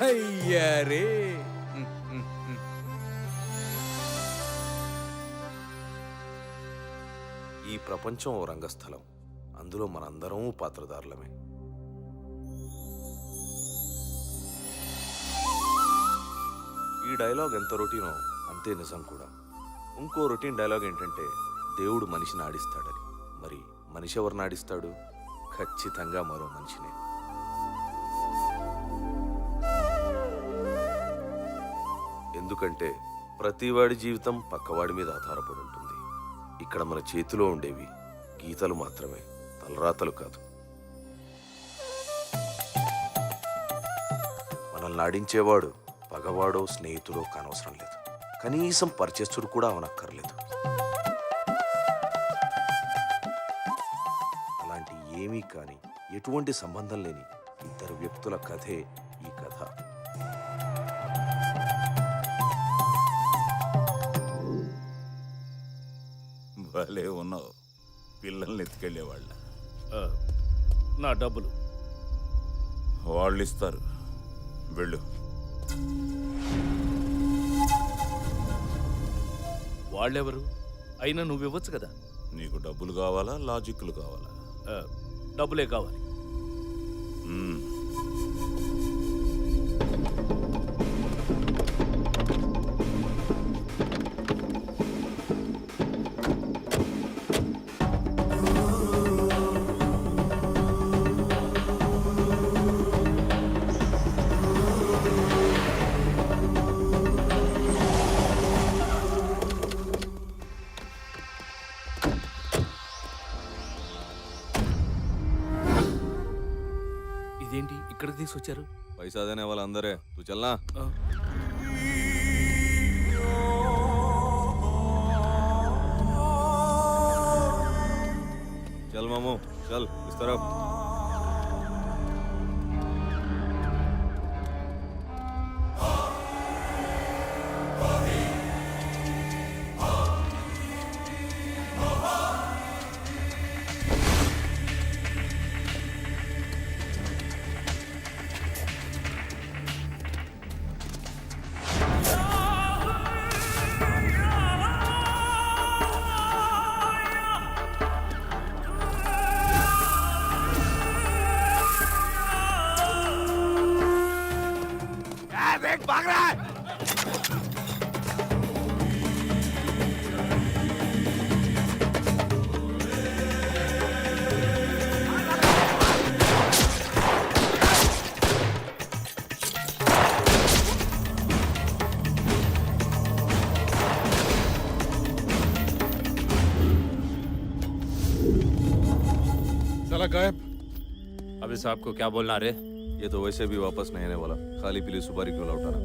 అయ్యారే. ఈ ప్రపంచం ఓ రంగస్థలం, అందులో మనందరం పాత్రధారులమే. ఈ డైలాగ్ ఎంత రొటీనో అంతే నిజం కూడా. ఇంకో రొటీన్ డైలాగ్ ఏంటంటే దేవుడు మనిషిని ఆడిస్తాడని. మరి మనిషి ఎవరిని ఆడిస్తాడు? ఖచ్చితంగా మరో మనిషినే. ఎందుకంటే ప్రతివాడి జీవితం పక్కవాడి మీద ఆధారపడి ఉంటుంది. ఇక్కడ మన చేతిలో ఉండేవి గీతలు మాత్రమే, తలరాతలు కాదు. మనల్ని ఆడించేవాడు పగవాడో స్నేహితుడో కానవసరం లేదు. కనీసం పరిచయస్తుడు కూడా అవనక్కర్లేదు. అలాంటి ఏమీ కాని, ఎటువంటి సంబంధం లేని ఇద్దరు వ్యక్తుల కథే ఈ కథ. భలే ఉన్నావు, పిల్లల్ని ఎత్తుకెళ్ళేవాళ్ళ. నా డబ్బులు వాళ్ళు ఇస్తారు, వెళ్ళు. వాళ్ళెవరు? అయినా నువ్వివ్వచ్చు కదా. నీకు డబ్బులు కావాలా, లాజిక్లు కావాలా? డబ్బులే కావాలి. ఇదేంటి ఇక్కడ తీసుకొచ్చారు? पैसा देने वाला अंदर है, तू चलना. चल मामू चल इस तरफ. भाग रहा है. चला गायब. अभी साहब को क्या बोलना रे? ये तो वैसे भी वापस नहीं आने वाला. खाली पीली सुपारी क्यों लौटाना?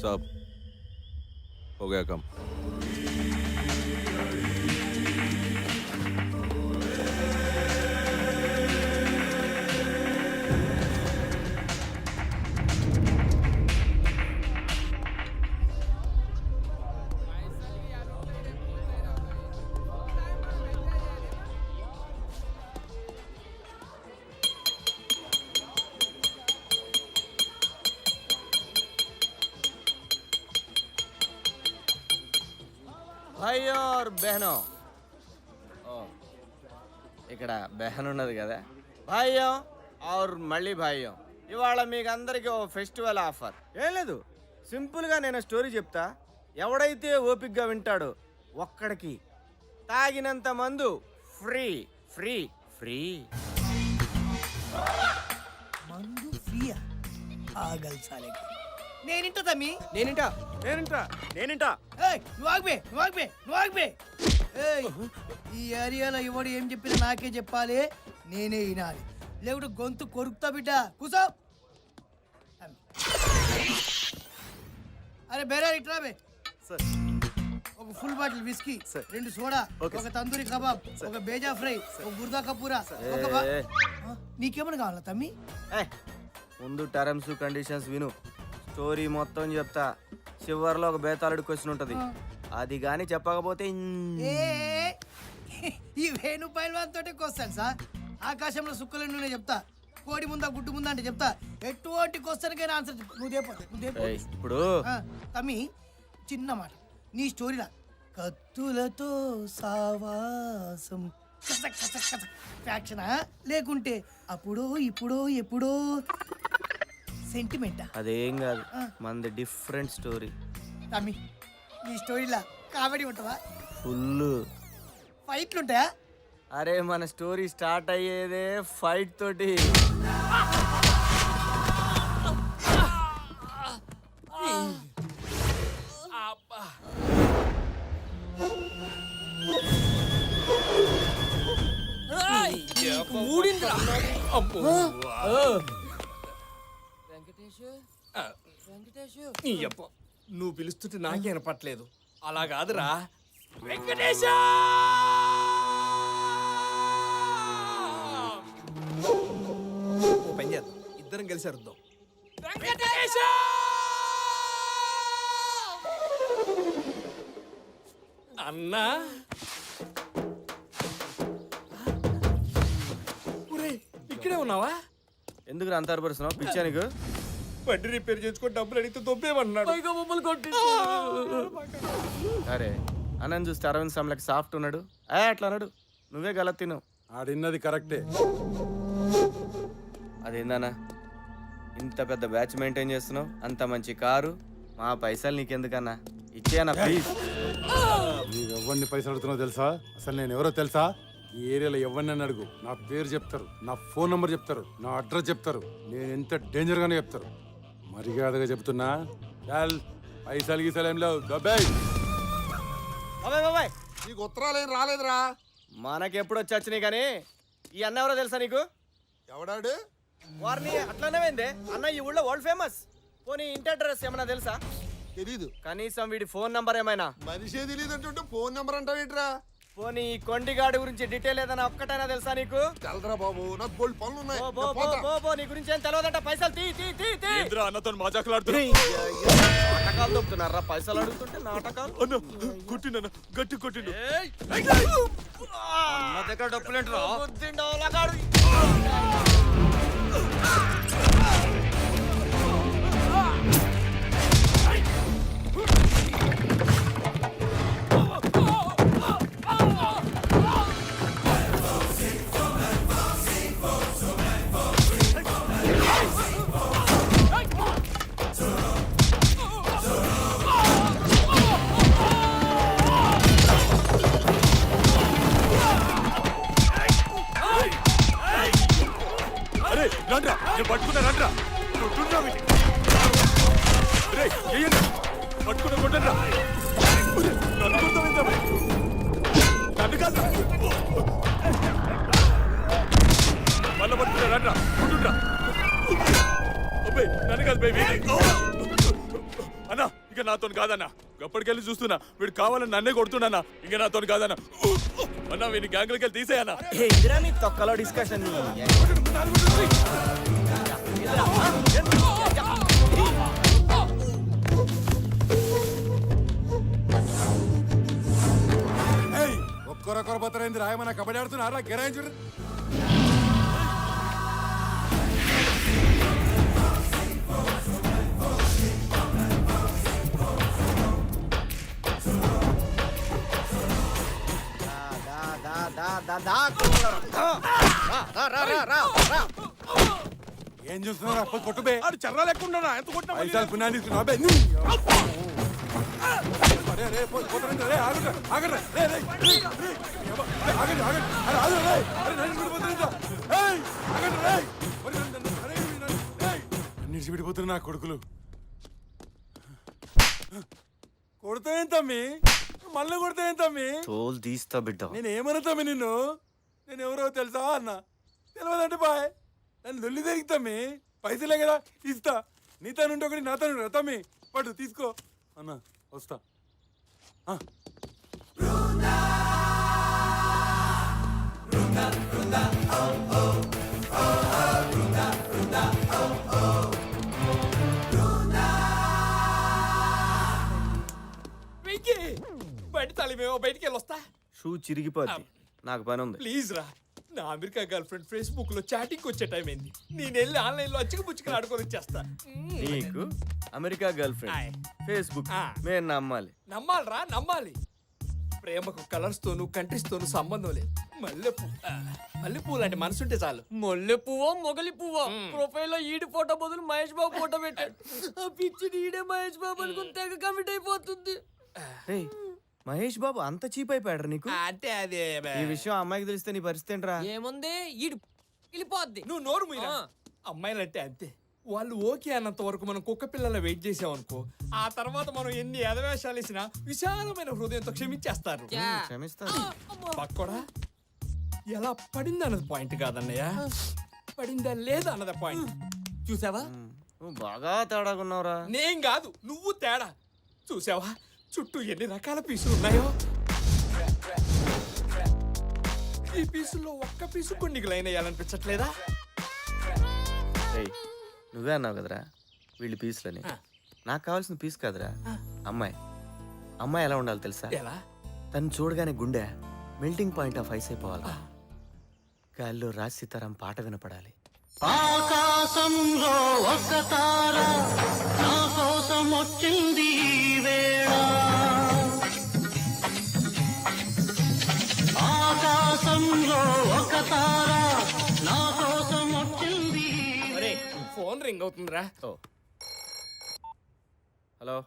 साहब हो गया काम. भाई और बहनों, ఇక్కడ బెహన్ ఉన్నది కదా. భాయ్యం और మళ్ళీ భాయ్యం, ఇవాళ మీకు అందరికీ ఓ ఫెస్టివల్ ఆఫర్. ఏం లేదు, సింపుల్గా నేను స్టోరీ చెప్తా. ఎవడైతే ఓపిక్గా వింటాడో ఒక్కడికి తాగినంత మందు ఫ్రీ ఫ్రీ ఫ్రీ. మందు ఫ్రీయా? ఆగల్ సాలేగా. నేనింటా తమ్మి, నేనింటా నేనింటా నేనింటా. ఏయ్ నువ్వు ఆగ్బే, నువ్వు ఆగ్బే, నువ్వు ఆగ్బే. ఏయ్ ఈ ఏరియాలో ఎవడు ఏం చెప్పినా నాకే చెప్పాలి, నేనే వినాలి. లేవుడు గొంతు కొరుకుతా బిడ్డ. కూసో. అరే బేరా ఇట్రా బే. సార్ ఒక ఫుల్ బాటిల్ విస్కీ, 2 సోడా, ఒక తందూరి కబాబ్, ఒక బేజా ఫ్రై, ఒక గుర్దా కపూరా, ఒక నీకేమని కావాలా తమ్మి? ముందు టర్మ్స్ కండిషన్స్ విను, స్టోరీ మొత్తం చెప్తా. చివర్లో ఒక బేతాళుడి క్వశ్చన్ ఉంటది, అది గాని చెప్పకపోతే ఈ వేణు పైల్వాన్ తోటే కోస్తాను సార్. ఆకాశంలో సుక్కలు చెప్తా. కోడి ముందా గుడ్డు ముందా అంటే చెప్తా ఎటువంటి క్వశ్చన్కైనా ఆన్సర్ నువ్వు దేపో ఏయ్, ఇప్పుడు తమ్మి చిన్న మాట నీ స్టోరీలా కత్తులతో సావాసం ఫ్యాక్షనా లేకుంటే అప్పుడో ఇప్పుడో ఎప్పుడో సెంటిమెంటా అదేం కాదు మనది డిఫరెంట్ స్టోరీ. తమ్మి నీ స్టోరీలా కామెడీ ఉంటుందా ఫుల్. ఫైట్లు ఉంటాయా అరే మన స్టోరీ స్టార్ట్ అయ్యేదే ఫైట్ తోటి. నువ్వు పిలుస్తుంటే నాకే వినపట్లేదు. అలా కాదురా వెంకటేశ. ఓ పని చేద్దాం, ఇద్దరం కలిసి అరుద్దాం. వెంకటేశ అన్నా. ఒరేయ్, ఇక్కడే ఉన్నావా? ఎందుకు అంతర్పరుస్తున్నావు పిచ్చా నీకు? బండి రిపేర్ చేసుకొని డబ్బులు అడిగితే దొబ్బేమన్నాడు. అరే అన్నని చూస్తే అరవింద్ సమలకి సాఫ్ట్ ఉన్నాడు. అట్లా అన్నాడు. నువ్వే గలత్ తిన్నావు. ఆడిన్నది కరెక్టే. అదేందన్నా ఇంత పెద్ద బ్యాచ్ మెయింటైన్ చేస్తున్నావు? అంత మంచి కారు, మా పైసలు నీకెందుకన్నా? ఇచ్చేయన్నా ప్లీజ్. నీకు ఎవరిని పైసలు అడుగుతున్నావు తెలుసా? అసలు నేను ఎవరో తెలుసా? ఈ ఏరియాలో ఎవరిని అడుగు, నా పేరు చెప్తారు, నా ఫోన్ నంబర్ చెప్తారు, నా అడ్రస్ చెప్తారు, నేను ఎంత డేంజర్ గానే చెప్తారు. మర్యాదగా చెప్తున్నా, చాల్ పైసలు గీసలు ఏం లేవు. దబ్బాయ్ నీకు ఉత్తరాలు ఏం రాలేదురా? మనకెప్పుడు వచ్చి వచ్చినాయి కానీ ఈ అన్న ఎవరో తెలుసా నీకు? ఎవడాడు? వారిని అట్లనే పోయిందే అన్న. ఈ ఊళ్ళో వరల్డ్ ఫేమస్. పోనీ ఇంటి అడ్రస్ ఏమన్నా తెలుసా? తెలీదు. కనీసం వీడి ఫోన్ నంబర్ ఏమైనా? మనిషే తెలీదు అంటుంటే ఫోన్ నెంబర్ అంటావేంట్రా? పోనీ ఈ కొండిగాడి గురించి డీటెయిల్ ఏదైనా ఒక్కటైనా తెలుసా నీకు? తెలరా బాబు, నాకు బోల్డ్ పనులు ఉన్నాయి. బో, బో, బో, బో, బో, నీ గురించి ఏం తెలియదంట. పైసలు తీ తీ తీ తీ. అన్నతో మాజాకులాడుతున్నా. నాటకాలు దొప్పుతున్నారా? పైసలు అడుగుతుంటే నాటకాలు. కొట్టిండు, గట్టి కొట్టిండు. నా దగ్గర డబ్బులేంట్రా? బుద్ధిండవలగాడు. అరే రండ్రా, నేను పట్టుకున్నా రండ్రా. కొట్టుండ్రా వీటిని. రేయ్, చెయ్యండి. పట్టుకున్నా కొట్టండ్రా. నన్ను కొడతావేంద్రా మరి? నన్ను కాదురా. మళ్ళా పట్టుకున్నా రండ్రా. కొట్టుండ్రా. అబ్బాయి నన్ను కాదు బేబీ. అన్నా ఇక నాతో కాదన్నా. అప్పటికెళ్ళి చూస్తున్నా వీడు కావాలని నన్నే కొడుతున్నా. ఇంకా నాతో కాదన్నా. అన్నా వీని గ్యాంగ్లకి వెళ్ళి తీసేయన్నా. ఇందిరా నీ తొక్కలో డిస్కషన్. ఒక్కరొక్కరు పోతారైంది రాయమన్నా. కబడ్డీ ఆడుతున్నారా? గిరాయించుడు. ఏం చూస్తున్నారా? కొట్టుబే. చర్ర లేకుండా ఎంత కొట్టినా పైసలు పుణ్యాన్ని తీసుకున్నా. అరే రే పోతారండి. రే ఆగండి ఆగండి. రే రే ఆగండి ఆగండి. అరే ఆగండి రే. అరే నన్ను విడిపోతారు. ఏయ్ ఆగండి రే. అన్నిటి విడిపోతున్నారు నా కొడుకులు. కొడతాయేం తమ్మి? మళ్ళీ కొడతాయేం తమ్మి? తోలు తీస్తా బిడ్డ. నేను ఏమన్నా తమ్మి నిన్ను? నేను ఎవరో తెలుసా అన్న? తెలియదంటే బాయ్. నన్ను లొల్లి తిరిగి తమ్మి. పైసలే కదా ఇస్తా. నీ తనుంటే ఒకటి నా తను తమ్మి. పడు తీసుకో అన్న. వస్తా. బయట తాళి మేము బయటికి వెళ్ళొస్తా. షూ చిరిగిపోద్ది. నాకు పని ఉంది. ప్లీజ్ రా, నా అమెరికా గర్ల్ ఫ్రెండ్ ఫేస్బుక్ లో చాటింగ్ వచ్చే టైం అయింది. నేను వెళ్ళి ఆన్లైన్ లో అచ్చిక పుచ్చుకుని ఆడుకొని వచ్చేస్తా. నీకు అమెరికా గర్ల్ ఆయ్. ఫ్రెండ్ ఫేస్బుక్ ఆ. మేము నమ్మాలి. నమ్మాలరా, నమ్మాలి. ప్రేమకు కలర్స్ తోను కంట్రీస్ తోను సంబంధం లేదు. మల్లెపూలు అంటే మనసుంటే చాలు. మొల్లె పువ్వో మొగలి పువ్వో ప్రొఫైల్ లో ఈడి ఫోటో బదులు మహేష్ బాబు ఫోటో పెట్టాడు. ఆ పిచ్చి ఈడే మహేష్ బాబు అనుకుని తెగ కమిట్ అయిపోతుంది. రేయ్, మహేష్ బాబు అంత చీప్ అయిపోయాడు నీకు? అంటే అదే ఈ విషయం అమ్మాయికి తెలిస్తే నీ పరిస్థితి ఏంట్రా? ఏముంది ఈడు వెళ్ళిపోద్ది. నువ్వు నోరు మూయరా. అమ్మాయిలంటే అంతే. వాళ్ళు ఓకే అన్నంత వరకు మనం కుక్క పిల్లల వెయిట్ చేసామనుకో, ఆ తర్వాత మనం ఎన్ని ఎదవేషాలు వేసినా విశాలమైన హృదయంతో క్షమించేస్తారు. క్షమిస్తాను. పక్కడా ఎలా పడింది అన్నది పాయింట్ కాదన్నయ్య, పడిందా లేదా అన్నది పాయింట్. చూసావా? నువ్వు బాగా తేడాకున్నావురా. నేను కాదు, నువ్వు తేడా. చూసావా చుట్టూ ఎన్ని రకాల పీసులు ఉన్నాయో? ఈ పీసుల్లో ఒక్క పీసు కొన్ని లైన్ వేయాలనిపించట్లేదా? రేయ్, నువ్వే అన్నావు కదరా వీళ్ళు పీసులని. నాకు కావాల్సిన పీస్ కాదురా అమ్మాయి. అమ్మాయి ఎలా ఉండాలి తెలుసా? ఎలా? తను చూడగానే గుండె మెల్టింగ్ పాయింట్ ఆఫ్ ఐస్ అయిపోవాలి. గాల్లో రాజ్ సీతారాం పాట వినపడాలి. ఆకాశంలో ఒక తార నా కోసం వచ్చింది ఈ వేళ. ఆకాశంలో ఒక తార నా కోసం వచ్చింది. అరే ఫోన్ రింగ్ అవుతుందిరా. ఓ హలో.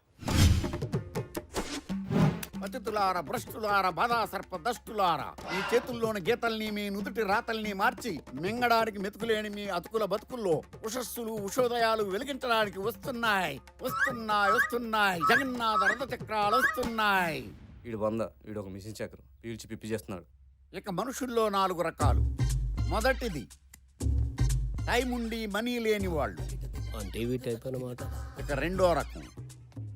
అతిథులార భ్రష్టులార బాధా సర్ప దష్టులార, మీ చేతుల్లోని గీతల్ని మీ నుదుటి రాతల్ని మార్చి మింగడానికి మెతుకులేని మీ అతుకుల బతుకుల్లో ఉషస్సులు ఉషోదయాలు వెలిగించడానికి వస్తున్నాయి వస్తున్నాయి వస్తున్నాయి. జగన్నాథ రథ చక్రాలు వస్తున్నాయి. వీడు వీడు ఒక మిషన్ చక్రం పీల్చి పిప్పి చేస్తున్నాడు. ఇక మనుషుల్లో 4 రకాలు. మొదటిది టైం ఉండి మనీ లేని వాళ్ళు. అంటే ఇవి టైప్ అన్నమాట. ఇక రెండో రకం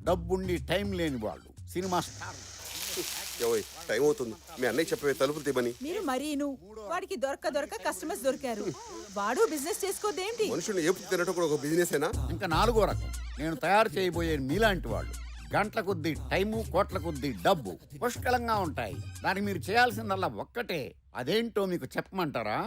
డబ్బుండి టైం లేని వాళ్ళు, సినిమా స్టార్. టైం అవుతుంది, మీ అన్నయ్య చెప్పే తలుపులు తీమని. మీరు మరీను వాడికి దొరక కస్టమర్స్ దొరికారు. వాడు బిజినెస్ చేసుకోదేంటి? మనుషుల్ని ఏపు తినటం కూడా ఒక బిజినెస్ అయినా. ఇంకా 4వ రకం నేను తయారు చేయబోయే మీలాంటి వాళ్ళు. గంటల కొద్దీ టైము, కోట్ల కొద్దీ డబ్బు పుష్కలంగా ఉంటాయి. దానికి మీరు చేయాల్సిందల్లా ఒక్కటే. అదేంటో మీకు చెప్పమంటారా?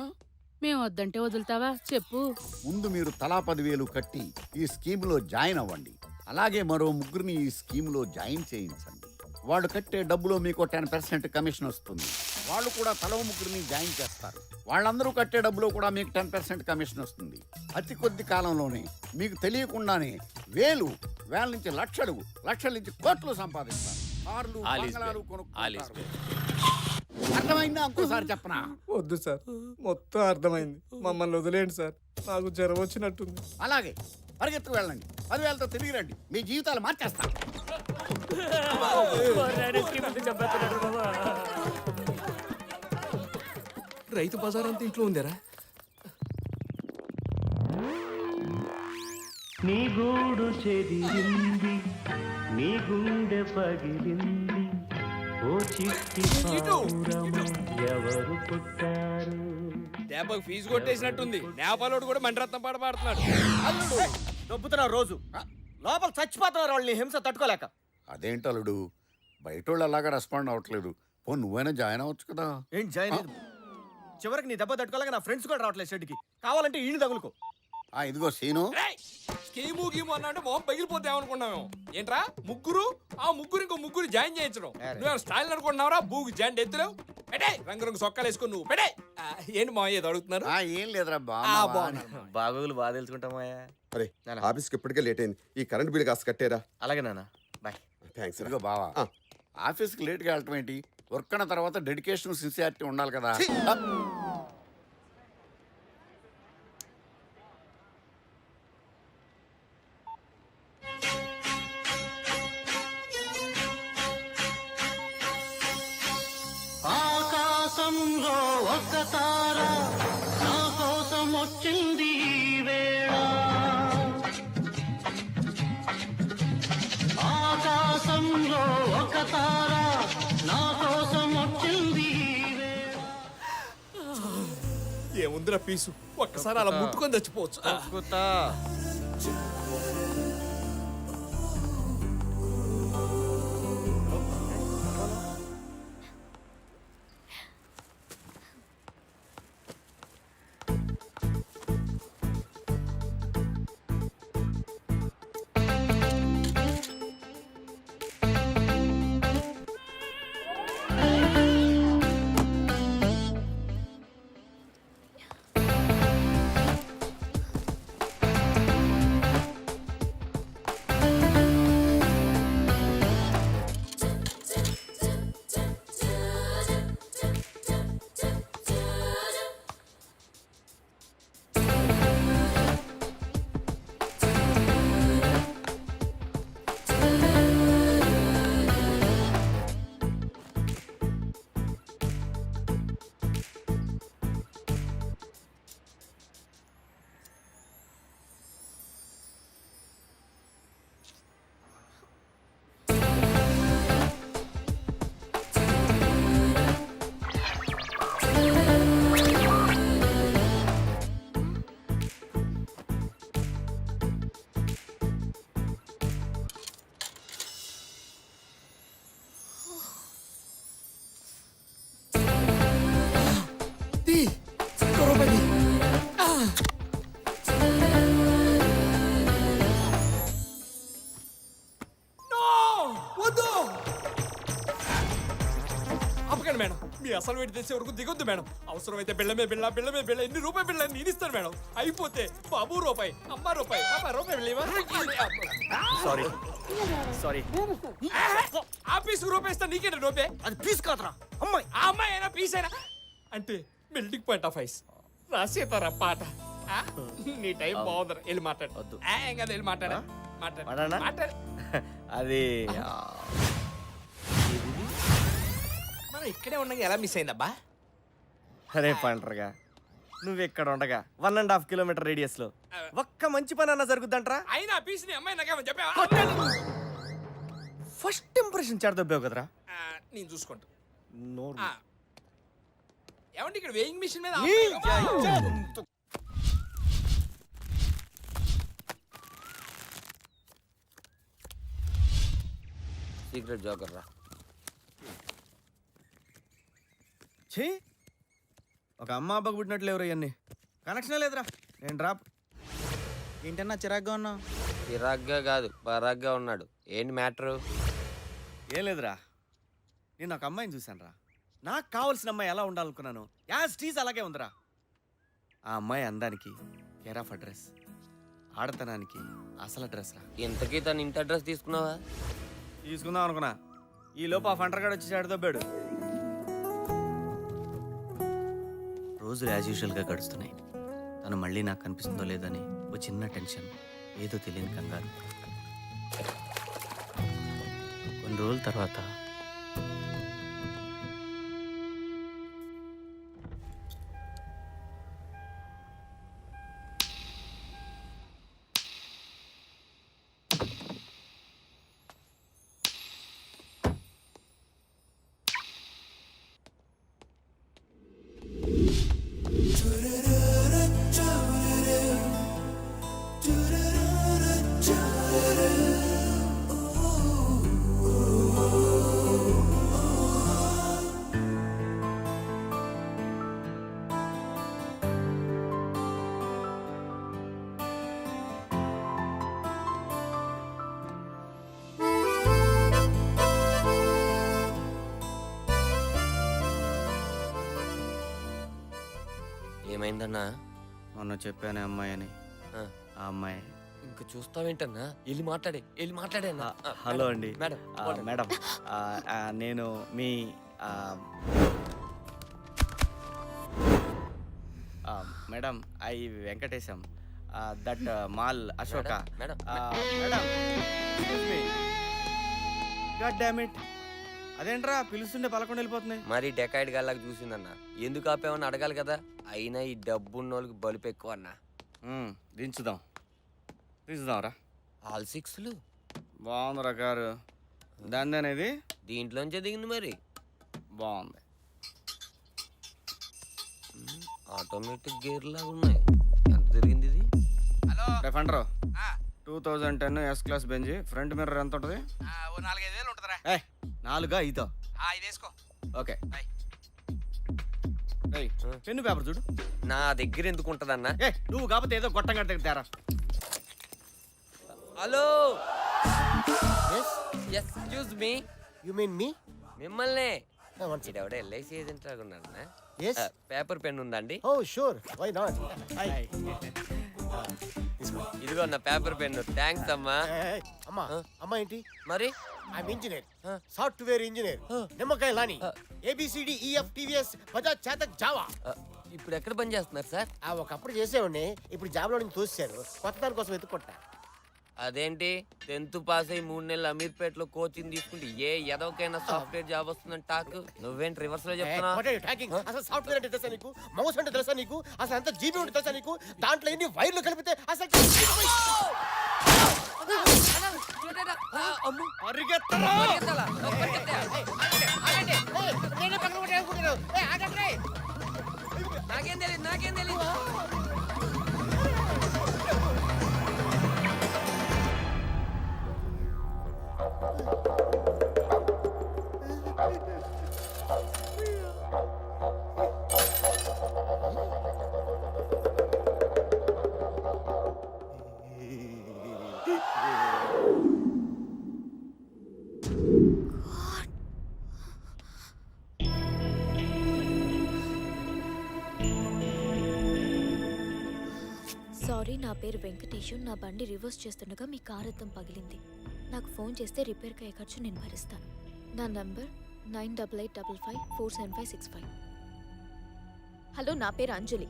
మేము వద్దంటే వదులుతావా చెప్పు. ముందు మీరు తలా 10,000 కట్టి ఈ స్కీమ్లో జాయిన్ అవ్వండి. అలాగే మరో 3 ఈ స్కీమ్లో జాయిన్ చేయించండి. వాళ్ళు కట్టే డబ్బులో మీకు 10% కమిషన్ వస్తుంది. వాళ్ళు కూడా తలో 3 జాయిన్ చేస్తారు. వాళ్ళందరూ కట్టే డబ్బులో కూడా మీకు 10% కమిషన్ వస్తుంది. అతి కొద్ది కాలంలోనే మీకు తెలియకుండానే వేల నుంచి లక్షలు, లక్షల నుంచి కోట్లు సంపాదిస్తారు. కార్లు, బంగళాలు కొనుక్కుంటారు. అర్థమైందా? ఇంకోసారి చెప్పనా? వద్దు సార్, మొత్తం అర్థమైంది. మమ్మల్ని వదిలేండి సార్, నాకు జ్వరం వచ్చినట్టుంది. అలాగే పరిగెత్తు వెళ్ళండి. 10,000తో తిరిగి రండి. మీ జీవితాలు మార్చేస్తారు. రైతు బజార్ అంతా ఇంట్లో ఉందేరా? నీ గూడు చెదిరింది, నీ గుండె పగిలింది, ఓ చిట్టి పావురమా ఎవరు పుట్టారు? దెబ్బకు ఫీజు కొట్టేసినట్టుంది. నేపాలోడు కూడా మండరత్నం పాట పాడుతున్నాడు. దొబ్బుతున్నావు రోజు. లోపల చచ్చిపోతున్నారు వాళ్ళని హింస తట్టుకోలేక. అదేంటలుడు బయటోళ్ళు అలాగా రెస్పాండ్ అవ్వట్లేదు. పో నువ్వైనా జాయిన్ అవ్వచ్చు కదా. ఏం జాయిన్ అయ్యేది? చివరికి నీ దెబ్బ తట్టుకోలేక నా ఫ్రెండ్స్ కూడా రావట్లేదు షెడ్కి. కావాలంటే ఈయన తగులుకో. ఇదిగో సీను, స్కీము గీము అన్నా అంటే మొహం పగిలిపోతే ఏమనుకున్నావు? ఏంట్రా ఆ ముగ్గురు ఇంకో ముగ్గురు జాయిన్ చేయించడం నువ్వు స్టైల్ అనుకుంటున్నావురా? బూగు జాయింట్ ఎత్తులేవు. పెడే రంగు సొక్కాలు వేసుకుని నువ్వు పెడే. ఏంటి మా ఏదో అడుగుతున్నారు? ఏం లేదురా బాగోగులు బాగా తెలుసుకుంటామయ్యా. అరే ఆఫీస్కి ఇప్పటికే లేట్ అయింది. ఈ కరెంట్ బిల్ కాస్త కట్టారా? అలాగే నాన్న, బాయ్. థ్యాంక్స్. ఇదిగో బావా, ఆఫీస్కి లేట్గా వెళ్ళటం ఏంటి? వర్క్ అన్న తర్వాత డెడికేషన్, సిన్సియారిటీ ఉండాలి కదా. ఆకాశంలో ఒక తార నా కోసం వచ్చింది ఈ వేళ. ఆకాశంలో ఒక తార నా కోసం వచ్చింది ఈ వేళ. ఏముందిరా పీసు, ఒక్కసారి అలా ముట్టుకొని చచ్చిపోవచ్చు. మీ అసలు వేడి తెలిసే వరకు దిగొద్దు మేడం. అవసరమైతే బిళ్ళమే బిళ్ళ బిళ్ళమే బిళ్ళ ఎన్ని రూపాయి బిళ్ళ నేను ఇస్తాను మేడం. అయిపోతే బాబు రూపాయి, అమ్మ రూపాయి, పాప రూపాయి బిళ్ళ సారీ సారీ ఆఫీస్ రూపాయి ఇస్తా, నీకేంటి రూపాయి? అది ప్లీజ్ కాదురా అమ్మాయి. ఆ అమ్మాయి అయినా పీస్ అయినా అంటే బిల్డింగ్ పాయింట్ ఆఫ్ ఐస్ రాసేతారా పాట. ఆ? నీ టైం బాగుందిరా, వెళ్ళి మాట్లాడు. వద్దు. ఏం కదా, వెళ్ళి మాట్లాడా మాట్లాడనా? మాట్లాడు. అది మనం ఇక్కడే ఉండగా ఎలా మిస్ అయిందబ్బా? అరే పంటరుగా నువ్వు ఇక్కడ ఉండగా 1.5 కిలోమీటర్ రేడియస్ లో ఒక్క మంచి పని అన్న జరుగుద్దంటరా. అయినా పీస్ ని అమ్మాయి నాకేమో చెప్పావా? ఫస్ట్ ఇంప్రెషన్ చెడదొబ్బావు కదరా. నేను చూసుకుంటా. నోరు. ఆ. ఏమండి ఇక్కడ వేయింగ్ మిషన్ మీద ఈ సీక్రెట్ జోకర్ రా. ఛీ ఒక అమ్మ అబ్బకు పుట్టినట్లు ఎవరు ఇవన్నీ కనెక్షన్ లేదురా. నేను డ్రాప్. ఏంటన్నా చిరాగ్గా ఉన్నావు? చిరాగ్గా కాదు, పరాగ్గా ఉన్నాడు. ఏంటి మ్యాటరు? ఏం లేదురా, నేను ఒక అమ్మాయిని చూశాను రా. నాకు కావాల్సిన అమ్మాయి ఎలా ఉండాలనుకున్నాను యాజ్ టీజ్ అలాగే ఉందిరా. ఆ అమ్మాయి అందానికి కేర్ ఆఫ్ అడ్రస్, ఆడతనానికి అసలు అడ్రస్ రా. ఇంతకీ తన ఇంటి అడ్రస్ తీసుకున్నావా? తీసుకుందాం అనుకున్నా, ఈ లోపు ఆ ఫంటర్ గాడు వచ్చి చాడుదొబ్బాడు. రోజులు యాజ్ యూజువల్గా గడుస్తున్నాయి. తను మళ్ళీ నాకు కనిపిస్తుందో లేదని ఓ చిన్న టెన్షన్, ఏదో తెలియని కంగారు. కొన్ని రోజుల తర్వాత ఏమైందన్నా? మొన్న చెప్పానే అమ్మాయి అని, ఆ. ఆ అమ్మాయి. ఇంకా చూస్తావేంటన్నా? వెళ్ళి మాట్లాడే అన్నా. హలో అండి. మేడం, మేడం నేను మీ madam I Venkatesham that mall Ashoka. Madam, madam god damn it, అదేంట్రా పిలుస్తుండే పలకొండ వెళ్ళిపోతున్నాయి. మరి డెకాయిడ్ గల్లాగా చూసిందన్నా. ఎందుకు ఆపేమని అడగాలి కదా. అయినా ఈ డబ్బున్నోళ్ళకి బలుపు ఎక్కువ అన్నా. దించుదాం రా. ఆల్ సిక్స్లు బాగుందిరా కారు. దాని అనేది దీంట్లోంచే దిగింది మరి. బాగుంది. ఆటోమేటిక్ గేర్ లాగా ఉన్నాయి. ఎంత తిరిగింది ఇది? హలో ఫండ్రో 2010 S class Benz front mirror ఎంత ఉంటుంది? 4-5 వేలు ఉంటుందిరా. 4-5. ఇది వేసుకో. ఓకే పెన్ను పేపర్ చూడు. నా దగ్గర ఎందుకు ఉంటదన్నా? నువ్వు కాకపోతే ఏదో గొట్టంగా తేరా. Hello, excuse me. You mean me? మిమ్మల్నే. ఇదెవడ ఎల్ఐసి ఏజెంట్ లాగున్నాడన్నా. పేపర్ పెన్ ఉందండి? Oh sure, why not. ఇదిగో నా పేపర్ పెన్. థ్యాంక్స్ అమ్మా. అమ్మా ఏంటి? మరి ఐఎమ్ ఇంజనీర్, సాఫ్ట్వేర్ ఇంజనీర్. నిమ్మకాయ లాని ABCDEF TVS Bajaj Chetak Java. ఇప్పుడు ఎక్కడ పని చేస్తున్నారు సార్? ఒకప్పుడు చేసేవాడిని, ఇప్పుడు జాబ్ లో నుంచి తోసారు. కొత్త దాని కోసం వెతుక్కుంటా. అదేంటి 10th పాస్ అయ్యి 3 నెలలు అమీర్పేటలో కోచింగ్ తీసుకుంటే ఏ ఎదవకైనా సాఫ్ట్వేర్ జాబ్ వస్తుందని టాక్. నువ్వేంటి రివర్స్ లో చెప్తున్నావు? అసలు సాఫ్ట్వేర్ అంటే తెలుసా నీకు? మౌస్ అంటే తెలుసా నీకు? అసలు అంత జీబీ ఉంటే తెలుసా నీకు? దాంట్లో ఎన్ని వైర్లు కలిపితే అసలు నాకేం తెలియదు. సారీ, నా పేరు వెంకటేషు. నా బండి రివర్స్ చేస్తుండగా మీ కార్ అద్దం పగిలింది. నాకు ఫోన్ చేస్తే రిపేర్కి అయ్యే ఖర్చు నేను భరిస్తాను. నా నంబర్ 9885547565. హలో, నా పేరు అంజలి.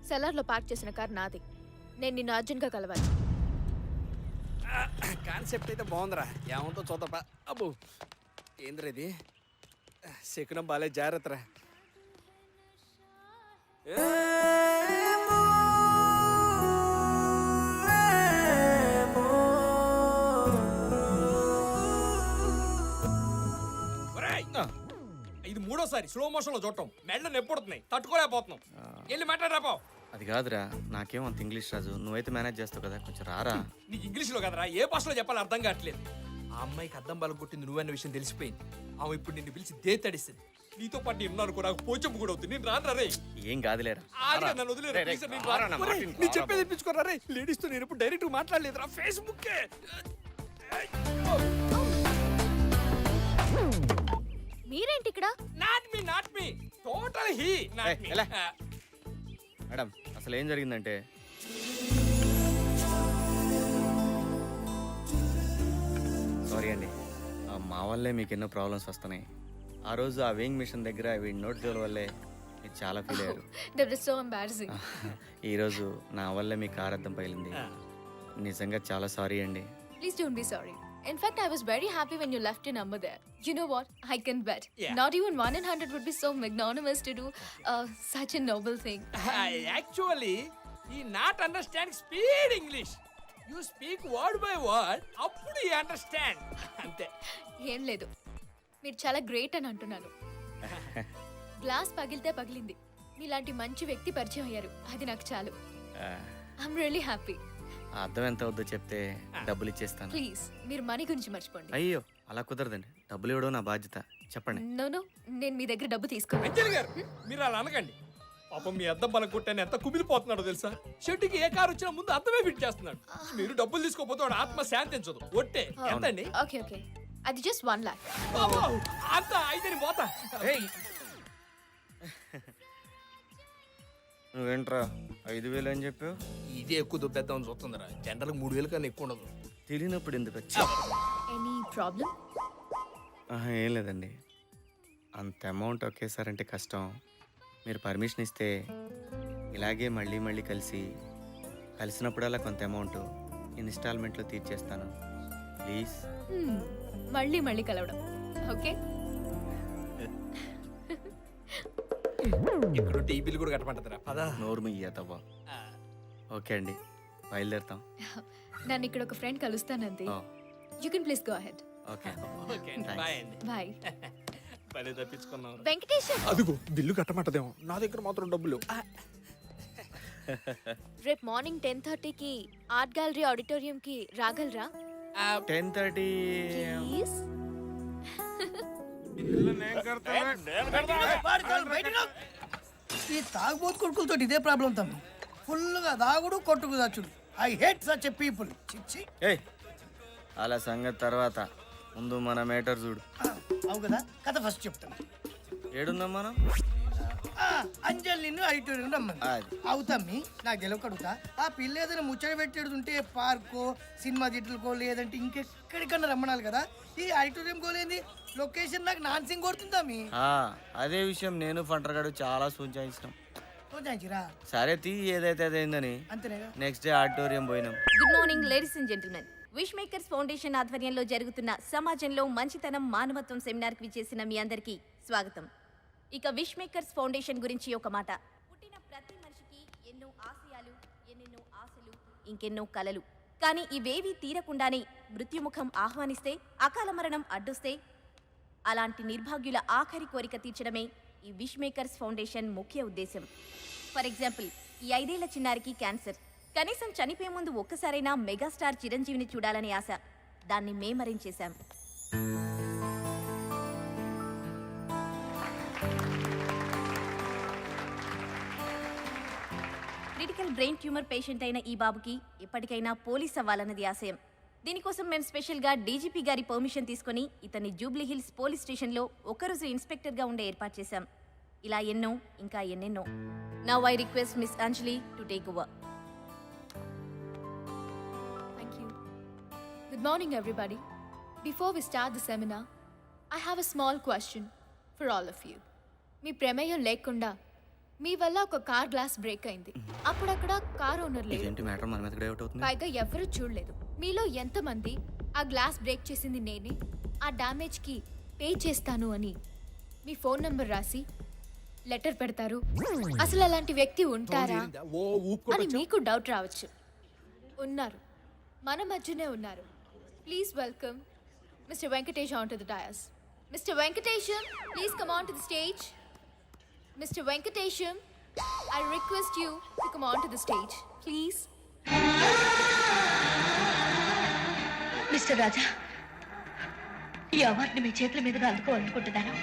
సెలార్లో పార్క్ చేసిన కార్ నాది. నేను నిన్ను అర్జెంట్గా కలవాలి. కాన్సెప్ట్ అయితే బాగుందిరా, ఏమంతో చూద్దాపా. అబ్బో ఏంద్రా ఇది, శకునం బాలే, జాగ్రత్తరా. ఇది మూడోసారి స్లో మోషన్ లో చూడటం, మెడలు నొప్పుడుతున్నాయి, తట్టుకోలేకపోతున్నాం. వెళ్ళి మాట్లాడరాపో. అది కాదురా, నాకేం అంత ఇంగ్లీష్ రాజు, నువ్వైతే మేనేజ్ చేస్తావు కదా, కొంచెం రారా. నీకు ఇంగ్లీష్ లో కదరా, ఏ భాషలో చెప్పాలో అర్థం కావట్లేదు. ఆ అమ్మాయికి అద్దం బలం కొట్టింది నువ్వన్న విషయం తెలిసిపోయింది. ఆమె ఇప్పుడు నిన్ను పిలిచి తడిస్తుంది. నీతో పాటు నేను ఉన్నాను కూడా, పోచంపు కూడా అవుతుంది. నేను రాను రే. ఏం కాదులేరా. నన్ను వదిలేరా, నీ చెప్పేది తెప్పించుకోరా రే. లేడీస్ తో నేను ఎప్పుడు డైరెక్ట్ మాట్లాడలేదురా, ఫేస్బుక్. మీరేంటి ఇక్కడ? Not me total he not me. Madam, అసలు ఏం జరిగిందంటే, సారీ అండి, మా వల్లే మీకు ఎన్నో ప్రాబ్లమ్స్ వస్తున్నాయి. ఆ రోజు ఆ వేయింగ్ మిషన్ దగ్గర వీడి నోట్ జోల వల్లే మీరు చాలా ఫీల్ అయ్యారు. That was so embarrassing. ఈరోజు నా వల్లే మీ కార్ అద్దం పగిలింది. నిజంగా చాలా సారీ అండి. Please don't be sorry. In fact, I was very happy when you left your number there. You know what? I can bet. Yeah. Not even 1 in 100 would be so magnanimous to do such a noble thing. Actually ఈ not understand speed English. You speak word by word, అప్పుడు ఈ understand. అంతే. ఏం లేదు, మీరు చాలా great అని అంటున్నాను. గ్లాస్ పగిలితే పగిలింది, మీలాంటి మంచి వ్యక్తి పరిచయం అయ్యారు, అది నాకు చాలు. I'm really happy. ఆ అద్దం ఎంత అవుద్దో చెప్తే డబ్బులు ఇచ్చేస్తాను. ప్లీజ్, మీరు మనీ గురించి మర్చిపోండి. అయ్యో, అలా కుదరదండి. డబ్బులు ఇవ్వడం నా బాధ్యత. చెప్పండి. నో, నేను మీ దగ్గర డబ్బు తీసుకోను. అంజలి గారు, మీరు అలా అనకండి. పాపం మీ అద్దం బలం కొట్టాను ఎంత కుమిలిపోతున్నాడో తెలుసా. షెడ్యూకి ఏ కారు వచ్చినా ముందు అద్దమే ఫిట్ చేస్తున్నాడు. మీరు డబ్బులు తీసుకోపోతే వాడు ఆత్మ శాంతించదు. ఒట్టే ఎంతండి? ఓకే, అది జస్ట్ 1 lakh. అంత అయితే నేను పోతా. నువ్వేంట్రా 5,000 అని చెప్పావు? ఇదే ఎక్కువ దుబ్బేద్దామని చూస్తుందిరా. జనరల్ 3,000 కన్నా ఎక్కువ ఉండదు. తెలియనప్పుడు ఎందుకు వచ్చి? Any problem? ఏం లేదండి, అంత అమౌంట్ ఒకేసారంటే కష్టం. మీరు పర్మిషన్ ఇస్తే ఇలాగే మళ్ళీ మళ్ళీ కలిసినప్పుడల్లా కొంత అమౌంట్ ఇన్స్టాల్మెంట్లో తీర్చేస్తాను. ప్లీజ్. మళ్ళీ కలవడం. ఓకే, ఇక్కడ టీవీలు కూడా కట్టమంటారా? పదా. నోరు ముయ్యతవ్వా. ఓకే అండి, బయలుదేరుతాం. నన్ను ఇక్కడ ఒక ఫ్రెండ్ కలుస్తానంది. You can please go ahead. Okay, bye అండి. బాయ్. పని తప్పించుకున్నాం. వెంకటేష్, అదిగో బిల్లు కట్టమంటదేమో, నా దగ్గర మాత్రం డబ్బులు. రేపు మార్నింగ్ 10:30కి ఆర్ట్ గ్యాలరీ ఆడిటోరియంకి రాగలరా? 10:30. ప్లీజ్. ఈ తాగుబోతు కొడుకులతో ఇదే ప్రాబ్లం తమ్మి. ఫుల్గా దాగుడు కొట్టుకు దాచుడు. I hate such a people. ఏయ్, అలా సంగతి తర్వాత, ముందు మన మేటర్ చూడు. అవు కదా, కథ ఫస్ట్ చెప్తాను. ఏడున్నాం మనం? అంజలి నిన్ను ఆడిటోరియం రమ్మని. అవుతమ్మి, నాకు గెలవకడుగుతా. ఆ పిల్ల ఏదైనా ముచ్చట పెట్టేడుంటే పార్కో, సినిమా థియేటర్కో, లేదంటే ఇంకెక్కడికన్నా రమ్మనాలి కదా. ఈ ఆడిటోరియం కోలేంది, లొకేషన్ నాకు నాన్సింగ్ కొడుతుందమ్మి. అదే విషయం నేను ఫంటర్గాడు చాలా సూచించినాం. సరే తీ, ఏదైతే అదైందని. అంతేనేగా. నెక్స్ట్ డే ఆడిటోరియం పోయినాం. Good morning ladies and gentlemen. Wish Makers Foundation ఆధ్వర్యంలో జరుగుతున్న సమాజంలో మంచితనం మానవత్వం సెమినార్కి విచ్చేసిన మీ అందరికీ స్వాగతం. ఇక విష్ మేకర్స్ ఫౌండేషన్ గురించి ఒక మాట. పుట్టిన ప్రతి మనిషికి ఎన్నో ఆశయాలు, ఎన్నెన్నో ఆశలు, ఇంకెన్నో కలలు. కానీ ఇవేవీ తీరకుండానే మృత్యుముఖం ఆహ్వానిస్తే, అకాల మరణం అడ్డొస్తే, అలాంటి నిర్భాగ్యుల ఆఖరి కోరిక తీర్చడమే ఈ విష్ మేకర్స్ ఫౌండేషన్ ముఖ్య ఉద్దేశం. ఫర్ ఎగ్జాంపుల్, ఈ 5 ఏళ్ల చిన్నారికి క్యాన్సర్. కనీసం చనిపోయే ముందు ఒక్కసారైనా మెగాస్టార్ చిరంజీవిని చూడాలనే ఆశ. దాన్ని మేమరించేశాం. క్రిటికల్ బ్రెయిన్ ట్యూమర్ పేషెంట్ అయిన ఈ బాబుకి ఎప్పటికైనా పోలీస్ అవ్వాలన్నది ఆశయం. దీనికోసం మేము స్పెషల్గా డీజీపీ గారి పర్మిషన్ తీసుకుని ఇతన్ని జూబ్లీ హిల్స్ పోలీస్ స్టేషన్లో ఒక్కరోజు ఇన్స్పెక్టర్గా ఉండే ఏర్పాటు చేశాం. ఇలా ఎన్నో ఇంకా ఎన్నెన్నో. Now I request miss Anjali to take over. Thank you. Good morning, everybody. Before we start the seminar, I have a small question for all of you. మీ ప్రమేయం లేకుండా మీ వల్ల ఒక కార్ గ్లాస్ బ్రేక్ అయింది. అప్పుడక్కడ కార్ ఓనర్ లేదు, matter మన మీద divert అవుతుంది. పైగా ఎవరు చూడలేదు. మీలో ఎంతమంది ఆ గ్లాస్ బ్రేక్ చేసింది నేనే, ఆ డ్యామేజ్కి పే చేస్తాను అని మీ ఫోన్ నంబర్ రాసి లెటర్ పెడతారు? అసలు అలాంటి వ్యక్తి ఉంటారా అని మీకు డౌట్ రావచ్చు. ఉన్నారు, మన మధ్యనే ఉన్నారు. Please welcome mister Venkatesh on to the dais. Mister Venkatesham, please come on to the stage. Mister Venkatesham, I request you to come on to the stage, please. Mister Raja, ఈ అవార్డుని మీ చేతుల మీదుగా అందుకోవాలనుకుంటున్నాను.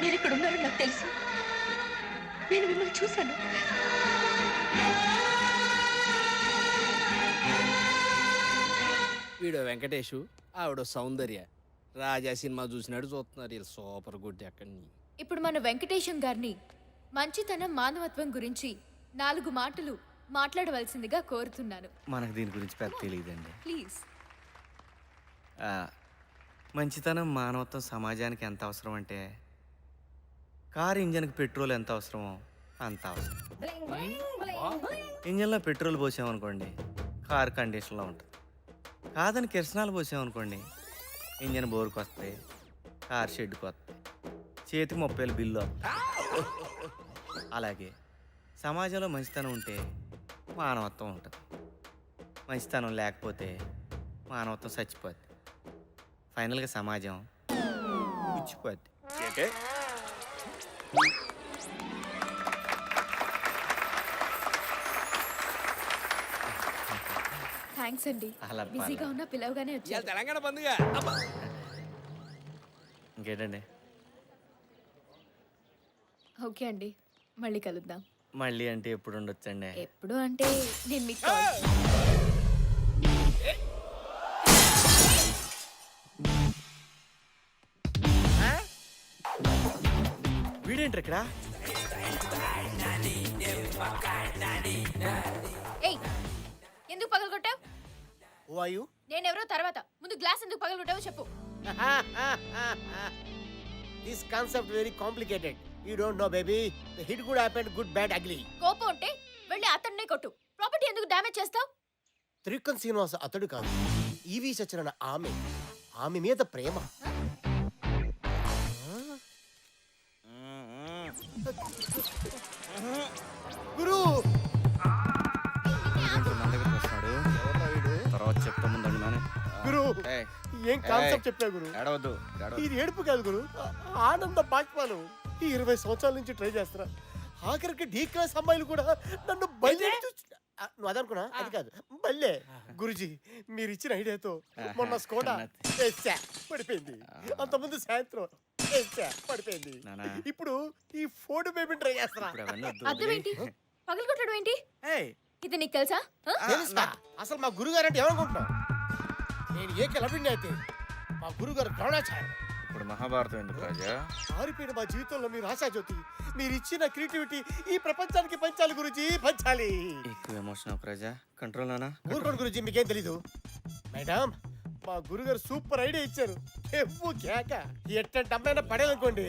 మీరు ఇక్కడ ఉన్నారని నాకు తెలుసు. నేను మిమ్మల్ని చూశాను. వీడు వెంకటేష్, ఆవిడ సౌందర్య. రాజా సినిమా చూసినాడు చూస్తున్నారు. వీళ్ళు సూపర్ గుడ్. అక్కడి ఇప్పుడు మన వెంకటేశం గారిని మంచితనం మానవత్వం గురించి 4 మాటలు మాట్లాడవలసిందిగా కోరుతున్నాను. మనకు దీని గురించి పెద్ద తెలియదండి. ప్లీజ్. మంచితనం మానవత్వం సమాజానికి ఎంత అవసరం అంటే కారు ఇంజన్కి పెట్రోల్ ఎంత అవసరమో అంత అవసరం. ఇంజన్లో పెట్రోల్ పోసామనుకోండి కారు కండిషన్లో ఉంటుంది. కాదని కిరసనాలు పోసామనుకోండి ఇంజన్ బోరుకు వస్తాయి, కారు షెడ్కి వస్తాయి, చేతికి 30,000 బిల్లు. అలాగే సమాజంలో మంచితనం ఉంటే మానవత్వం ఉంటుంది. మంచితనం లేకపోతే మానవత్వం చచ్చిపోద్ది. ఫైనల్గా సమాజం పుచ్చిపోద్ది. థ్యాంక్స్ అండి. అలా బిజీగా ఉన్న పిలవగానే వచ్చారు. తెలంగాణ పండుగ. ఇంకేంటండి? ఓకే అండి, మళ్ళీ కలుద్దాం. మళ్ళీ అంటే ఎప్పుడు ఉండొచ్చండి? ఎప్పుడు అంటే నేను మీకు వీడేంటి ఇక్కడ? ఏయ్, ఎందుకు పగలగొట్టావు? నేనెవరో తర్వాత, ముందు గ్లాస్ ఎందుకు పగలగొట్టావో చెప్పు. This concept very complicated. You don't know baby. The hit good happen, good bad ugly. కోపం ఉంటే వెళ్ళి అతన్నే కొట్టు. ప్రాపర్టీ ఎందుకు డ్యామేజ్ చేస్తావు? త్రికన్ శ్రీనివాస అతడు కాదు, ఈవి సత్యనారాయణ ఆమె. ఆమె మీద ప్రేమ. గురు మన దగ్గరికి వస్తున్నాడు. తర్వాత చెప్తా ముందండి నానే. గురు ఏం కాన్సెప్ట్ చెప్పా గురు? ఏడవద్దు. ఇది ఏడుపు కాదు గురు, ఆనంద బాష్పాలు. ఈ 20 సంవత్సరాల నుంచి ట్రై చేస్తున్నా. ఆఖరికి డీ క్లాస్ అమ్మాయిలు కూడా నన్ను బయలుదేరి నువ్వు అదనుకున్నా, అది కాదు బల్లే. గురుజీ మీరు ఇచ్చిన ఐడియాతో మొన్న స్కోడా పడిపోయింది, అంతకుముందు సాయంత్రం పడిపోయింది. ఇప్పుడు ఈ ఫోర్డ్ బేబీ ట్రై చేస్తున్నా. అర్థం ఏంటి? పగలగొట్టడం ఏంటి? ఇది నీకు తెలుసా? తెలుసా? అసలు మా గురుగారు అంటే ఏమనుకుంటున్నావు? నేను ఏకలవ్యుణ్ణి అయితే మా గురుగారు ద్రోణాచార్యుడు. ఇప్పుడు మహాభారతం ఎందుకు రాజా? ఆరిపోయిన మా జీవితంలో మీరు ఆశాజ్యోతి. మీరు ఇచ్చిన క్రియేటివిటీ ఈ ప్రపంచానికి పంచాలి గురుజీ, పంచాలి. ఎక్కువ ఎమోషన్ ఒక రాజా, కంట్రోల్ నానా. ఊరుకోండి గురుజీ, మీకేం తెలీదు. మేడం, మా గురుగారు సూపర్ ఐడియా ఇచ్చారు. కేక ఎట్టంటే అమ్మాయినా పడేయాలనుకోండి,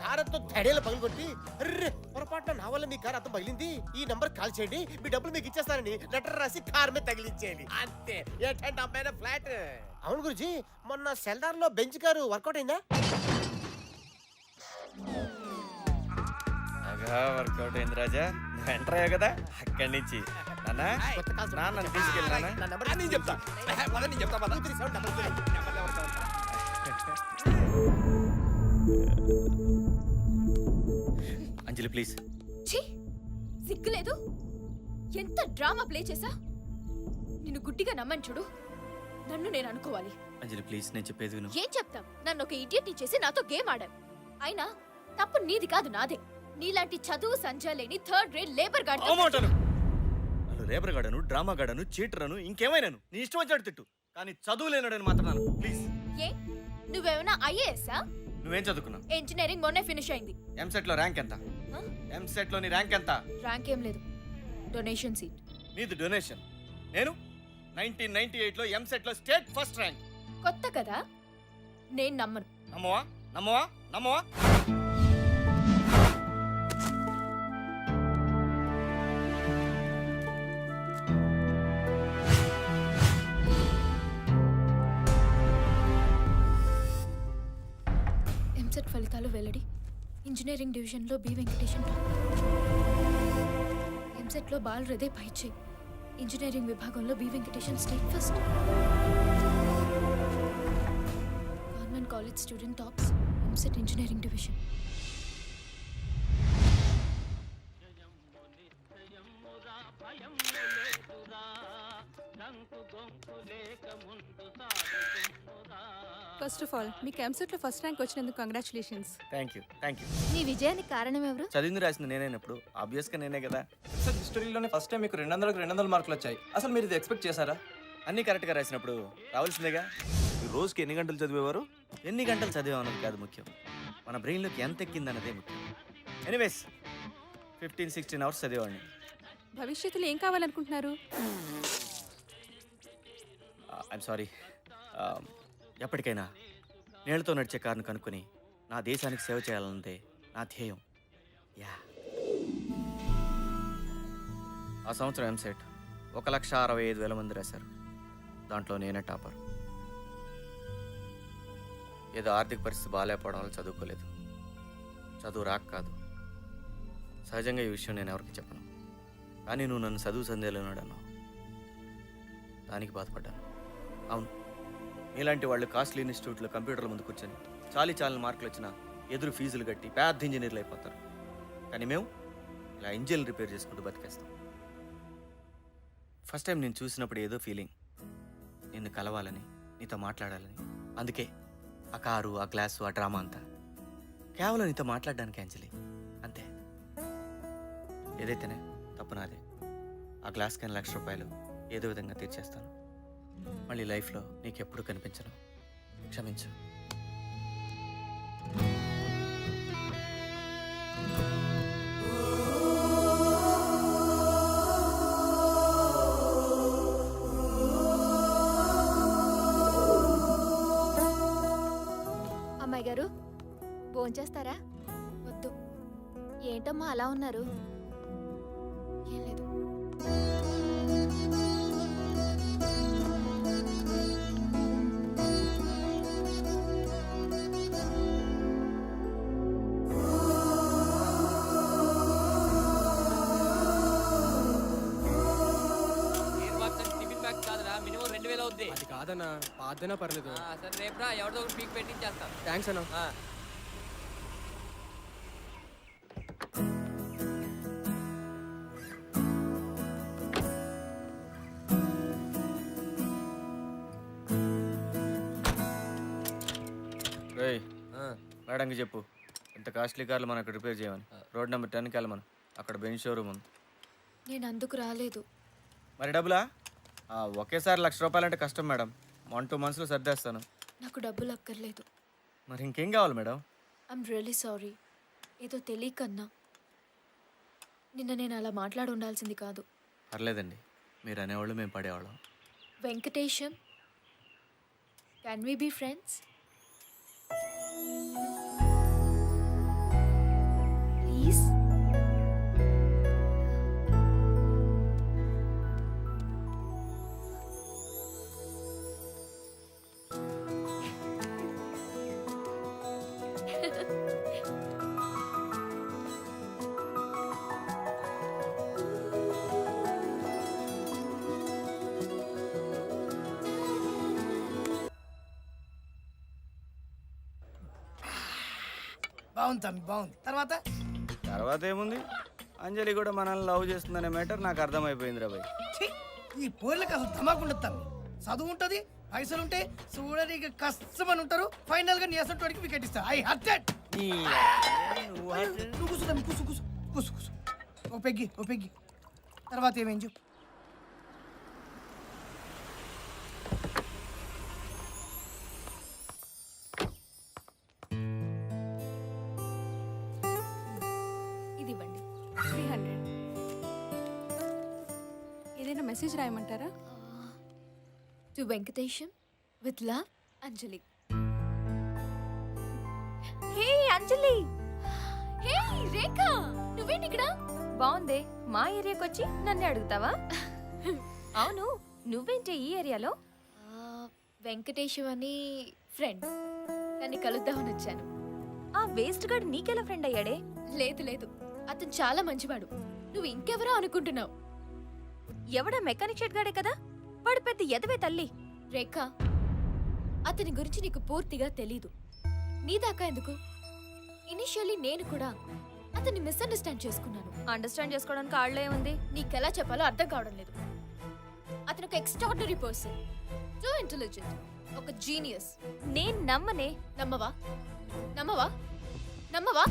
కారంతో తడేలు పగలగొట్టి, అర్రే పొరపాటున నా వల్ల మీ కారు అర్థం పగిలింది, ఈ నంబర్ కాల్ చేయండి, మీ డబ్బులు మీకు ఇచ్చేస్తానని లెటర్ రాసి కార్ మీద తగిలించేయండి. అంతే. ఎట్టంటే అమ్మాయినా ఫ్లాట్. అవును గురుజీ, మొన్న సెల్దార్ లో బెంచ్ కారు వర్కౌట్ అయిందా? వర్కౌట్ అయింది రాజా. ఎంటర్ అయ్యా కదా అక్కడి నుంచి. నన్ను తీసుకెళ్ళి నేను చెప్తా. నేను చెప్తా. అంజలి ప్లీజ్. ఛీ, సిగ్గులేదు? ఎంత డ్రామా ప్లే చేసా? నిన్ను గుడ్డిగా నమ్మని చూడు, నన్ను నేను అనుకోవాలి. అంజలి ప్లీజ్, నేను చెప్పేది విను. ఏం చెప్తాం? నన్ను ఒక ఇడియట్ ని చేసి నాతో గేమ్ ఆడాం. అయినా తప్పు నీది కాదు, నాదే. నీలాంటి చదువు సంజా లేని 3rd grade లేబర్ గార్డ్. అసలు రేబర్ గాడను, డ్రామా గాడను, చీటరను, ఇంకేమైనాను నీ ఇష్టం వచ్చాడు తిట్టు, కానీ చదువు లేనాడని మాత్రం ప్లీజ్. ఏ, నువ్వేమైనా ఐఏఎస్ఆ? నువ్వేం చదువుకున్నావు? ఇంజనీరింగ్ మొన్నే ఫినిష్ అయింది. ఎంసెట్ లో ర్యాంక్ ఎంత? ఎంసెట్ లో నీ ర్యాంక్ ఎంత? ర్యాంక్ ఏం లేదు, డొనేషన్ సీట్. నీది డొనేషన్. నేను 1998 లో ఎంసెట్ లో స్టేట్ ఫస్ట్ ర్యాంక్. కొత్త కదా, నేను నమ్మను. నమ్మవా? నమ్మవా? నమ్మవా? ఎంసెట్ ఫలితాలు వెల్లడి. ఇంజనీరింగ్ డివిజన్లో బి వెంకటేషన్ టాప్. ఎంసెట్లో బాల్ హృదయ్ పైచే. ఇంజనీరింగ్ విభాగంలో B Venkateshan state first. Government college student tops EAMCET engineering division. First of all మీకు ఎంసెట్ లో ఫస్ట్ ర్యాంక్ వచ్చినందుకు కంగ్రాచులేషన్స్. Thank you. నీ విజయానికి కారణం ఎవరు? చదివింది రాసింది నేనైనప్పుడు ఆబ్వియస్ గా నేనే కదా. సార్ హిస్టరీలోనే ఫస్ట్ టైం మీకు 200 మార్కులు వచ్చాయి. అసలు మీరు ఇది ఎక్స్పెక్ట్ చేశారా? అన్ని కరెక్ట్ గా రాసినప్పుడు రావాల్సిందేగా. ఈ రోజుకి ఎన్ని గంటలు చదివేవారు? ఎన్ని గంటలు చదివామన్నది కాదు ముఖ్యం, మన బ్రెయిన్లోకి ఎంత ఎక్కిందన్నదే ముఖ్యం. ఎనీవేస్ 15-16 అవర్స్ చదివేవాడిని. భవిష్యత్తులో ఏం కావాలనుకుంటున్నారు? I'm sorry. ఎప్పటికైనా నీళ్ళతో నడిచే కారును కనుక్కొని నా దేశానికి సేవ చేయాలన్నదే నా ధ్యేయం. యా. ఆ సంవత్సరం ఎంసెట్ 1,65,000 మంది రాశారు. దాంట్లో నేనే టాపర్. ఏదో ఆర్థిక పరిస్థితి బాగాలేకపోవడం వల్ల చదువుకోలేదు. చదువు రాక కాదు, సహజంగా ఈ విషయం నేను ఎవరికి చెప్పను. కానీ నువ్వు నన్ను చదువు సందేహంలో అన్నావు, దానికి బాధపడ్డాను. అవును, మీలాంటి వాళ్ళు కాస్ట్లీ ఇన్స్టిట్యూట్లో కంప్యూటర్ల ముందు కూర్చొని చాలని మార్కులు వచ్చినా ఎదురు ఫీజులు కట్టి పెద్ద ఇంజనీర్లు అయిపోతారు. కానీ మేము ఇలా ఇంజిన్ రిపేర్ చేసుకుంటూ బతికేస్తాం. ఫస్ట్ టైం నేను చూసినప్పుడు ఏదో ఫీలింగ్, నిన్ను కలవాలని, నీతో మాట్లాడాలని. అందుకే ఆ కారు, ఆ గ్లాసు, ఆ డ్రామా అంతా కేవలం నీతో మాట్లాడడానికి అంజలి, అంతే. ఏదైతేనే తప్పు నాదే. ఆ గ్లాస్కి 1,00,000 రూపాయలు ఏదో విధంగా తీర్చేస్తాను. మళ్ళీ లైఫ్లో నీకెప్పుడు కనిపించను. క్షమించు. అమ్మాయి గారు భోంచేస్తారా? వద్దు. ఏంటమ్మా అలా ఉన్నారు? ఏం లేదు. టిఫిన్ బ్యాగ్ కాదురా, మినిమం 2,000 అవుద్ది. అది కాదన్నా, పాదైనా పర్లేదు. సరే రేపురా, ఎవరిదో ఒకటి పీక్ పెట్టించేస్తాను. థ్యాంక్స్ అన్నా. మేడంకి చెప్పు, ఇంత కాస్ట్లీ కార్లు మనం అక్కడ రిపేర్ చేయమని. రోడ్ నెంబర్ 10కి వెళ్ళమను, అక్కడ బెంచ్ షోరూమ్ ఉంది. నేను అందుకు రాలేదు. మరి డబ్బులా? ఒకేసారి 1,00,000 రూపాయలంటే కష్టం మేడం. 1-2 మంత్స్లో సర్దేస్తాను. నాకు డబ్బులు అక్కర్లేదు. మరి ఇంకేం కావాలి మేడం? I'm really sorry. ఏదో తెలియకన్నా. నిన్న నేను అలా మాట్లాడి ఉండాల్సింది కాదు. పర్లేదండి, మీరు అనేవాళ్ళు మేము పడేవాళ్ళం. Venkatesham, can we be friends? Please. బాగుంది తమ్మి, బాగుంది. తర్వాత ఏముంది, అంజలి కూడా మనల్ని లవ్ చేస్తుందనే మ్యాటర్ నాకు అర్థమైపోయింది రా భయ్. ఛీ, ఈ పోర్లకు అసలు ధమాకుండదు తమ్మి. చదువు ఉంటుంది, పైసలు ఉంటాయి, చూడడానికి కష్టమని ఉంటారు. ఫైనల్ గా నీ అసలు వికెట్ ఇస్తా. I hurt. నువ్వు కూసు తమ్మి, కూసు కూసు కూసు కూసు. ఓ పెగ్గి. తర్వాత ఏమేం చెప్పు. మెసేజ్ రాయమంటారా? To Venkatesham with love Anjali. Hey Anjali, hey Rekha, నువ్వేంటి ఇక్కడ? బాగుందే. మా ఏరియాకి వచ్చి నన్ను అడుగుతావా? అవును, నువ్వేంటి ఈ ఏరియాలో? వెంకటేశం అని ఫ్రెండ్, కానీ కలుద్దామని వచ్చాను. ఆ వేస్ట్ గాడు నీకెలా ఫ్రెండ్ అయ్యాడే? లేదు లేదు, అతను చాలా మంచివాడు. నువ్వు ఇంకెవరో అనుకుంటున్నావు. ఎవడా మెకానిక్ షెడ్ గాడే కదా? వాడు పెద్ద ఎదవే తల్లి. రేఖ, అతని గురించి నీకు పూర్తిగా తెలీదు. నీ దాకా ఎందుకు? ఇనిషియల్లీ నేను కూడా అతన్ని మిస్అండర్స్టాండ్ చేసుకున్నాను. అండర్స్టాండ్ చేసుకోవడానికి ఆళ్ళే ఉంది. నీకెలా చెప్పాలో అర్థం కావడం లేదు. అతను ఒక ఎక్స్ట్రాడినరీ పర్సన్, సో ఇంటెలిజెంట్, ఒక జీనియస్. నేను నమ్మనే. నమ్మవా? నమ్మవా? నమ్మవా?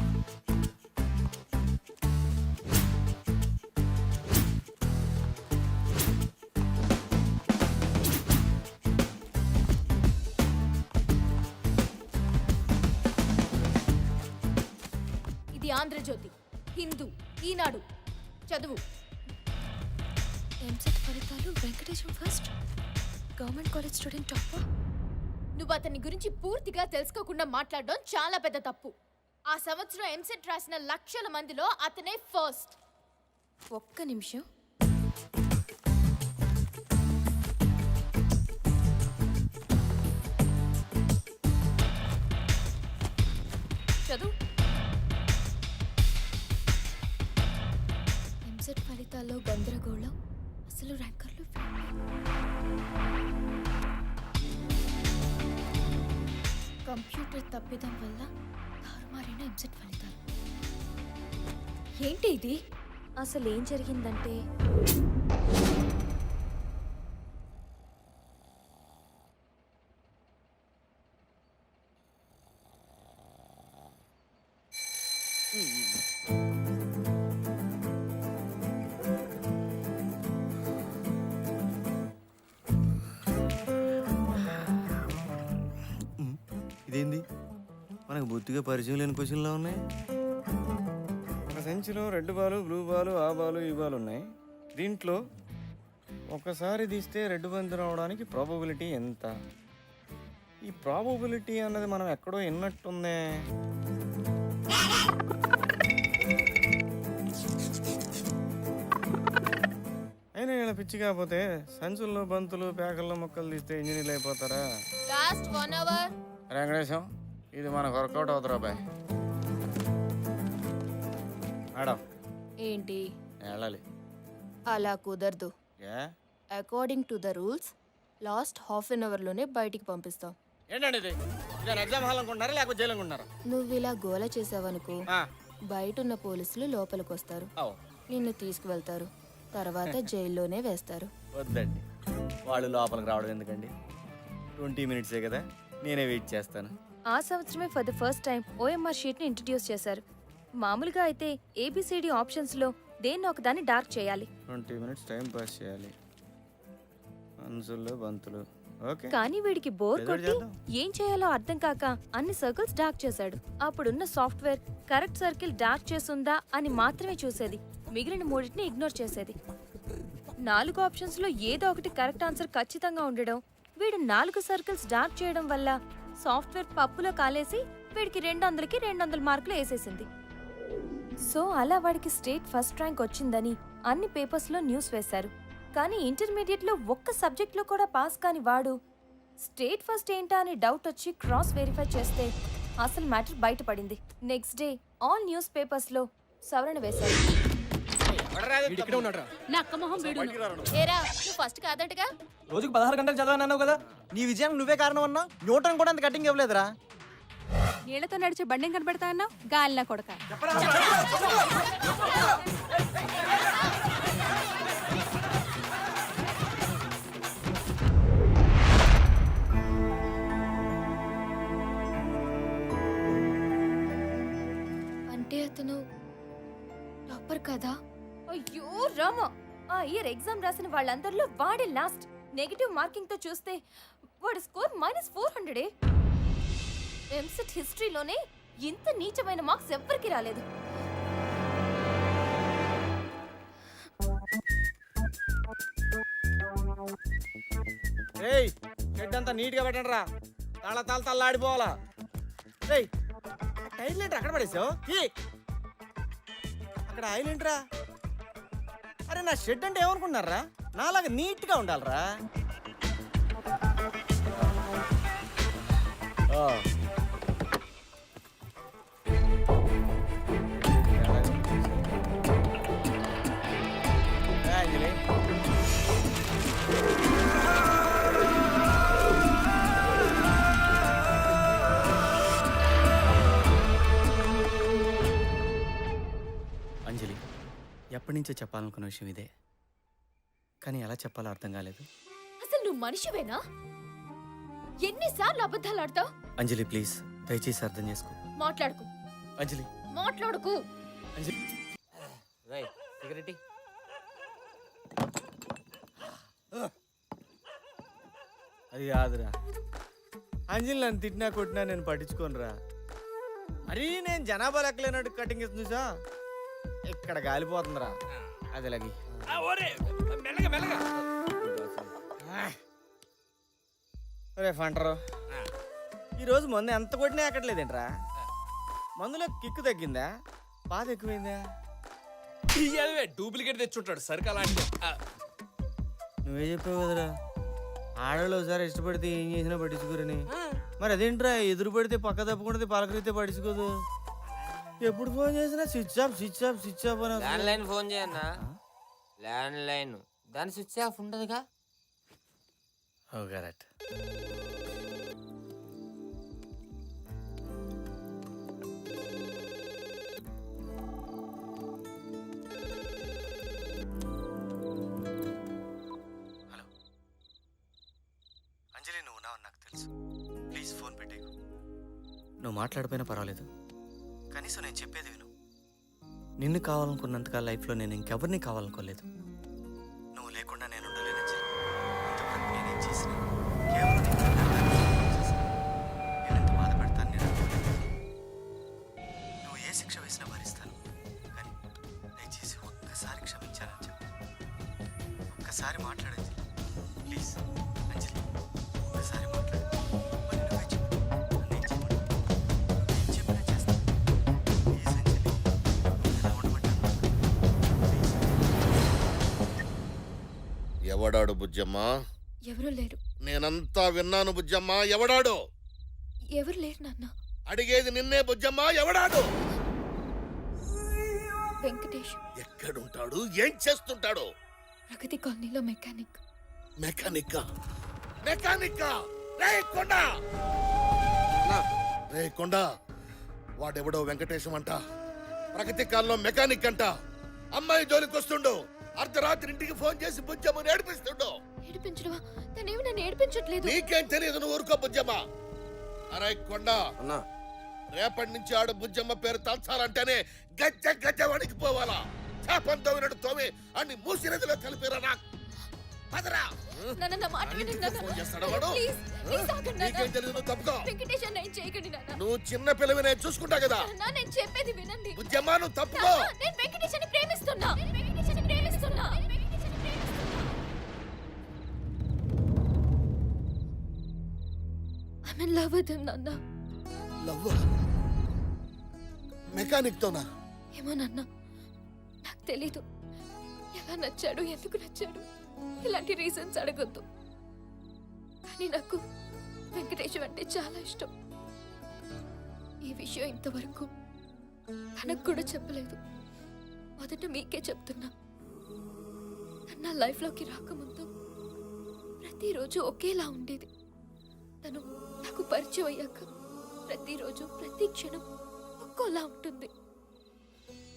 ఇది ఆంధ్రజ్యోతి, హిందూ, ఈనాడు. చదువు. ఎంసెట్ ఫలితాలు Venkatesham first, government college student topper. నువ్వు అతని గురించి పూర్తిగా తెలుసుకోకుండా మాట్లాడడం చాలా పెద్ద తప్పు. ఆ సంవత్సరం ఎంసెట్ రాసిన లక్షల మందిలో అతనే ఫస్ట్. ఒక్క నిమిషం. చదువు. ఎంసెట్ ఫలితాల్లో గందరగోళం, అసలు ర్యాంకర్లు కంప్యూటర్ తప్పిదం వల్ల తారుమారైన ఎంసెట్ ఫలితాలు. ఏంటి ఇది? అసలు ఏం జరిగిందంటే, ఇదేంది? మనకు బొత్తిగా పరిచయం లేని క్వశ్చన్లా ఉన్నాయి. ఒక సంచిలో రెడ్ బాలు, బ్లూ బాలు, ఆ బాలు, ఈ బాలు ఉన్నాయి. దీంట్లో ఒకసారి తీస్తే రెడ్ బంతి రావడానికి ప్రాబబిలిటీ ఎంత? ఈ ప్రాబబిలిటీ అన్నది మనం ఎక్కడో విన్నట్టుందే. అయినా ఇలా పిచ్చి కాకపోతే సంచుల్లో బంతులు, పేకల్లో మొక్కలు తీస్తే ఇంజనీర్లు అయిపోతారా? Last 1 hour. వెంకటేశం, ఇది మనకు వర్కౌట్ అవుతురా బాయ్. మేడం ఏంటి? వెళ్ళాలి. అలా కుదరదు. ఏ? According to the rules last half an hour లోనే బయటికి పంపిస్తాం. ఏంటండి ఇది? ఇదే ఎగ్జామ్ హాల్ అనుకుంటున్నారా లేకపోతే జైలు అనుకుంటున్నారా? నువ్వు ఇలా గోల చేసావనుకో, బయట ఉన్న పోలీసులు లోపలికి వస్తారు, నిన్ను తీసుకువెళ్తారు, తర్వాత జైల్లోనే వేస్తారు. వద్దండి, వాళ్ళు లోపలికి రావడం ఎందుకండి? 20 minutes కదా, నేనే వెయిట్ చేస్తాను. ఆ సంవత్సరమే for the first time OMR sheet ని ఇంట్రడ్యూస్ చేశారు. మామూలుగా అయితే ఏబిసిడి ఆప్షన్స్ లో దేన్ని ఒకదాన్ని డార్క్ చేయాలి. 20 minutes టైం పాస్ చేయాలి. అంచుల్లో బంతులు. ఓకే. కానీ వీడికి బోర్ కొట్టి ఏం చేయాలో అర్థం కాక అన్ని సర్కిల్స్ డార్క్ చేశాడు. అప్పుడున్న సాఫ్ట్వేర్ కరెక్ట్ సర్కిల్ డార్క్ చేసుందా అని మాత్రమే చూసేది, మిగిలిన మూడింటిని ఇగ్నోర్ చేసేది. 4 ఆప్షన్స్ లో ఏదో ఒకటి కరెక్ట్ ఆన్సర్ ఖచ్చితంగా ఉండడం, వీడు 4 సర్కిల్స్ డార్క్ చేయడం వల్ల సాఫ్ట్వేర్ పప్పులో కాలేసి వీడికి 200కి 200 మార్కులు వేసేసింది. సో అలా వాడికి స్టేట్ ఫస్ట్ ర్యాంక్ వచ్చిందని అన్ని పేపర్స్లో న్యూస్ వేశారు. కానీ ఇంటర్మీడియట్లో ఒక్క సబ్జెక్ట్లో కూడా పాస్ కాని వాడు స్టేట్ ఫస్ట్ ఏంటా అని డౌట్ వచ్చి క్రాస్ వెరిఫై చేస్తే అసలు మ్యాటర్ బయటపడింది. నెక్స్ట్ డే ఆల్ న్యూస్ పేపర్స్లో సవరణ వేశారు. ఏరా, నువ్వు ఫస్ట్ కాదటగా? రోజుకు 16 గంటలు చదవనన్నావు కదా. నీ విజయానికి నువ్వే కారణం అన్నా. న్యూటన్ కూడా అంత కటింగ్ ఇవ్వలేదురా. నీళ్లతో నడిచే బండి కనబడతా అన్నావు, గాలిన కొడక. అంటే అతను టాపర్ కదా? అయ్యో రామా, ఆ ఇయర్ ఎగ్జామ్ రాసిన వాళ్ళందరిలో వాడే లాస్ట్. నెగటివ్ మార్కింగ్ తో చూస్తే వాడి స్కోర్ -400. ఎంసెట్ హిస్టరీలోనే ఇంత నీచమైన మార్క్స్ ఎవ్వరికి రాలేదు. రేయ్ షెడ్ అంతా నీట్గా పెట్టండి రా. తల్లాడిపోవాలా. రేయ్ టైర్లు ఏంట్రా అక్కడ పడేసావు? అక్కడ ఆయిల్ ఏంట్రా? అరే నా షెడ్ అంటే ఏమనుకున్నారా? నాలాగా నీట్గా ఉండాలిరా. అంజలి, ఎప్పటి నుంచో చెప్పాలనుకున్న విషయం ఇదే, కానీ ఎలా చెప్పాలో అర్థం కాలేదు. అసలు నువ్వు మనిషివేనా? ఎన్నిసార్లు అబద్ధాలు ఆడతావు? అంజలి ప్లీజ్ దయచేసి అర్థం చేసుకో. మాట్లాడుకు. అంజలి మాట్లాడుకు. అంజలి సిగరెట్ అది కాదురా. అంజలి నన్ను తిట్టినా కొట్టినా నేను పట్టించుకోనురా. మరీ నేను జనాభా లెక్కలేనట్టు కటింగ్ ఇస్తుంది చూసా, ఇక్కడ గాలిపోతుందిరా. అది లగి రే ఫంటరు, ఈరోజు మందు ఎంత కొట్టినా ఎక్కట్లేదేంట్రా? మందులో కిక్కు తగ్గిందా, బాధ ఎక్కువైందా? డూప్లికేట్ తెచ్చుంటాడు సరికి అలాంటి. నువ్వే చెప్పావు కదరా ఆడవాళ్ళు ఒకసారి ఇష్టపడితే ఏం చేసినా పట్టించుకోరని. మరి అదేంట్రా ఎదురు పడితే పక్క తప్పకుండా పలకరితే పట్టించుకోదు. ఎప్పుడు ఫోన్ చేసినా switch off switch off switch off అని. ల్యాండ్ లైన్ ఫోన్ చేయన్నా. ల్యాండ్ లైన్ దాని స్విచ్ ఆఫ్ ఉండదుగా. Oh correct. హలో అంజలి, నువ్వు నాకు తెలుసు. ప్లీజ్ ఫోన్ పెట్టేకు. నువ్వు మాట్లాడిపోయినా పర్వాలేదు, కనీసం నేను చెప్పేది విను. నిన్ను కావాలనుకున్నంతగా లైఫ్లో నేను ఇంకెవరిని కావాలనుకోలేదు. నువ్వు లేకుండా నేను ఉండలేను అంజలి. ఇంతవరకు నేనేం చేసినా కేవలం నీకు చేశాను. నేనెంత బాధ పెడతాను నేను అనుకోలేదు. నువ్వు ఏ శిక్ష వేసినా భరిస్తాను, కానీ దయచేసి ఒక్కసారి క్షమించాలని చెప్పు. ఒక్కసారి మాట్లాడండి ప్లీజ్. అంజలి ఒక్కసారి మాట్లాడు. మరి నువ్వే చెప్పు, నేను చెప్పను. నేను చెప్పినా చేస్తాను. ప్లీజ్ అంజలి, ఎలా ఉండమంటాను? ఎవడాడు బుజ్జమ్మా? ఎవరు లేరు. నేనంతా విన్నాను బుజ్జమ్మా. ఎవడాడు? ఎవరు లేరు నాన్న. అడిగేది నిన్నే బుజ్జమ్మా. ఎవడాడు? వెంకటేష్. ఎక్కడుంటాడు? ఏం చేస్తుంటాడు? ప్రగతి కాలనీలో మెకానిక్. మెకానిక్కా? మెకానిక్కా? రే కొండ, రే కొండ, వాడెవడో వెంకటేశం అంట, ప్రగతి కాలంలో మెకానిక్ అంట. అమ్మాయి జోలికి వస్తుండు. అర్ధరాత్రి ఇంటికి ఫోన్ చేసి బుజ్జమ్మని ఏడిపిస్తుండు. ఏడిపించడమా? తనేమి నన్ను ఏడిపించట్లేదు. నీకేం తెలియదు, నువ్వు ఊరుకో బుజ్జమ్మ. అరే కొండ, రేపటి నుంచి ఆడు బుజ్జమ్మ పేరు తలచాలంటేనే గజ్జ గజ్జ వణికిపోవాలా. చేపంతో వినడు తోమి అన్ని మూసి నదిలో కలిపిరా. నాకు పదరా. నాన్న నా మాట వినండి నాన్న. ఫోన్ చేస్తాడా వాడు? ప్లీజ్ ప్లీజ్ ఆగండి నాన్న. నీకేం తెలియదు, నువ్వు తప్పుకో. వెంకటేష్ అన్న ఏం చేయకండి నాన్న. నువ్వు చిన్న పిల్లవి, నేను చూసుకుంటా కదా. నాన్న నేను చెప్పేది వినండి. బుజ్జమ్మ నువ్వు తప్పుకో. నాన్న, నేను వెంకటేష్ అని ప్రేమిస్తున్నా. నేను వెంకటేష్ అని ప్రేమిస్తున్నా. I'm in love with him, నాన్న. లవ్? మెకానిక్ తోనా? ఏమో నాన్న, నాకు తెలీదు. ఎలా నచ్చాడు, ఎందుకు నచ్చాడు, ఇలాంటి రీజన్స్ అడగొద్దు. కానీ నాకు వెంకటేశ్వర అంటే చాలా ఇష్టం. ఈ విషయం ఇంతవరకు తనకు కూడా చెప్పలేదు. మొదట మీకే చెప్తున్నా. తన లైఫ్లోకి రాకముందు ప్రతిరోజు ఒకేలా ఉండేది. తను నాకు పరిచయం అయ్యాక ప్రతిరోజు ప్రతి క్షణం ఒక్కోలా ఉంటుంది.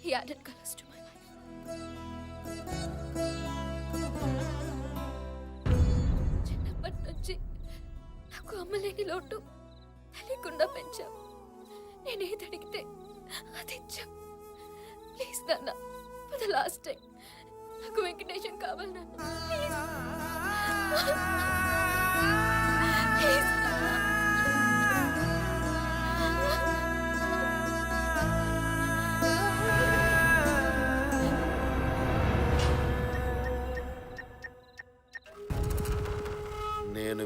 He added colors to my life. చిన్నప్పటి నుంచి నాకు అమ్మలేని లోటు తెలియకుండా పెంచా. నేనేది అడిగితే అది ఇచ్చా. ప్లీజ్ నాన్న, ఫర్ ద లాస్ట్ టైం నాకు వెంకటేశం కావాలి నాన్న. ప్లీజ్ నేను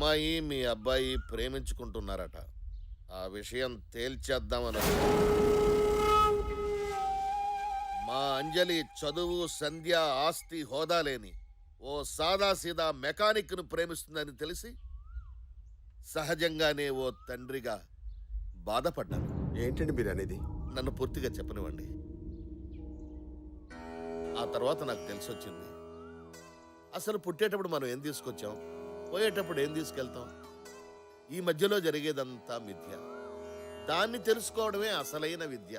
అమ్మాయి మీ అబ్బాయి ప్రేమించుకుంటున్నారట. ఆ విషయం తేల్చేద్దామని మా అంజలి చదువు, సంధ్య, ఆస్తి, హోదా లేని ఓ సాదాసీదా మెకానిక్ను ప్రేమిస్తుందని తెలిసి సహజంగానే ఓ తండ్రిగా బాధపడ్డాను. ఏంటండి మీరు అనేది? నన్ను పూర్తిగా చెప్పనివ్వండి. ఆ తర్వాత నాకు తెలిసొచ్చింది, అసలు పుట్టేటప్పుడు మనం ఏం తీసుకొచ్చాం, పోయేటప్పుడు ఏం తీసుకెళ్తాం, ఈ మధ్యలో జరిగేదంతా మిథ్య. దాన్ని తెలుసుకోవడమే అసలైన విద్య.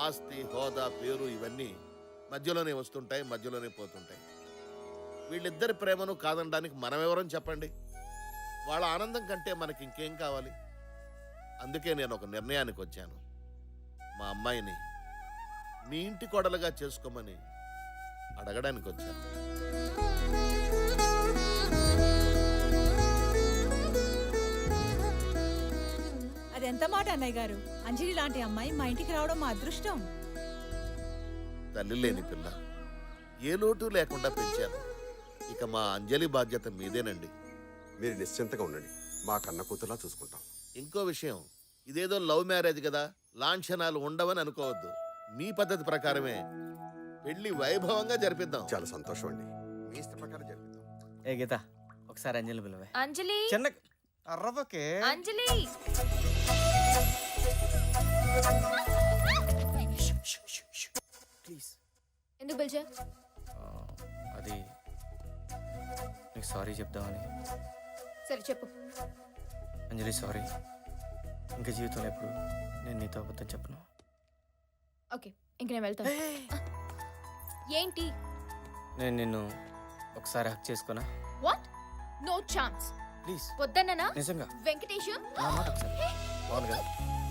ఆస్తి, హోదా, పేరు ఇవన్నీ మధ్యలోనే వస్తుంటాయి, మధ్యలోనే పోతుంటాయి. వీళ్ళిద్దరి ప్రేమను కాదనడానికి మనమెవరం చెప్పండి? వాళ్ళ ఆనందం కంటే మనకి ఇంకేం కావాలి? అందుకే నేను ఒక నిర్ణయానికి వచ్చాను. మా అమ్మాయిని మీ ఇంటి కోడలుగా చేసుకోమని అడగడానికి వచ్చాను. అదెంత మాట అన్నయ్య గారు. అంజలి లాంటి అమ్మాయి మా ఇంటికి రావడం మా అదృష్టం. తల్లి లేని పిల్ల, ఏ లోటు లేకుండా పెంచాను. ఇక మా అంజలి బాధ్యత మీదేనండి. మీరు నిశ్చింతగా ఉండండి, మా కన్న కూతురులా చూసుకుంటాం. ఇంకో విషయం, ఇదేదో లవ్ మ్యారేజ్ కదా, లాంఛనాలు ఉండవని అనుకోవద్దు. మీ పద్ధతి ప్రకారమే పెళ్లి వైభవంగా జరిపిద్దాం. చాలా సంతోషం అండి, మీ ఇష్ట ప్రకారం జరిపిద్దాం. ఏ గీత, ఒకసారి అంజలి పిలవే. అంజలి చిన్న అర్రవకే. అంజలి ప్లీజ్. ఎందుకు పిలిచా? అది నీకు సారీ చెప్దామని. సరే చెప్పు. అంజలి సారీ, ఇంకా జీవితంలో ఎప్పుడు నేను నీతో అబద్ధం చెప్పను. ఓకే, ఇంక నేను వెళ్తాను. ఏంటి? నేను నిన్ను ఒకసారి హక్ చేసుకున్నా. వాట్? No chance. ప్లీజ్. వద్దన్నా? నిజంగా. వెంకటేష్ నా మాట ఒకసారి. బాగుంది కదా?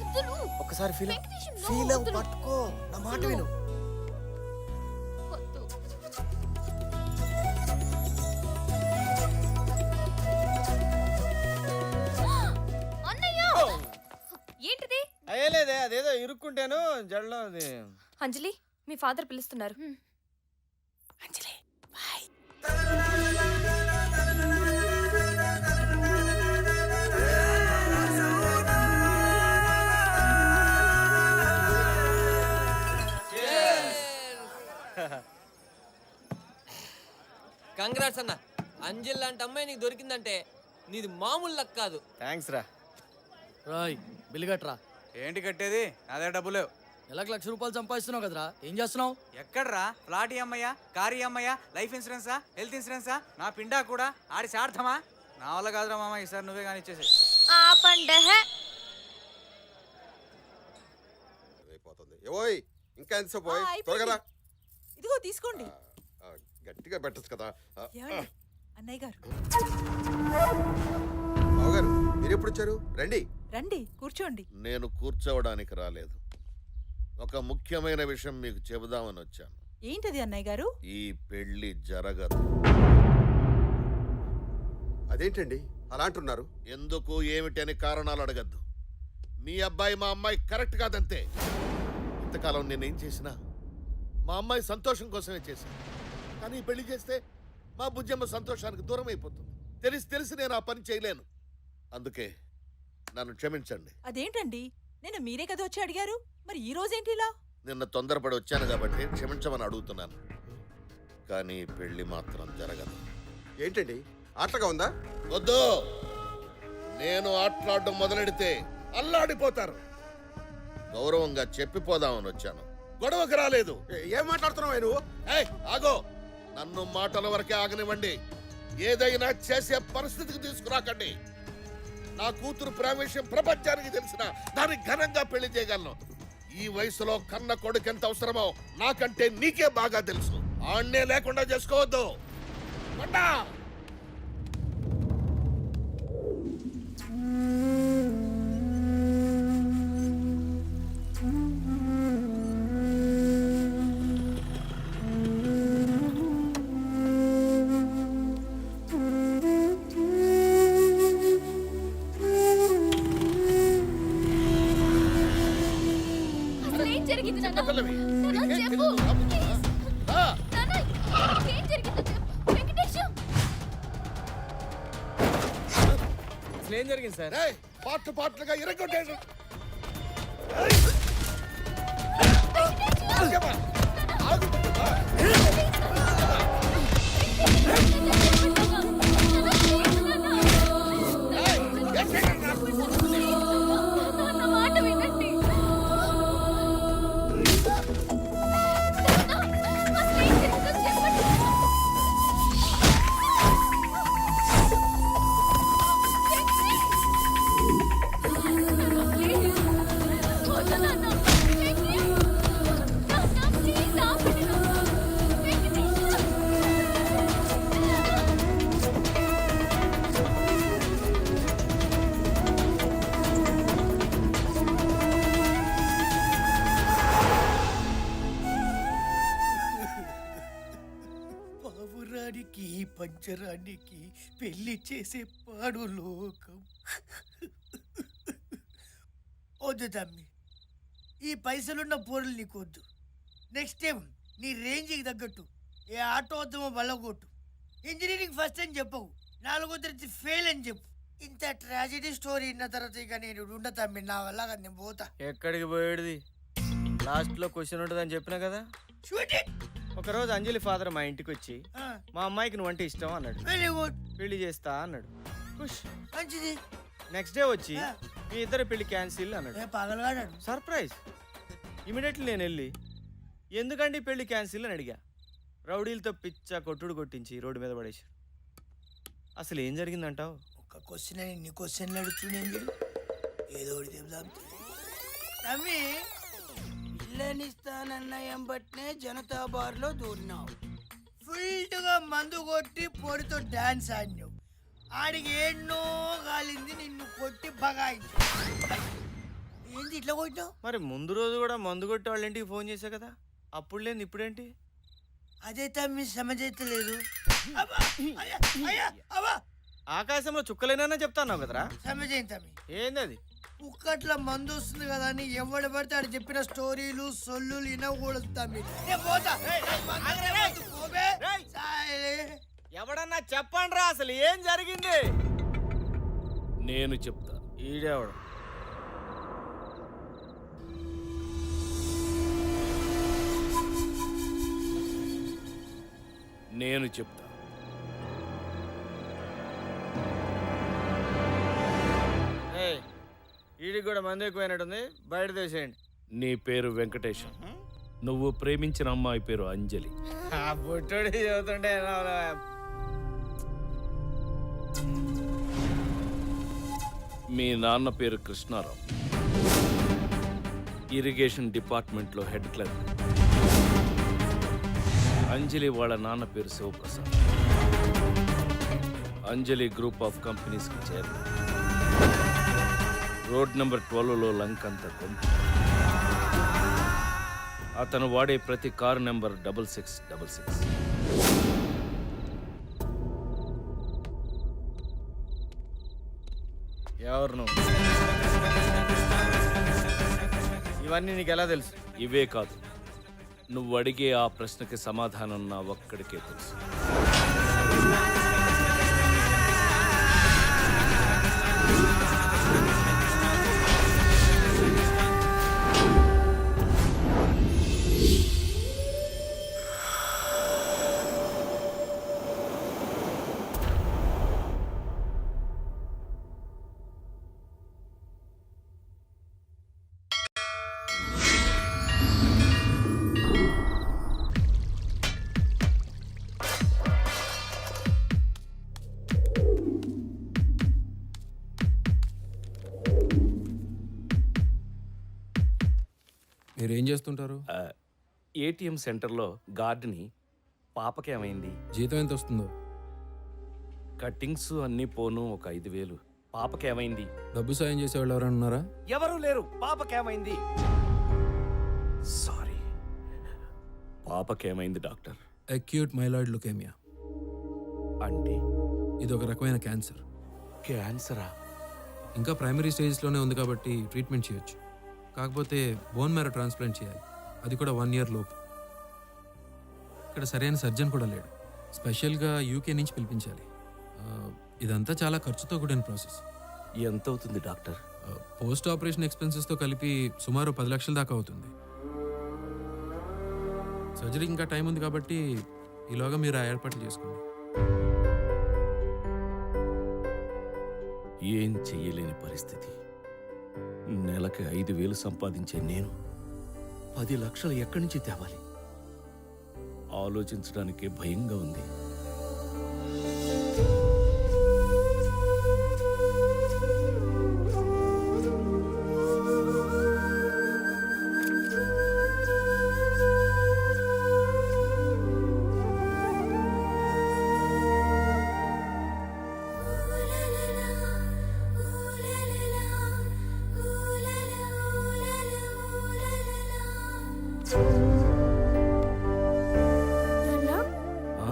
వద్దును. ఒక్కసారి ఫీల్ వెంకటేష్, no, ఫీల్ వద్దును. పట్టుకో, నా మాట విను. వద్దు. అన్నయ్య! ఏంటిది? అయ్యలేదే, అదేదో ఇరుక్కుంటాను జడలో. అది అంజలి, మీ ఫాదర్ పిలుస్తున్నారు. అంజలి బాయ్. కంగ్రాట్స్ అన్న. అంజలి లాంటి అమ్మాయి నీకు దొరికిందంటే నీది మామూలు లక్ కాదు. థ్యాంక్స్ రా. రాయ్ బిల్లు కట్టరా. ఏంటి కట్టేది? అదే డబ్బు లేవు. నెలకు ₹1,00,000 సంపాదిస్తున్నావు కదరా, ఏం చేస్తున్నావు? ఎక్కడ్రా? ఫ్లాట్ అమ్మయ్యా, కారు అమ్మయ్యా, లైఫ్ ఇన్సూరెన్సా, హెల్త్ ఇన్సూరెన్సా, నా పిండా కూడా ఆడి సార్థమా? నా వల్ల కాదురా మామ, ఈసారి నువ్వే కానీ ఇచ్చేసి. అయిపోతుంది. ఏవోయ్, ఇంకా ఎంతసేపు పోయి? త్వరగా రా. ఇదిగో తీసుకోండి. గట్టిగా పెట్టచ్చు కదా. ఏమండి? అన్నయ్య గారు. బావగారు, మీరు ఎప్పుడు వచ్చారు? రండి రండి, కూర్చోండి. నేను కూర్చోవడానికి రాలేదు, ఒక ముఖ్యమైన విషయం మీకు చెబుదామని వచ్చాను. ఏంటది అన్నయ్య గారు? ఈ పెళ్లి జరగదు. అదేంటండి అలా అంటున్నారు? ఎందుకు ఏమిటి అని కారణాలు అడగద్దు. మీ అబ్బాయి మా అమ్మాయి కరెక్ట్ కాదంతే. ఇంతకాలం నేనేం చేసినా మా అమ్మాయి సంతోషం కోసమే చేశాను. కానీ ఈ పెళ్లి చేస్తే మా బుజ్జమ్మ సంతోషానికి దూరం అయిపోతుంది. తెలిసి నేను ఆ పని చేయలేను. అందుకే నన్ను క్షమించండి. అదేంటండి, నేను మీరే కదా వచ్చి అడిగారు, మరి ఈ రోజేంటి ఇలా? నిన్న తొందరపడి వచ్చాను కాబట్టి క్షమించమని అడుగుతున్నాను. కానీ పెళ్లి మాత్రం జరగదు. ఏంటండి ఆటగా ఉందా? వద్దు, నేను ఆటలాడడం మొదలెడితే అల్లాడిపోతారు. గౌరవంగా చెప్పిపోదామని వచ్చాను, గొడవకు రాలేదు. ఏం మాట్లాడుతున్నావు నువ్వు? ఆగో, నన్ను మాటల వరకే ఆగనివ్వండి. ఏదైనా చేసే పరిస్థితికి తీసుకురాకండి. నా కూతురు ప్రేమ విషయం ప్రపంచానికి తెలిసిన దాన్ని ఘనంగా పెళ్లి చేయగలను. ఈ వయసులో కన్న కొడుకు ఎంత అవసరమో నాకంటే నీకే బాగా తెలుసు. ఆణ్ణే లేకుండా చేసుకోవద్దు. అసలు ఏం జరిగింది నాన్న? పల్లవి, నాన్న, నీకేం చెప్పు. తెలియదు? ఆ, నాన్న, ఏం జరిగిందో చెప్పు. వెంకటేష్! అసలు ఏం జరిగింది సార్? పార్ట్లు పార్ట్లుగా ఇరగొట్టేసి పావురానికి పంచరానికి పెళ్లి చేసే పాడు లోకం. వద్దు తమ్మి, ఈ పైసలున్న పోరులు నీకు వద్దు. నెక్స్ట్ టైం నీ రేంజ్కి తగ్గట్టు ఏ ఆటో వద్దామో బల్లగొట్టు. ఇంజనీరింగ్ ఫస్ట్ అని చెప్పవు, 4వ తరగతి ఫెయిల్ అని చెప్పు. ఇంత ట్రాజెడీ స్టోరీ విన్న తర్వాత ఇక నేను ఉండ తమ్మి, నా వల్ల కాదు, నేను పోతా. ఎక్కడికి పోయేది? లాస్ట్ లో క్వశ్చన్ ఉంటుందని చెప్పినా కదా. ఒకరోజు అంజలి ఫాదర్ మా ఇంటికి వచ్చి మా అమ్మాయికి నువ్వు అంటే ఇష్టం అన్నాడు. పెళ్లి చేస్తా అన్నాడు. మంచిది. నెక్స్ట్ డే వచ్చి మీ ఇద్దరు పెళ్లి క్యాన్సిల్ అన్నాడు. సర్ప్రైజ్. ఇమీడియట్లీ నేను వెళ్ళి ఎందుకండి పెళ్లి క్యాన్సిల్ అని అడిగా. రౌడీలతో పిచ్చ కొట్టుడు కొట్టించి రోడ్డు మీద పడేశారు. అసలు ఏం జరిగిందంటావు? ఒక క్వశ్చన్ అని ఇన్ని క్వశ్చన్లు అడుగుతున్నాను. ఏదో ఒకటి చెప్దాం తమ్మి. పిల్లనిస్తానన్న ఎంబట్నే జనతా బార్లో దూరినావు. ఫుల్గా మందు కొట్టి పొడితో డాన్స్ ఆడినావు. ఆడికి ఎన్నో కాలింది, నిన్ను కొట్టి బగాయించు. ఏంది ఇట్లా కొట్టినావు? మరి ముందు రోజు కూడా మందు కొట్టి వాళ్ళ ఇంటికి ఫోన్ చేశా కదా, అప్పుడు లేదు ఇప్పుడేంటి? అదే తమ్మి సమజైతలేదు. ఆకాశంలో చుక్కలేనా చెప్తాన్నావు కదరా. సమజైంది తమ్మి. ఏంది అది? కుక్కట్ల మందు వస్తుంది కదా అని ఎవడు పడితే ఆడు చెప్పిన స్టోరీలు సొల్లు వినకూడదు తమ్మి. ఎవడన్నా చెప్పండి రా, అసలు ఏం జరిగింది? నేను చెప్తా. ఈడేవాడు నేను చెప్తా. ఈడికి కూడా మంది ఎక్కువైనట్టుంది, బయట తీసేయండి. నీ పేరు వెంకటేశం, నువ్వు ప్రేమించిన అమ్మాయి పేరు అంజలి. బుట్టడి చదువుతుంటే మీ నాన్న పేరు కృష్ణారావు, ఇరిగేషన్ డిపార్ట్మెంట్లో హెడ్ క్లర్క్. అంజలి వాళ్ళ నాన్న పేరు శివప్రసాద్, అంజలి గ్రూప్ ఆఫ్ కంపెనీస్కి చైర్మన్. రోడ్ నెంబర్ 12లో లంకంత కొంత. అతను వాడే ప్రతి కారు నెంబర్ 6666. ఎవరు నువ్వు? ఇవన్నీ నీకు ఎలా తెలుసు? ఇవే కాదు, నువ్వు అడిగే ఆ ప్రశ్నకి సమాధానం నా ఒక్కడికే తెలుసు. మీరేం చేస్తుంటారు? ఏటీఎం సెంటర్లో గార్డ్ని. పాపకేమైంది? జీతం ఎంత వస్తుందో? కట్టింగ్స్ అన్నీ పోను ఒక 5,000. పాపకేమైంది? డబ్బు సాయం చేసేవాళ్ళు ఎవరైనా ఉన్నారా? ఎవరూ లేరు. పాపకేమైంది? సారీ, పాపకేమైంది డాక్టర్? Acute myeloid leukemia. అంటే ఇది ఒక రకమైన క్యాన్సర్. క్యాన్సరా? ఇంకా ప్రైమరీ స్టేజ్లోనే ఉంది కాబట్టి ట్రీట్మెంట్ చేయొచ్చు. కాకపోతే బోన్ మ్యారో ట్రాన్స్ప్లాంట్ చేయాలి, అది కూడా 1 year లోపు. ఇక్కడ సరైన సర్జన్ కూడా లేడు. స్పెషల్గా యూకే నుంచి పిలిపించాలి. ఇదంతా చాలా ఖర్చుతో కూడిన ప్రాసెస్. ఎంత అవుతుంది డాక్టర్? పోస్ట్ ఆపరేషన్ ఎక్స్పెన్సెస్తో కలిపి సుమారు 10 లక్షల దాకా అవుతుంది. సర్జరీ ఇంకా టైం ఉంది కాబట్టి ఈలోగా మీరు ఆ ఏర్పాట్లు చేసుకోండి. ఏం చెయ్యలేని పరిస్థితి. నెలకి 5,000 సంపాదించే నేను 10 లక్షలు ఎక్కడి నుంచి తేవాలి? ఆలోచించడానికే భయంగా ఉంది. ఆ?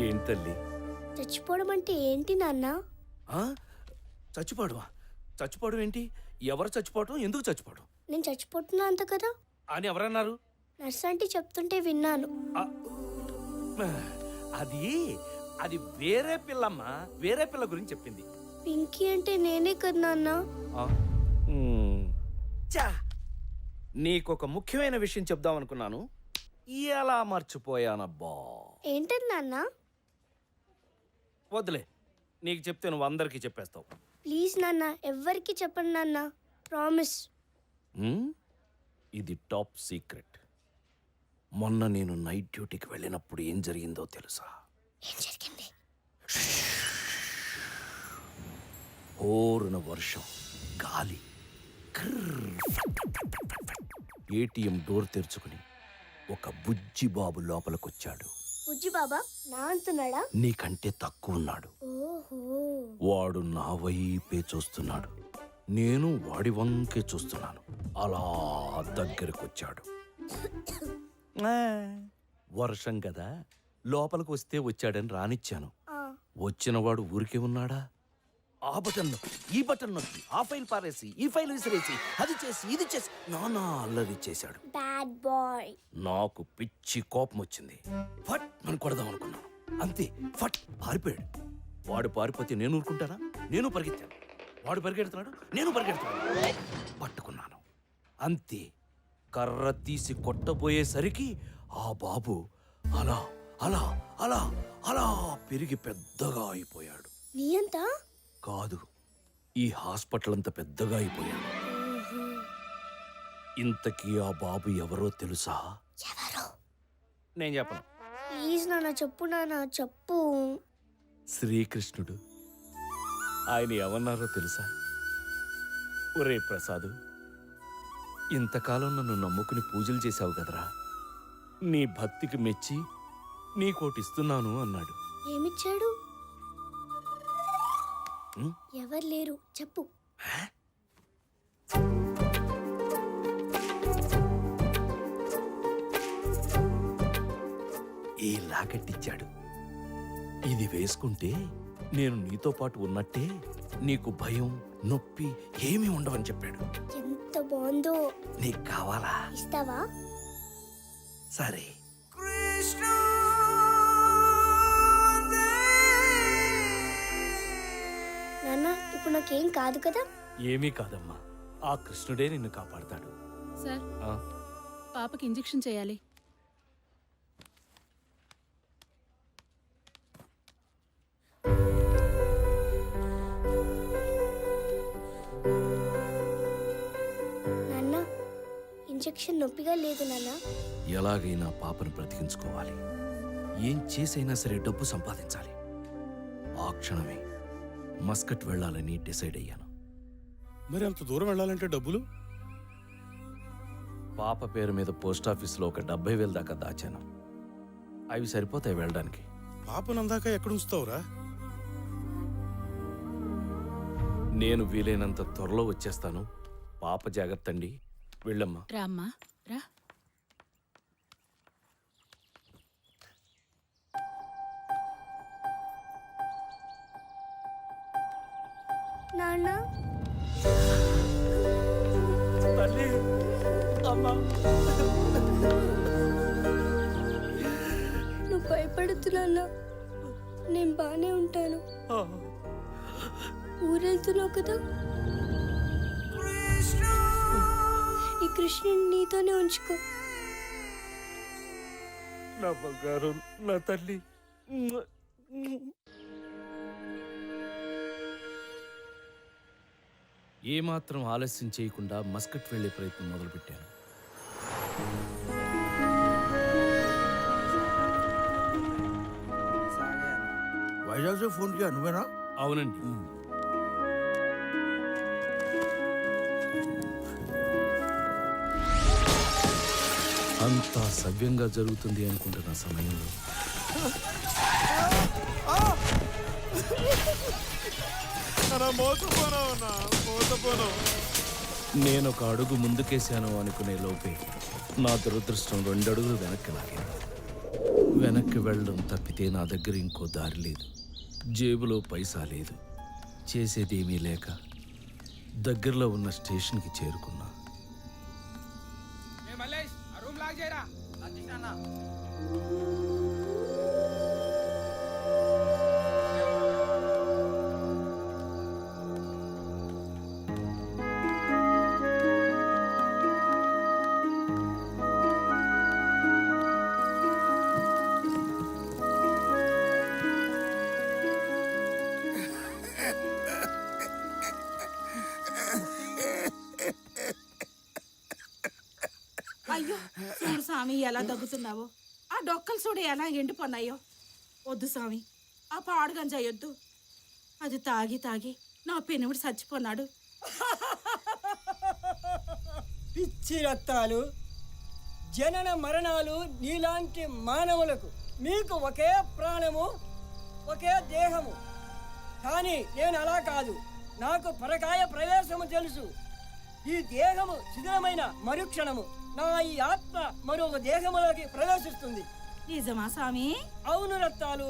ఏం తల్లి? చచ్చిపోవడం అంటే ఏంటి నాన్న? ఆ? చచ్చిపోవడమా? చచ్చిపోవడం ఏంటి? ఎవరు చచ్చిపోవడం? ఎందుకు చచ్చిపోవడం నేను చచ్చిపోతున్నా అంత కదా అని ఎవరన్నారు? నర్స్ అంటే చెప్తుంటే విన్నాను. అది అది వేరే పిల్లమ్మా, వేరే పిల్ల గురించి చెప్పింది. పింకీ అంటే నేనే కదా నాన్న. ఆ? చా, నీకొక ముఖ్యమైన విషయం చెప్దాం అనుకున్నాను, ఎలా మర్చిపోయానబ్బా. ఏంటది నాన్న? వద్దులే, నీకు చెప్తే నువ్వు అందరికీ చెప్పేస్తావు. ప్లీజ్ నాన్న, ఎవ్వరికి చెప్పండి నాన్న, ప్రామిస్. ఇది టాప్ సీక్రెట్. మొన్న నేను నైట్ డ్యూటీకి వెళ్ళినప్పుడు ఏం జరిగిందో తెలుసా? ఏం జరిగింది? ఓరున వర్షం, గాలి, ఏటీఎం డోర్ తెరుచుకుని ఒక బుజ్జి బాబు లోపలికొచ్చాడు. బుజ్జి బాబా నా అంటున్నాడా? నీకంటే తక్కువ ఉన్నాడు. ఓహో. వాడు నా వైపే చూస్తున్నాడు, నేను వాడి వంకే చూస్తున్నాను. అలా దగ్గరకొచ్చాడు. వర్షం కదా, లోపలికి వస్తే వచ్చాడని రానిచ్చాను. వచ్చినవాడు ఊరికే ఉన్నాడా? ఆ బటన్ నొక్కి, ఈ బటన్ నొక్కి, ఆ ఫైల్ పారేసి, ఈ ఫైల్ విసిరేసి, అది చేసి, ఇది చేసి నానా అల్లరి చేశాడు. Bad boy. నాకు పిచ్చి కోపం వచ్చింది. ఫట్ మనం కొడదాం అనుకున్నాను, అంతే ఫట్ పారిపోయాడు. వాడు పారిపోతే నేను ఊరుకుంటానా? నేను పరిగెత్తాను. వాడు పరిగెడుతున్నాడు, నేను పరిగెడుతున్నాను. పట్టుకున్నాను, అంతే. కర్ర తీసి కొట్టబోయేసరికి ఆ బాబు అలా అలా అలా అలా పెరిగి పెద్దగా అయిపోయాడు. నీ అంత కాదు, ఈ హాస్పిటల్ అంత పెద్దగా అయిపోయాడు. ఇంతకీ ఆ బాబు ఎవరో తెలుసా? ఎవరు? నేను చెప్పను. ప్లీజ్ నాన్న చెప్పు, నాన్న చెప్పు. శ్రీకృష్ణుడు. ఆయన ఏమన్నారో తెలుసా? ఒరే ప్రసాదు, ఇంతకాలం నన్ను నమ్ముకుని పూజలు చేశావు కదరా, నీ భక్తికి మెచ్చి నీకోటిస్తున్నాను అన్నాడు. ఏమిచ్చాడు? ఉం? ఎవరు లేరు, చెప్పు. ఈ లాకెట్టిచ్చాడు. ఇది వేసుకుంటే నేను నీతో పాటు ఉన్నట్టే, నీకు భయం నొప్పి ఏమీ ఉండవని చెప్పాడు. ఎంత బాగుందో. నీకు కావాలా? ఇస్తావా? సరే. నాన్న ఇప్పుడు నాకేం కాదు కదా? ఏమీ కాదమ్మా, ఆ కృష్ణుడే నిన్ను కాపాడతాడు. సార్, ఆ? పాపకి ఇంజెక్షన్ చేయాలి. నాన్న ఇంజెక్షన్ నొప్పిగా లేదు నాన్న. ఎలాగైనా పాపను బ్రతికించుకోవాలి. ఏం చేసైనా సరే డబ్బు సంపాదించాలి. ఆ క్షణమే మస్కట్ వెళ్ళాలని డిసైడ్ అయ్యాను. మరి అంత దూరం వెళ్ళాలంటే డబ్బులు? పాప పేరు మీద పోస్టాఫీస్లో ఒక 70,000 దాకా దాచాను. అవి సరిపోతాయి వెళ్ళడానికి. పాపనందాక ఎక్కడ ఉంచుతావురా? నేను వీలైనంత త్వరలో వచ్చేస్తాను. పాప జాగ్రత్త అండి. వెళ్ళమ్మా. రామ్మా రా. నాన్న తల్లి, అమ్మా. నువ్వు భయపడుతున్నా, నేను బానే ఉంటాను. ఊరెళ్తున్నావు కదా, ఈ కృష్ణుని నీతోనే ఉంచుకో. నా బంగారం, నా తల్లి. ఏమాత్రం ఆలస్యం చేయకుండా మస్కట్ వెళ్లే ప్రయత్నం మొదలుపెట్టాను. వైజాగ్ से फोन किया నువ్వేనా? అవునండి. అంతా సవ్యంగా జరుగుతుంది అనుకుంటున్న సమయంలో నేను ఒక అడుగు ముందుకేశాను అనుకునే లోపే నా దురదృష్టం 2 అడుగులు వెనక్కి లాగింది. వెనక్కి వెళ్ళడం తప్పితే నా దగ్గర ఇంకో దారి లేదు. జేబులో పైసా లేదు. చేసేదేమీ లేక దగ్గరలో ఉన్న స్టేషన్కి చేరుకున్నా. అయ్యో చూడు స్వామి ఎలా దగ్గుతున్నావో, ఆ డొక్కలు చూడు ఎలా ఎండిపోన్నాయో. వద్దు స్వామి, ఆ పాడు గంజాయొద్దు. అది తాగి తాగి నా పెనుముడు చచ్చిపోన్నాడు. పిచ్చి రక్తాలు, జనన మరణాలు నీలాంటి మానవులకు. మీకు ఒకే ప్రాణము, ఒకే దేహము. కానీ నేను అలా కాదు. నాకు పరకాయ ప్రవేశము తెలుసు. ఈ దేహము శిథిలమైన మరుక్షణము నా ఈ ఆత్మ మరొక దేహములోకి ప్రవేశిస్తుంది. నిజమా స్వామి? అవును రత్తాలు,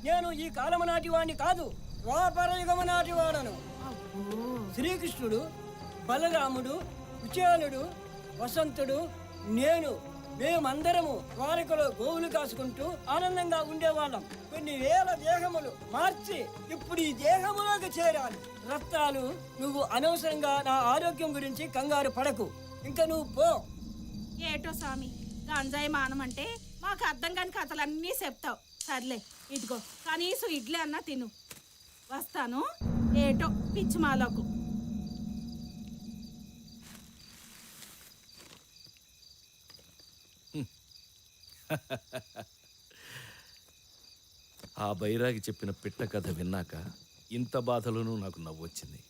నేను ఈ కాలము నాటి వాడిని కాదు, ద్వాపర యుగము నాటి వాడను. శ్రీకృష్ణుడు, బలరాముడు, కుచేలుడు, వసంతుడు, నేను మేమందరము ద్వారకలో గోవులు కాసుకుంటూ ఆనందంగా ఉండేవాళ్ళం. కొన్ని వేల దేహములు మార్చి ఇప్పుడు ఈ దేహములోకి చేరాలి. రత్తాలు, నువ్వు అనవసరంగా నా ఆరోగ్యం గురించి కంగారు పడకు. ఇంకా నువ్వు పో. ఏటో స్వామి, గంజాయి మానమంటే మాకు అర్థం కాని కథలన్నీ చెప్తావు. సర్లే, ఇదిగో కనీసం ఇడ్లీ అన్నా తిను. వస్తాను. ఏటో పిచ్చి మాలకు. ఆ బైరాగి చెప్పిన పిట్ట కథ విన్నాక ఇంత బాధలోనూ నాకు నవ్వొచ్చింది.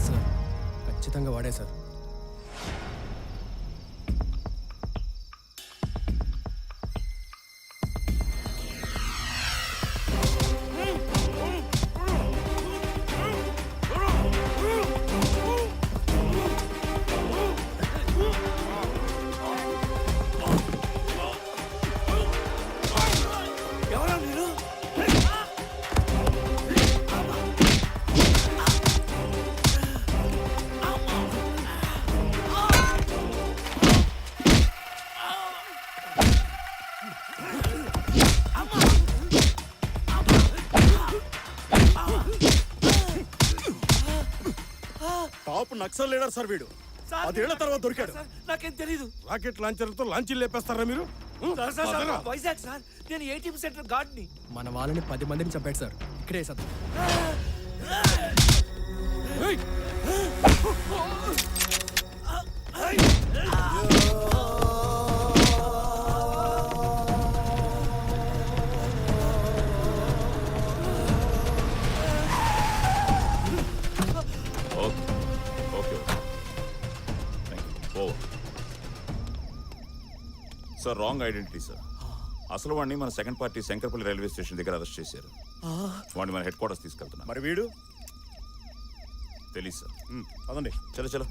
సార్ ఖచ్చితంగా వాడే sir. Top Naxal leader sir వీడు. 10 ఏళ్ల తర్వాత దొరికాడు. నాకేం తెలీదు. రాకెట్ లాంచర్లతో లాంచీలు లేపేస్తారా మీరు? వైజాగ్ సార్, నేను ఏటీఎం సెంటర్ గార్డ్ని. మన వాళ్ళని 10 మందిని చంపాడు సార్. ఇక్కడే sir. Sir, wrong identity sir. అసలు వాడిని మన second party Shankarpalli railway station దగ్గర అరెస్ట్ చేశారు. వాడిని మన హెడ్ క్వార్టర్స్ తీసుకెళ్తున్నారు. మరి వీడు తెలీదు సార్. పదండి. చలో చలో.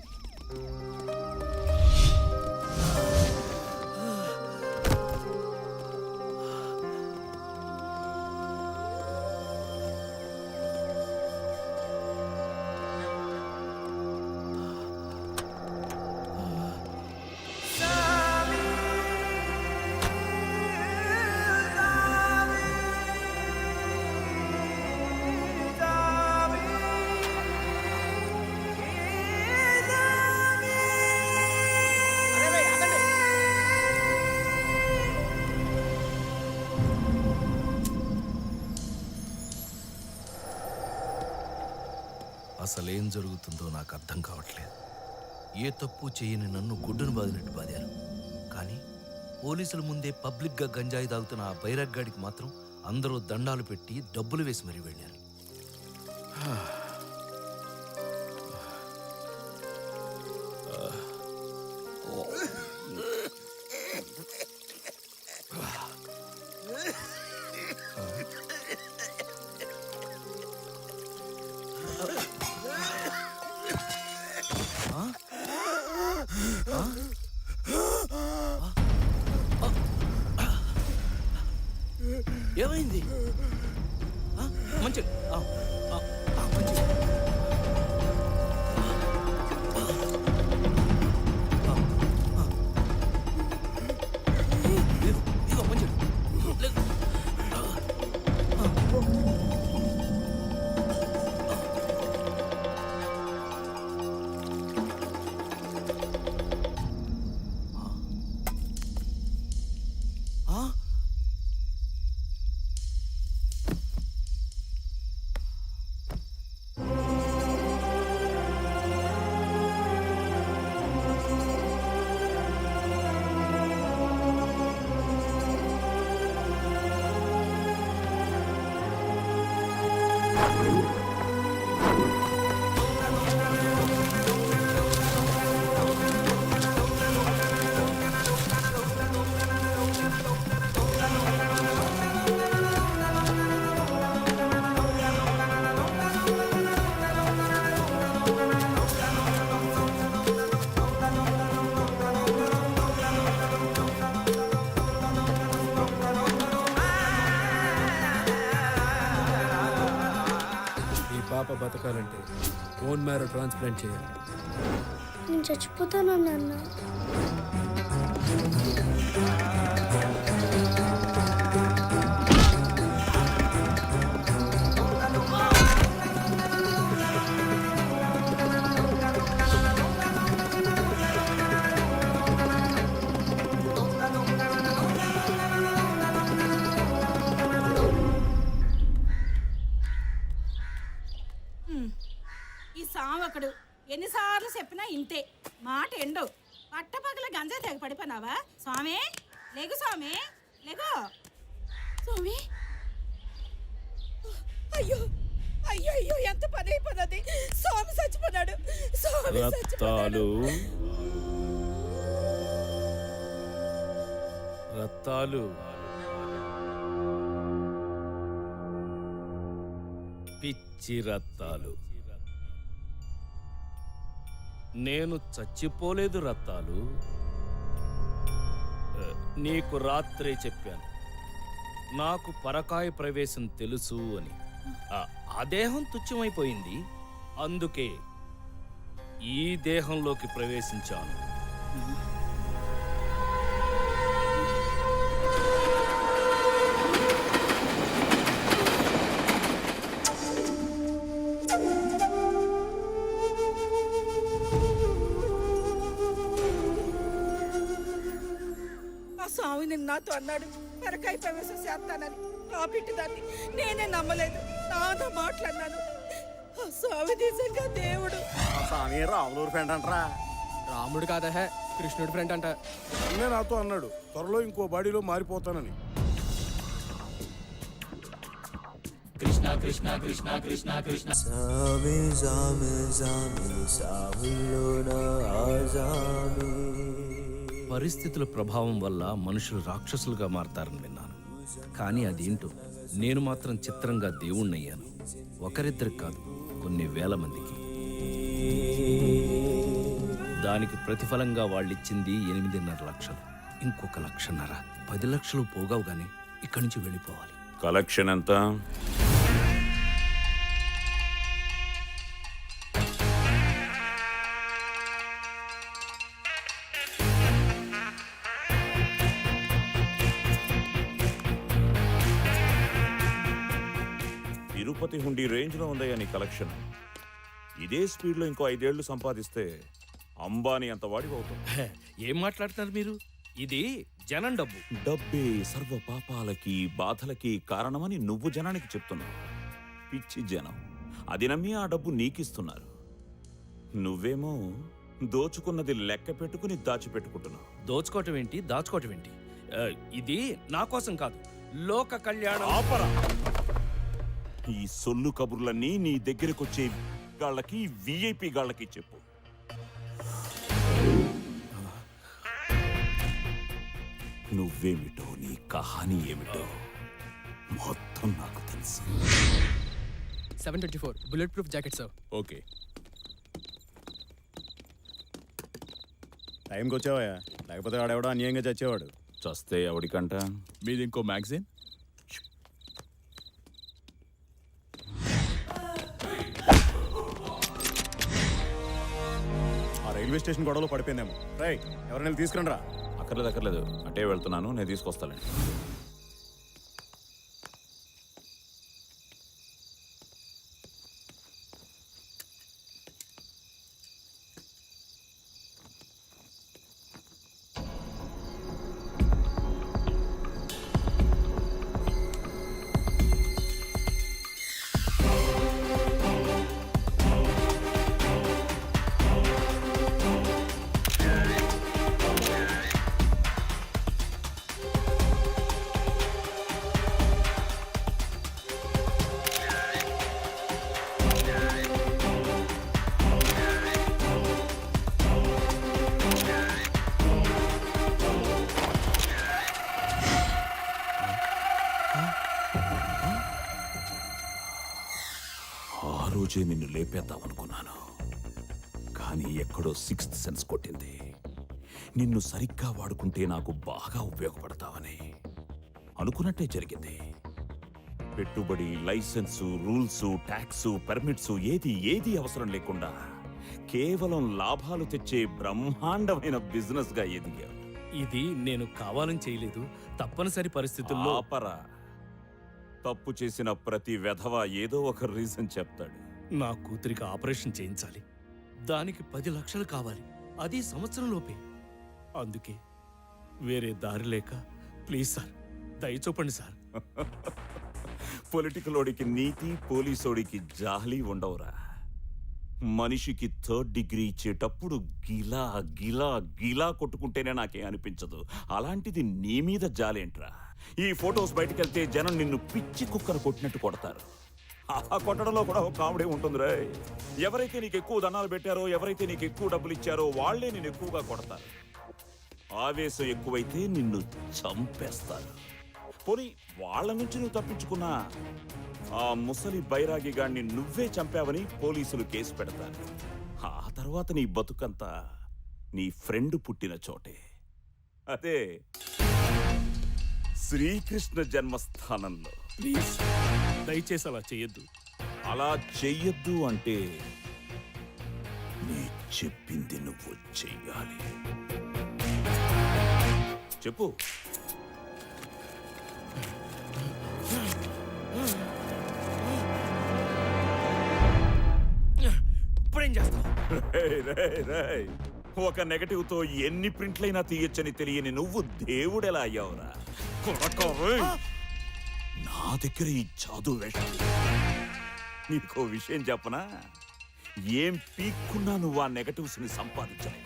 అసలేం జరుగుతుందో నాకు అర్థం కావట్లేదు. ఏ తప్పు చేయని నన్ను గుడ్డును బాదినట్టు బాదారు. కానీ పోలీసుల ముందే పబ్లిక్గా గంజాయి తాగుతున్న ఆ బైరగ్గాడికి మాత్రం అందరూ దండాలు పెట్టి డబ్బులు వేసి మరీ వెళ్ళారు. ఏమైంది? మంచి మంచి పాప బతకాలంటే బోన్ మ్యారో ట్రాన్స్ప్లాంట్ చేయాలి. నేను చచ్చిపోతాను నాన్న. ఈ సామకుడు ఎన్నిసార్లు చెప్పినా ఇంతే మాట ఎండు. పట్టపగల గంజాయి తెగ పడిపోయినావా? స్వామి లేగు, స్వామి లేగు. స్వామి అయ్యో అయ్యో అయ్యో, ఎంత పని అయిపోతుంది. స్వామి చచ్చిపోన్నాడు. స్వామి రత్తాలు రత్తాలు పిచ్చి రత్తాలు, నేను చచ్చిపోలేదు రత్తాలు. నీకు రాత్రే చెప్పాను నాకు పరకాయ ప్రవేశం తెలుసు అని. ఆ దేహం తుచ్చమైపోయింది, అందుకే ఈ దేహంలోకి ప్రవేశించాను. స్వామి నిన్న నాతో అన్నాడు పరకాయ ప్రవేశం చేస్తానని. పాపిట్టి దాన్ని నేనే నమ్మలేదు. నాతో మాట్లాడినాను. స్వామి నిజంగా దేవుడు. స్వామి రాములూరు ఫ్రెండ్ అంటరా? రాముడు కాదా, కృష్ణుడి ఫ్రెండ్ అంట. అన్నే నాతో అన్నాడు త్వరలో ఇంకో బాడీలో మారిపోతానని. కృష్ణ కృష్ణ కృష్ణ కృష్ణ కృష్ణ పరిస్థితుల ప్రభావం వల్ల మనుషులు రాక్షసులుగా మారతారని విన్నాను. కానీ అదేంటో నేను మాత్రం చిత్రంగా దేవుణ్ణయ్యాను. ఒకరిద్దరికి కాదు, కొన్ని వేల మందికి. దానికి ప్రతిఫలంగా వాళ్ళిచ్చింది 8.5 లక్షలు. ఇంకొక 1.5 లక్షలు 10 లక్షలు పోగావుగానే ఇక్కడి నుంచి వెళ్ళిపోవాలి. కలెక్షన్ ఎంత? తిరుపతి హుండీ రేంజ్లో ఉందయ్యా నీ కలెక్షన్. ఇదే స్పీడ్లో ఇంకో 5 ఏళ్లు సంపాదిస్తే అంబానీ అంత వాడివి అవుతాం. ఏం మాట్లాడుతున్నారు మీరు? ఇది జనం డబ్బు. డబ్బే సర్వ పాపాలకి బాధలకి కారణమని నువ్వు జనానికి చెప్తున్నావు. పిచ్చి జనం అది నమ్మి ఆ డబ్బు నీకిస్తున్నారు. నువ్వేమో దోచుకున్నది లెక్క పెట్టుకుని దాచిపెట్టుకుంటున్నావు. దోచుకోవటం ఏంటి, దాచుకోవటం ఏంటి? ఇది నా కోసం కాదు, లోక కళ్యాణం. ఆపరా! ఈ సొల్లు కబుర్లన్నీ నీ దగ్గరకొచ్చే గాళ్ళకి, విఐపి గాళ్ళకి చెప్పు. నువ్వేమిటో, నీ కహానీ ఏమిటో మొత్తం నాకు తెలుసు. 724 bullet proof jacket sir. Okay, టైంకి వచ్చావా? లేకపోతే వాడెవడో అన్యాయంగా చచ్చేవాడు. చస్తే ఎవడికంట? మీది ఇంకో మ్యాగజైన్. ఆ రైల్వే స్టేషన్ గొడవలో పడిపోయిందేమో. రై, ఎవరైనా తీసుకురండి రా. అక్కర్లేదు, అటే వెళ్తున్నాను, నేను తీసుకొస్తానండి. రోజే నిన్ను లేపేద్దామనుకున్నాను, కానీ ఎక్కడో 6th సెన్స్ కొట్టింది. నిన్ను సరిగ్గా వాడుకుంటే నాకు బాగా ఉపయోగపడతావని. అనుకున్నట్టే జరిగింది. పెట్టుబడి, లైసెన్సు, రూల్సు, ట్యాక్సు, పర్మిట్సు ఏది అవసరం లేకుండా కేవలం లాభాలు తెచ్చే బ్రహ్మాండమైన బిజినెస్ గా ఎదిగావు. ఇది నేను కావాలని చేయలేదు, తప్పనిసరి పరిస్థితుల్లో. ఆపరా! తప్పు చేసిన ప్రతి వెధవ ఏదో ఒక రీజన్ చెప్తాడు. నా కూతురికి ఆపరేషన్ చేయించాలి, దానికి 10 లక్షలు కావాలి, అది సంవత్సరంలోపే. అందుకే వేరే దారి లేక ప్లీజ్ సార్, దయచూపండి సార్. పొలిటికలోడికి నీతి, పోలీసోడికి జాలి ఉండవురా. మనిషికి 3rd డిగ్రీ ఇచ్చేటప్పుడు గిలా గిలా గిలా కొట్టుకుంటేనే నాకేం అనిపించదు. అలాంటిది నీ మీద జాలేంట్రా? ఈ ఫొటోస్ బయటకెళ్తే జనం నిన్ను పిచ్చి కుక్కను కొట్టినట్టు కొడతారు. ఆ కొట్టడంలో కూడా ఒక కామెడీ ఉంటుంది రే. ఎవరైతే నీకు ఎక్కువ దండాలు పెట్టారో, ఎవరైతే నీకు ఎక్కువ డబ్బులు ఇచ్చారో వాళ్లే నిన్ను ఎక్కువగా కొడతారు. ఆవేశం ఎక్కువైతే నిన్ను చంపేస్తారు. పోనీ వాళ్ళ నుంచి నువ్వు తప్పించుకున్నా ఆ ముసలి బైరాగి గాడిని నువ్వే చంపావని పోలీసులు కేసు పెడతారు. ఆ తర్వాత నీ బతుకంతా నీ ఫ్రెండ్ పుట్టిన చోటే, అదే శ్రీకృష్ణ జన్మస్థానంలో. ప్లీజ్ దయచేసి అలా చెయ్యొద్దు. అలా చెయ్యొద్దు అంటే నీ చెప్పింది నువ్వు చెయ్యాలి. చెప్పు. ఇప్పుడేం చేస్తావు? ఒక నెగటివ్ తో ఎన్ని ప్రింట్లైనా తీయొచ్చని తెలియని నువ్వు దేవుడెలా అయ్యావురా? నా దగ్గర ఈ జాదు వేషం. నీకో విషయం చెప్పనా? ఏం పీక్కున్నా నువ్వు ఆ నెగటివ్స్ ని సంపాదించాలి.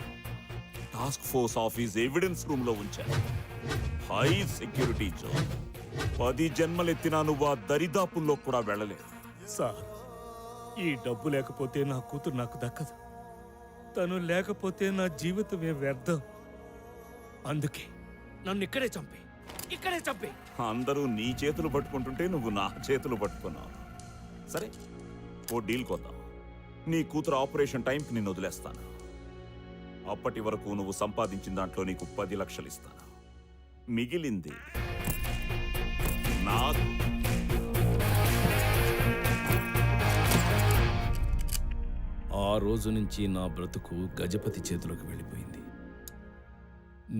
Task force office evidence room లో ఉంచాను. High security zone. 10 జన్మలెత్తినా నువ్వు ఆ దరిదాపుల్లో కూడా వెళ్ళలేదు. సార్, ఈ డబ్బు లేకపోతే నా కూతురు నాకు దక్కదు. తను లేకపోతే నా జీవితమే వ్యర్థం. అందుకే నన్ను ఇక్కడే చంపే. అందరూ నీ చేతులు పట్టుకుంటుంటే నువ్వు నా చేతులు పట్టుకున్నావు. సరే, ఓ డీల్ కొద్దాం. నీ కూతురు ఆపరేషన్ టైంకి నిన్ను వదిలేస్తాను. అప్పటి వరకు నువ్వు సంపాదించిన దాంట్లో నీకు 10 లక్షలు ఇస్తాను. మిగిలింది నాకు. ఆ రోజు నుంచి నా బ్రతుకు గజపతి చేతిలోకి వెళ్ళిపోయింది.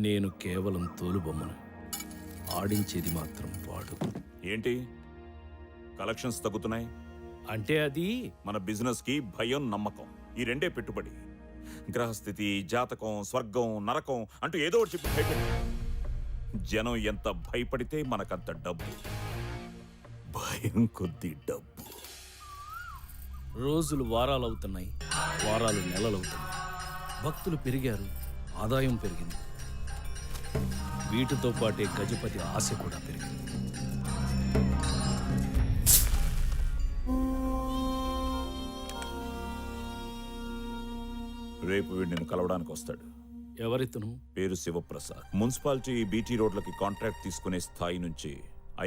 నేను కేవలం తోలుబొమ్మను, ఆడించేది మాత్రం వాడు. ఏంటి కలెక్షన్స్ తగ్గుతున్నాయి అంటే అది మన బిజినెస్ కి భయం, నమ్మకం, ఈ రెండే పెట్టుబడి. గ్రహస్థితి, జాతకం, స్వర్గం, నరకం అంటూ ఏదో ఒకటి చెప్పి భయపెట్టి, జనం ఎంత భయపడితే మనకంత డబ్బు. భయం కొద్ది డబ్బు. రోజులు వారాలవుతున్నాయి, వారాలు నెలలవుతున్నాయి. భక్తులు పెరిగారు, ఆదాయం పెరిగింది. వీటితో పాటే గజపతి ఆశ కూడా పెరిగింది. రేపు వీడు నిన్ను కలవడానికి వస్తాడు. ఎవరితను? పేరు శివప్రసాద్. మున్సిపాలిటీ బీటీ రోడ్లకి కాంట్రాక్ట్ తీసుకునే స్థాయి నుంచి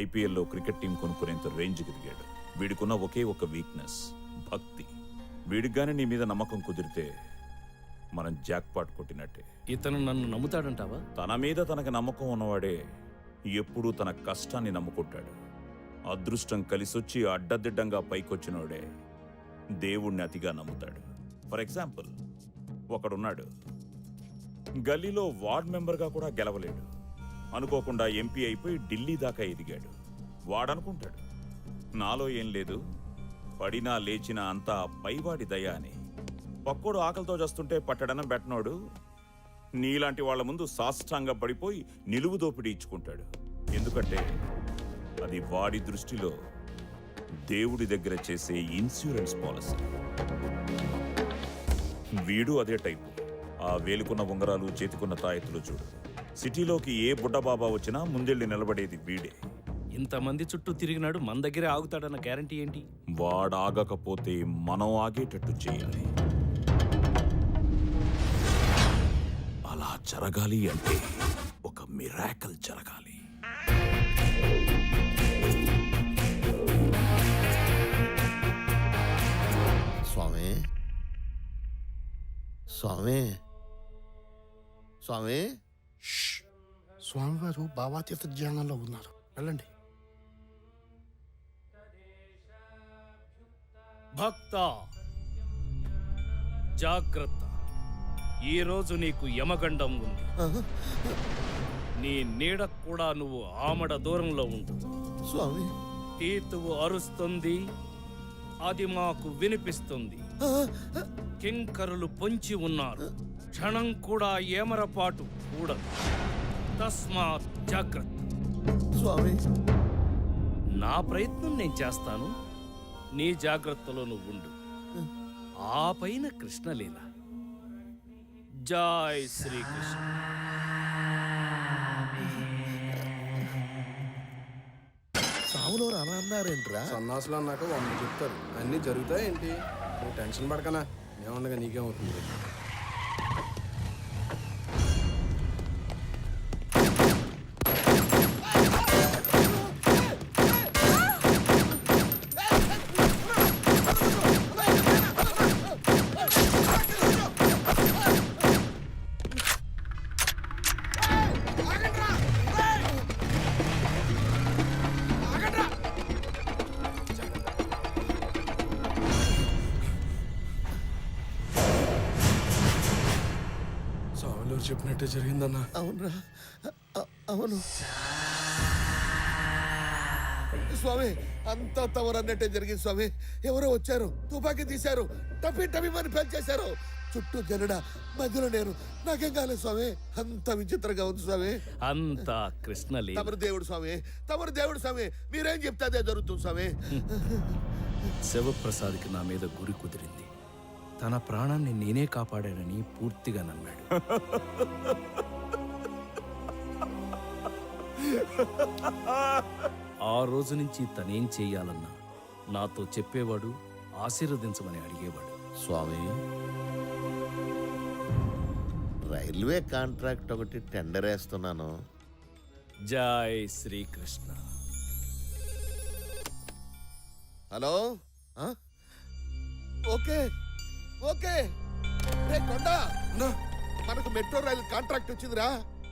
ఐపీఎల్లో క్రికెట్ టీం కొనుక్కునేంత రేంజ్కి దిగాడు. వీడికున్న ఒకే ఒక వీక్నెస్, భక్తి. వీడిగానే నీ మీద నమ్మకం కుదిరితే మనం జాక్పాట్ కొట్టినట్టే. ఇతను నన్ను నమ్ముతాడంటావా? తన మీద తనకు నమ్మకం ఉన్నవాడే ఎప్పుడూ తన కష్టాన్ని నమ్ముకుంటాడు. అదృష్టం కలిసొచ్చి అడ్డదిడ్డంగా పైకొచ్చినోడే దేవుణ్ణి అతిగా నమ్ముతాడు. ఫర్ ఎగ్జాంపుల్, ఒకడున్నాడు, గల్లీలో వార్డ్ మెంబర్గా కూడా గెలవలేడు. అనుకోకుండా ఎంపీ అయిపోయి ఢిల్లీ దాకా ఎదిగాడు. వాడనుకుంటాడు నాలో ఏం లేదు, పడినా లేచినా అంతా పైవాడి దయ అని. పక్కోడు ఆకలితో చేస్తుంటే పట్టడనం పెట్టనోడు నీలాంటి వాళ్ళ ముందు సాష్టాంగ పడిపోయి నిలువు దోపిడీ ఇచ్చుకుంటాడు. ఎందుకంటే అది వాడి దృష్టిలో దేవుడి దగ్గర చేసే ఇన్సూరెన్స్ పాలసీ. వీడు అదే టైపు. ఆ వేలుకున్న ఉంగరాలు, చేతికున్న తాయెత్తులు చూడు. సిటీలోకి ఏ బుడ్డబాబా వచ్చినా ముందెళ్ళి నిలబడేది వీడే. ఇంతమంది చుట్టూ తిరిగినాడు, మన దగ్గరే ఆగుతాడన్న గ్యారంటీ ఏంటి? వాడాగకపోతే మనం ఆగేటట్టు చేయాలి. అలా జరగాలి అంటే ఒక మిరాకల్ జరగాలి. స్వామి, స్వామి, స్వామి. స్వామివారు భావాతీత ధ్యానంలో ఉన్నారు, వెళ్ళండి. భక్త జాగ్రత్త, ఈ రోజు నీకు యమగండం ఉంది. నీ నీడ కూడా నువ్వు ఆమడ దూరంలో ఉండు. స్వామి, తీతువు అరుస్తుంది, అది మాకు వినిపిస్తుంది. కింకరులు పొంచి ఉన్నారు, క్షణం కూడా ఏమరపాటు కూడదు. తస్మాత్ జాగ్రత్త. స్వామి, నా ప్రయత్నం నేను చేస్తాను, నీ జాగ్రత్తలో నువ్వు ఉండు. ఆ పైన కృష్ణలీల. జై శ్రీకృష్ణ. సావులో అలా అన్నారేంట్రా? సన్నాసులు అన్నాక వాళ్ళు చెప్తారు, అన్నీ జరుగుతాయేంటి? నువ్వు టెన్షన్ పడకనా, ఏమన్నా నీకేమవుతుంది? చెప్పినట్టే జరిగిందన్నా. అవునరా, అవును స్వామి, అంతా తవరన్నట్టే జరిగింది స్వామి. ఎవరో వచ్చారు, తుపాకీ తీశారు, టపి పేల్చేశారు. చుట్టూ జనడ, మధ్యలో నేను. నాకేం కాలేదు స్వామి. అంత విచిత్రంగా ఉంది స్వామి. అంత కృష్ణలీల. తమరు దేవుడు స్వామి, తమరు దేవుడు స్వామి. మీరేం చెప్తే అదే జరుగుతుంది స్వామి. శివప్రసాద్కి నా మీద గురి కుదిరింది. తన ప్రాణాన్ని నేనే కాపాడానని పూర్తిగా నమ్మాడు. ఆ రోజు నుంచి తనేం చెయ్యాలన్నా నాతో చెప్పేవాడు, ఆశీర్వదించమని అడిగేవాడు. స్వామి, రైల్వే కాంట్రాక్ట్ ఒకటి టెండర్ వేస్తున్నాను. జై శ్రీకృష్ణ. Hello, okay okay. రే కొండ, మనకు మెట్రో రైలు కాంట్రాక్ట్ వచ్చిందిరా.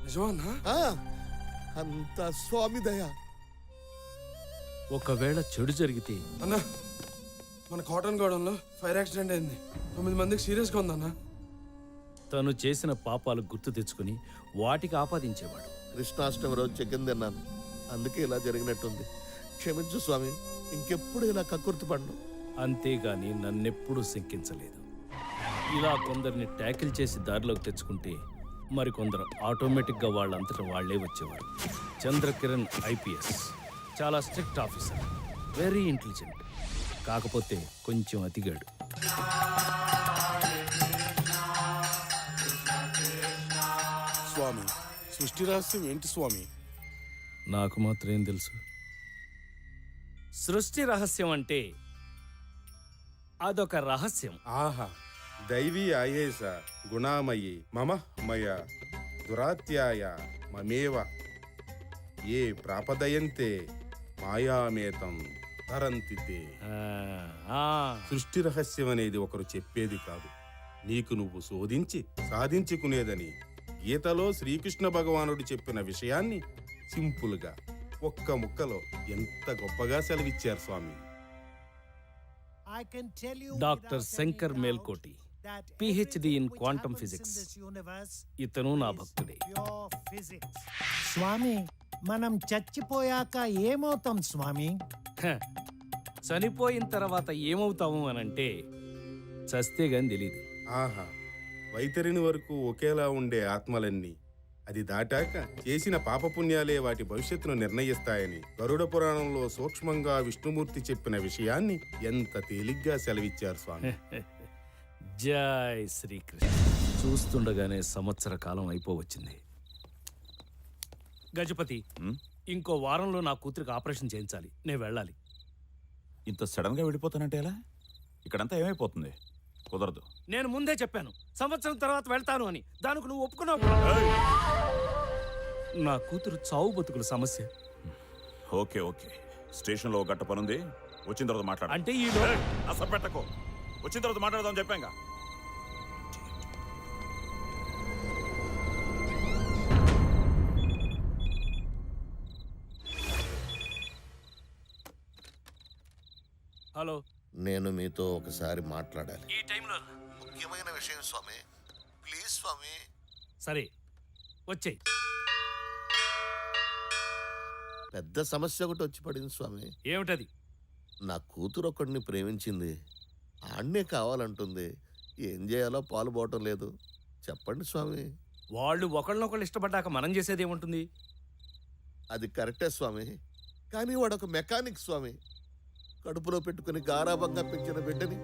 నిజమన్నా? అంత స్వామి దయ. ఒకవేళ చెడు జరిగితే అన్నా మన కాటన్ గోడంలో ఫైర్ యాక్సిడెంట్ అయింది. 9 మందికి సీరియస్గా ఉందన్నా. తను చేసిన పాపాలు గుర్తు తెచ్చుకుని వాటికి ఆపాదించేవాడు. కృష్ణాష్టమి రోజు చికెన్ తిన్నాను, అందుకే ఇలా జరిగినట్టుంది. క్షమించు స్వామి, ఇంకెప్పుడు ఇలా కక్కుర్తి పడను. అంతేగాని నన్నెప్పుడూ శంకించలేదు. ఇలా కొందరిని ట్యాకిల్ చేసి దారిలోకి తెచ్చుకుంటే మరికొందరు ఆటోమేటిక్గా వాళ్ళంతటా వాళ్లే వచ్చేవారు. చంద్రకిరణ్ ఐపీఎస్ చాలా స్ట్రిక్ట్ ఆఫీసర్, వెరీ ఇంటెలిజెంట్. కాకపోతే కొంచెం అతిగాడు. స్వామి, సృష్టి రహస్యం ఏంటి స్వామి? నాకు మాత్రం ఏం తెలుసు. సృష్టి రహస్యం అంటే అదొక రహస్యం. ఆహా, దైవీ ఆయేష గుణామయి మమ మయ దురాత్యాయ మమేవ ఏ ప్రాపదయంతే మాయామేతం ధరంతితే. సృష్టి రహస్యం అనేది ఒకరు చెప్పేది కాదు, నీకు నువ్వు శోధించి సాధించుకునేదని గీతలో శ్రీకృష్ణ భగవానుడు చెప్పిన విషయాన్ని సింపుల్గా ఒక్క ముక్కలో ఎంత గొప్పగా సెలవిచ్చారు స్వామి. Doctor Shankar Melkote, PhD in quantum physics. ఇతను నా భక్తుడే. స్వామి, మనం చచ్చిపోయాక ఏమవుతాం స్వామి? చనిపోయిన తర్వాత ఏమవుతాము అనంటే చస్తే గాని తెలీదు. ఆహా, వైతరిని వరకు ఒకేలా ఉండే ఆత్మలన్నీ అది దాటాక చేసిన పాపపుణ్యాలే వాటి భవిష్యత్తును నిర్ణయిస్తాయని గరుడ పురాణంలో సూక్ష్మంగా విష్ణుమూర్తి చెప్పిన విషయాన్ని ఎంత తేలిగ్గా సెలవిచ్చారు స్వామి. జై శ్రీకృష్ణ. చూస్తుండగానే సంవత్సర కాలం అయిపోవచ్చింది. గజపతి, ఇంకో వారంలో నా కూతురికి ఆపరేషన్ చేయించాలి. నేను వెళ్ళాలి. ఇంత సడన్ గా వెళ్ళిపోతానంటే ఎలా? ఇక్కడంతా ఏమైపోతుంది? కుదరదు. నేను ముందే చెప్పాను సంవత్సరం తర్వాత వెళ్తాను అని. దానికి నువ్వు ఒప్పుకున్నావు. నా కూతురు చావు బతుకుల సమస్య. ఓకే ఓకే, స్టేషన్లో ఒక గట్ట పనుంది, వచ్చిన తర్వాత మాట్లాడు. అంటే ఈ అసలు పెట్టకు, వచ్చిన తర్వాత మాట్లాడదాం చెప్పాంగా. హలో, నేను మీతో ఒకసారి మాట్లాడాలి. ఈ టైంలో ముఖ్యమైన విషయం స్వామి, ప్లీజ్ స్వామి. సరే వచ్చేయ్. పెద్ద సమస్య ఒకటి వచ్చి పడింది స్వామి. ఏమిటది? నా కూతురు ఒకడిని ప్రేమించింది, ఆడనే కావాలంటుంది. ఏం చేయాలో పాలు పోవటం లేదు. చెప్పండి స్వామి. వాళ్ళు ఒకళ్ళనొకళ్ళు ఇష్టపడ్డాక మనం చేసేది ఏముంటుంది? అది కరెక్టే స్వామి, కానీ వాడు ఒక మెకానిక్ స్వామి. కడుపులో పెట్టుకుని గారాబంగా పెంచిన బిడ్డని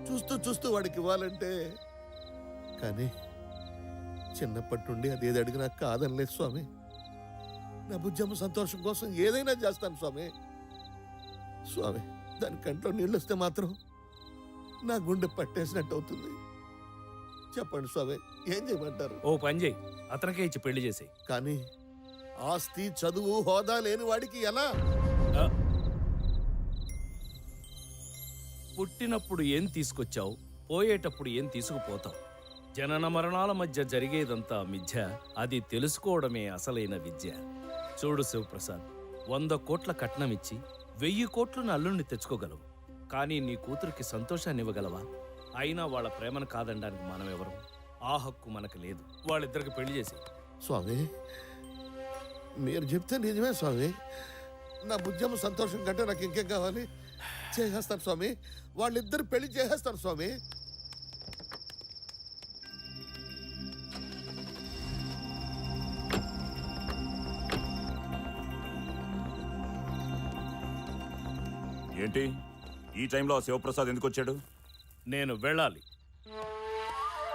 చూస్తూ చూస్తూ వాడికి ఇవ్వాలంటే, కానీ చిన్నప్పటి నుండి అదేది అడిగినా కాదనలేదు స్వామి. నా బుజ్జమ్మ సంతోషం కోసం ఏదైనా చేస్తాను స్వామి. స్వామి, దాని కంట్లో నీళ్ళు వస్తే మాత్రం నా గుండె పట్టేసినట్టు అవుతుంది. చెప్పండి స్వామి, ఏం చేయమంటారు? ఓ పని చేయి, అతనికే ఇచ్చి పెళ్లి చేసేయి. కానీ ఆస్తి, చదువు, హోదా లేని వాడికి ఎలా? పుట్టినప్పుడు ఏం తీసుకొచ్చావు, పోయేటప్పుడు ఏం తీసుకుపోతావు. జనన మరణాల మధ్య జరిగేదంతా మిథ్య. అది తెలుసుకోవడమే అసలైన విద్య. చూడు శివప్రసాద్, 100 కోట్ల కట్నం ఇచ్చి 1000 కోట్లను అల్లుణ్ణి తెచ్చుకోగలవు. కానీ నీ కూతురికి సంతోషాన్ని ఇవ్వగలవా? అయినా వాళ్ళ ప్రేమను కాదనడానికి మనం ఎవరు? ఆ హక్కు మనకు లేదు. వాళ్ళిద్దరికి పెళ్లి చేసి. స్వామి, మీరు చెప్తే నిజమే స్వామి. నా బుజ్జమ్మ సంతోషం కంటే నాకు ఇంకేం కావాలి? చేసేస్తాను స్వామి, వాళ్ళిద్దరు పెళ్లి చేసేస్తాను స్వామి. ఏంటి ఈ టైంలో శివప్రసాద్ ఎందుకు వచ్చాడు? నేను వెళ్ళాలి.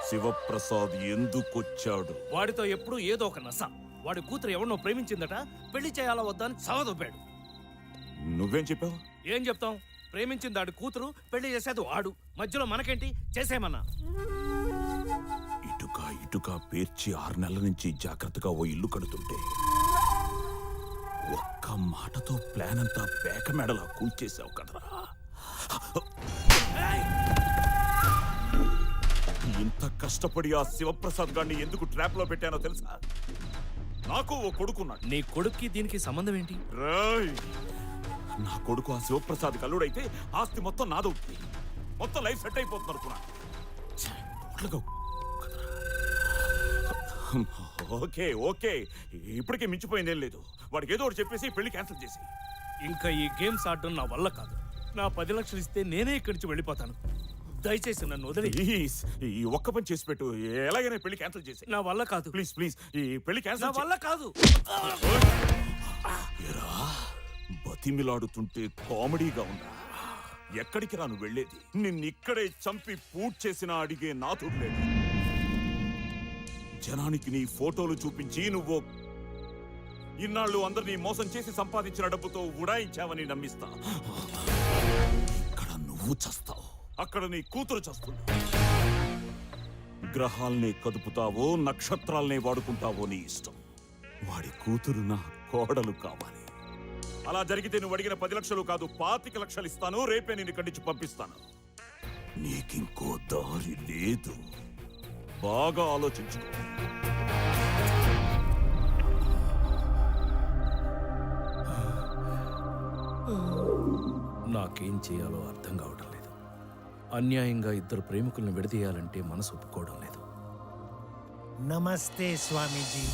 శివప్రసాద్ ఎందుకు వచ్చాడు? వాడితో ఎప్పుడు ఏదో ఒక నస. వాడి కూతురు ఎవరినో ప్రేమించిందట, పెళ్లి చేయాలా వద్దా అని సవదొప్పాడు. నువ్వేం చెప్పావు? ఏం చెప్తాం? ప్రేమించింది ఆడి కూతురు, పెళ్లి చేసేది వాడు. మధ్యలో మనకేంటి? చేసేమన్నా. ఇటుక పేర్చి 6 నెలల నుంచి జాగ్రత్తగా ఓ ఇల్లు కడుతుంటే ఒక్క మాటతో ప్లాన్ అంతా పేక మెడలా కూల్చేసావు కదరా. ఇంత కష్టపడి ఆ శివప్రసాద్ గారిని ఎందుకు ట్రాప్ లో పెట్టానో తెలుసా? నాకు ఓ కొడుకున్నాడు. నీ కొడుక్కి దీనికి సంబంధం ఏంటి? రేయ్! నా కొడుకు ఆ శివప్రసాద్ కల్లుడైతే ఆస్తి మొత్తం నాదవుతుంది. మొత్తం లైఫ్ సెట్ అయిపోతుంది అనుకున్నా. ఓకే ఓకే, ఇప్పటికే మించిపోయిందేం లేదు. వాడికి ఏదో ఒకటి చెప్పేసి పెళ్లి క్యాన్సిల్ చేసి. ఇంకా ఈ గేమ్స్ ఆడడం నా వల్ల కాదు. నా 10 లక్షలు ఇస్తే నేనే ఇక్కడి నుంచి వెళ్ళిపోతాను. దయచేసి నన్ను వదిలి. ప్లీజ్ ఈ ఒక్క పని చేసి పెట్టు. ఎలాగైనా పెళ్లి క్యాన్సిల్ చేసి. నా వల్ల కాదు. ప్లీజ్ ప్లీజ్ ఈ పెళ్లి నా క్యాన్సిల్ వల్ల కాదు. బతిమిలాడుతుంటే కామెడీగా ఉందా? ఎక్కడికి రాను వెళ్ళేది? నిన్నిక్కడే చంపి పూట్ చేసినా అడిగే నాథుడు లేదు. జనానికి నీ ఫోటోలు చూపించి నువ్వు ఇన్నాళ్ళు అందరినీ మోసం చేసి సంపాదించిన డబ్బుతో ఉడాయించావని నమ్మిస్తా. ఇక్కడ నువ్వు చస్తావు, అక్కడ నీ కూతురు చస్తుంది. గ్రహాల్ని కదుపుతావో నక్షత్రాల్ని వాడుకుంటావో నీ ఇష్టం. వాడి కూతురు నా కోడలు కావాలి. అలా జరిగితే నువ్వు అడిగిన 10 లక్షలు కాదు 25 లక్షలు ఇస్తాను. రేపే నేను ఇక్కడి నుంచి పంపిస్తాను. నీకింకో దారి లేదు. బాగా ఆలోచించు. నాకేం చేయాలో అర్థం కావడం లేదు. అన్యాయంగా ఇద్దరు ప్రేమికులను విడదీయాలంటే మనసు ఒప్పుకోవడం లేదు. నమస్తే స్వామీజీ.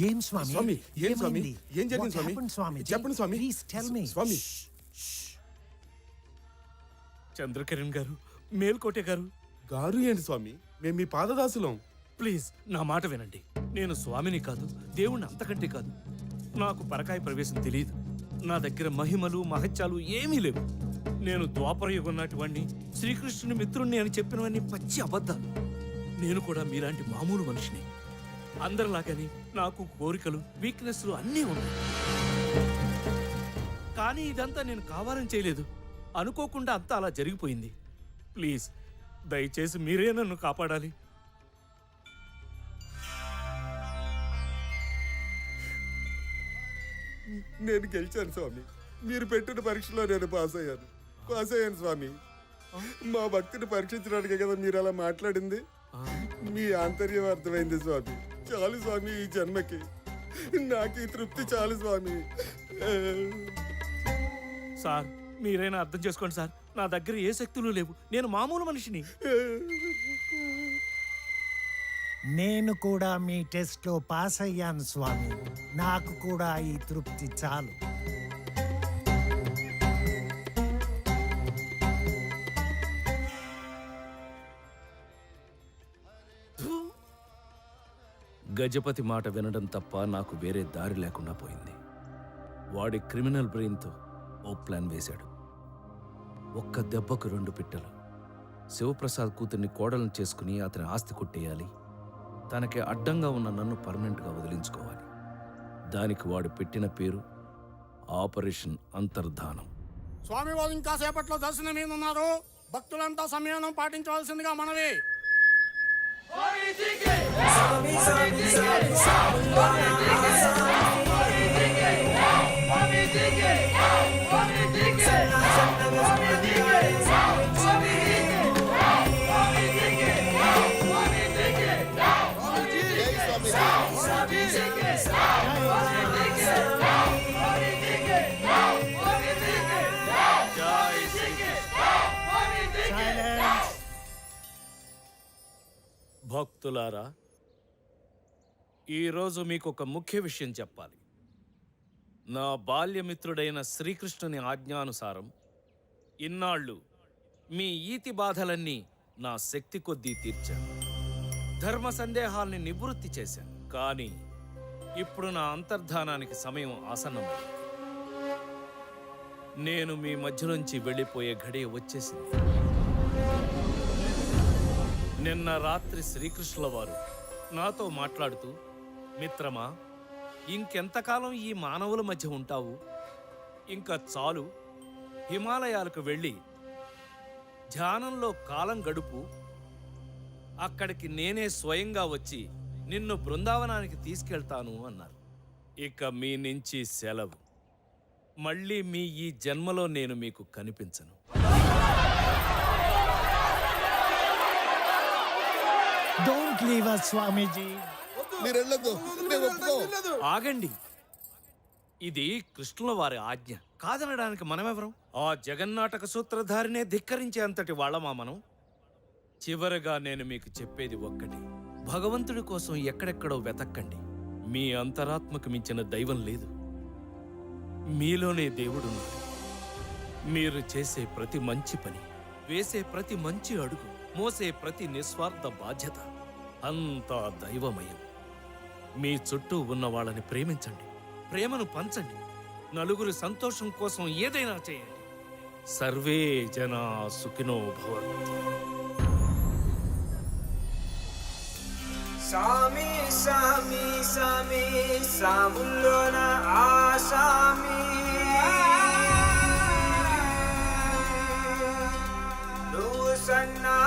ఏం స్వామి? స్వామి, ఏం స్వామి? ఏమైంది? ఏం జరిగింది What స్వామి? happened, స్వామీజీ? చెప్పండి స్వామి. Please tell me. స్వామి. చంద్రకిరణ్ గారు, మేల్కోటే గారు. గారు ఏంటి స్వామి? మేము మీ పాదదాసులం. ప్లీజ్ నా మాట వినండి. నేను స్వామిని కాదు, దేవుణ్ణి అంతకంటే కాదు. నాకు పరకాయ ప్రవేశం తెలియదు. నా దగ్గర మహిమలు మహత్యాలు ఏమీ లేవు. నేను ద్వాపర యుగం నాటి వాణ్ణి, శ్రీకృష్ణుని మిత్రుణ్ణి అని చెప్పినవన్నీ పచ్చి అబద్ధాలు. నేను కూడా మీలాంటి మామూలు మనిషిని. అందరిలాగానే నాకు కోరికలు, వీక్నెస్లు అన్నీ ఉన్నాయి. కానీ ఇదంతా నేను కావాలని చేయలేదు. అనుకోకుండా అంతా అలా జరిగిపోయింది. ప్లీజ్ దయచేసి మీరే నన్ను కాపాడాలి. నేను గెలిచాను స్వామి. మీరు పెట్టిన పరీక్షలో నేను పాస్ అయ్యాను స్వామి. మా భక్తిని పరీక్షించడానికే కదా మీరు అలా మాట్లాడింది. మీ ఆంతర్యం అర్థమైంది స్వామి. చాలు స్వామి, ఈ జన్మకి నాకు ఈ తృప్తి చాలు స్వామి. సార్ మీరైనా అర్థం చేసుకోండి సార్. నా దగ్గర ఏ శక్తులు లేవు. నేను మామూలు మనిషిని. నేను కూడా మీ టెస్ట్లో పాస్ అయ్యాను స్వామి. నాకు కూడా ఈ తృప్తి చాలు. గజపతి మాట వినడం తప్ప నాకు వేరే దారి లేకుండా పోయింది. వాడి క్రిమినల్ బ్రెయిన్తో ఓ ప్లాన్ వేశాడు. ఒక్క దెబ్బకు 2 పిట్టలు. శివప్రసాద్ కూతుర్ని కోడలను చేసుకుని అతని ఆస్తి కొట్టేయాలి. తనకి అడ్డంగా ఉన్న నన్ను పర్మనెంట్గా వదిలించుకోవాలి. దానికి వాడు పెట్టిన పేరు ఆపరేషన్ అంతర్ధానం. స్వామి వాళ్ళు ఇంకా సేపట్లో దర్శనం మీద ఉన్నారు. భక్తులంతా సంయమనం పాటించవలసిందిగా మనవి. భక్తులారా, ఈరోజు మీకు ఒక ముఖ్య విషయం చెప్పాలి. నా బాల్యమిత్రుడైన శ్రీకృష్ణుని ఆజ్ఞానుసారం ఇన్నాళ్ళు మీ ఈతి బాధలన్నీ నా శక్తి కొద్దీ తీర్చాను. ధర్మ సందేహాల్ని నివృత్తి చేశాను. కానీ ఇప్పుడు నా అంతర్ధానానికి సమయం ఆసన్నమైంది. నేను మీ మధ్యలోంచి వెళ్ళిపోయే ఘడియ వచ్చేసింది. నిన్న రాత్రి శ్రీకృష్ణుల వారు నాతో మాట్లాడుతూ, మిత్రమా, ఇంకెంతకాలం ఈ మానవుల మధ్య ఉంటావు? ఇంకా చాలు, హిమాలయాలకు వెళ్ళి ధ్యానంలో కాలం గడుపు. అక్కడికి నేనే స్వయంగా వచ్చి నిన్ను బృందావనానికి తీసుకెళ్తాను అన్నారు. ఇక మీ నుంచి సెలవు. మళ్ళీ మీ ఈ జన్మలో నేను మీకు కనిపించను. డోంట్ లీవ్ us స్వామీజీ. మీరు వెళ్ళొద్దు, మేము ఒప్పుకో. ఆగండి. ఇది కృష్ణుల వారి ఆజ్ఞ, కాదనడానికి మనమెవరం? ఆ జగన్నాటక సూత్రధారినే ధిక్కరించే అంతటి వాళ్ళమా మనం? చివరగా నేను మీకు చెప్పేది ఒక్కటి, భగవంతుడి కోసం ఎక్కడెక్కడో వెతక్కండి. మీ అంతరాత్మకు మించిన దైవం లేదు, మీలోనే దేవుడున్నాడు. మీరు చేసే ప్రతి మంచి పని, వేసే ప్రతి మంచి అడుగు, మోసే ప్రతి నిస్వార్థ బాధ్యత అంతా దైవమయం. మీ చుట్టూ ఉన్న వాళ్ళని ప్రేమించండి, ప్రేమను పంచండి, నలుగురి సంతోషం కోసం ఏదైనా చేయండి. సర్వే జనా సుఖినో భవంతు. సామి సామి సామి సాముల్లోన ఆసామి నువ్వు సన్నా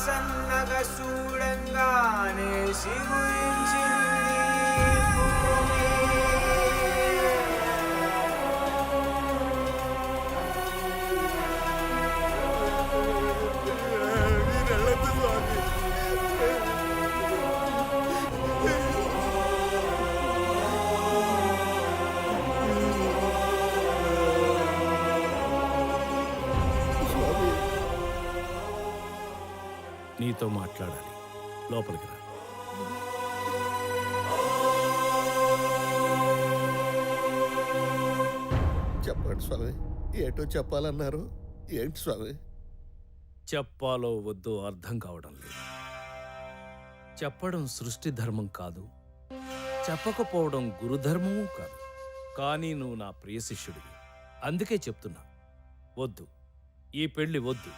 సన్నగా చూడంగానే సిగురించింది భూమి. నీతో మాట్లాడాలి, లోపలికి రా. చెప్పండి స్వామి, ఏటో చెప్పాలన్నారు. ఏంటి స్వామి? చెప్పాలో వద్దో అర్థం కావడం లేదు. చెప్పడం సృష్టి ధర్మం కాదు, చెప్పకపోవడం గురుధర్మము కాదు. కానీ నువ్వు నా ప్రియ శిష్యుడివి, అందుకే చెప్తున్నా. వద్దు, ఈ పెళ్లి వద్దు.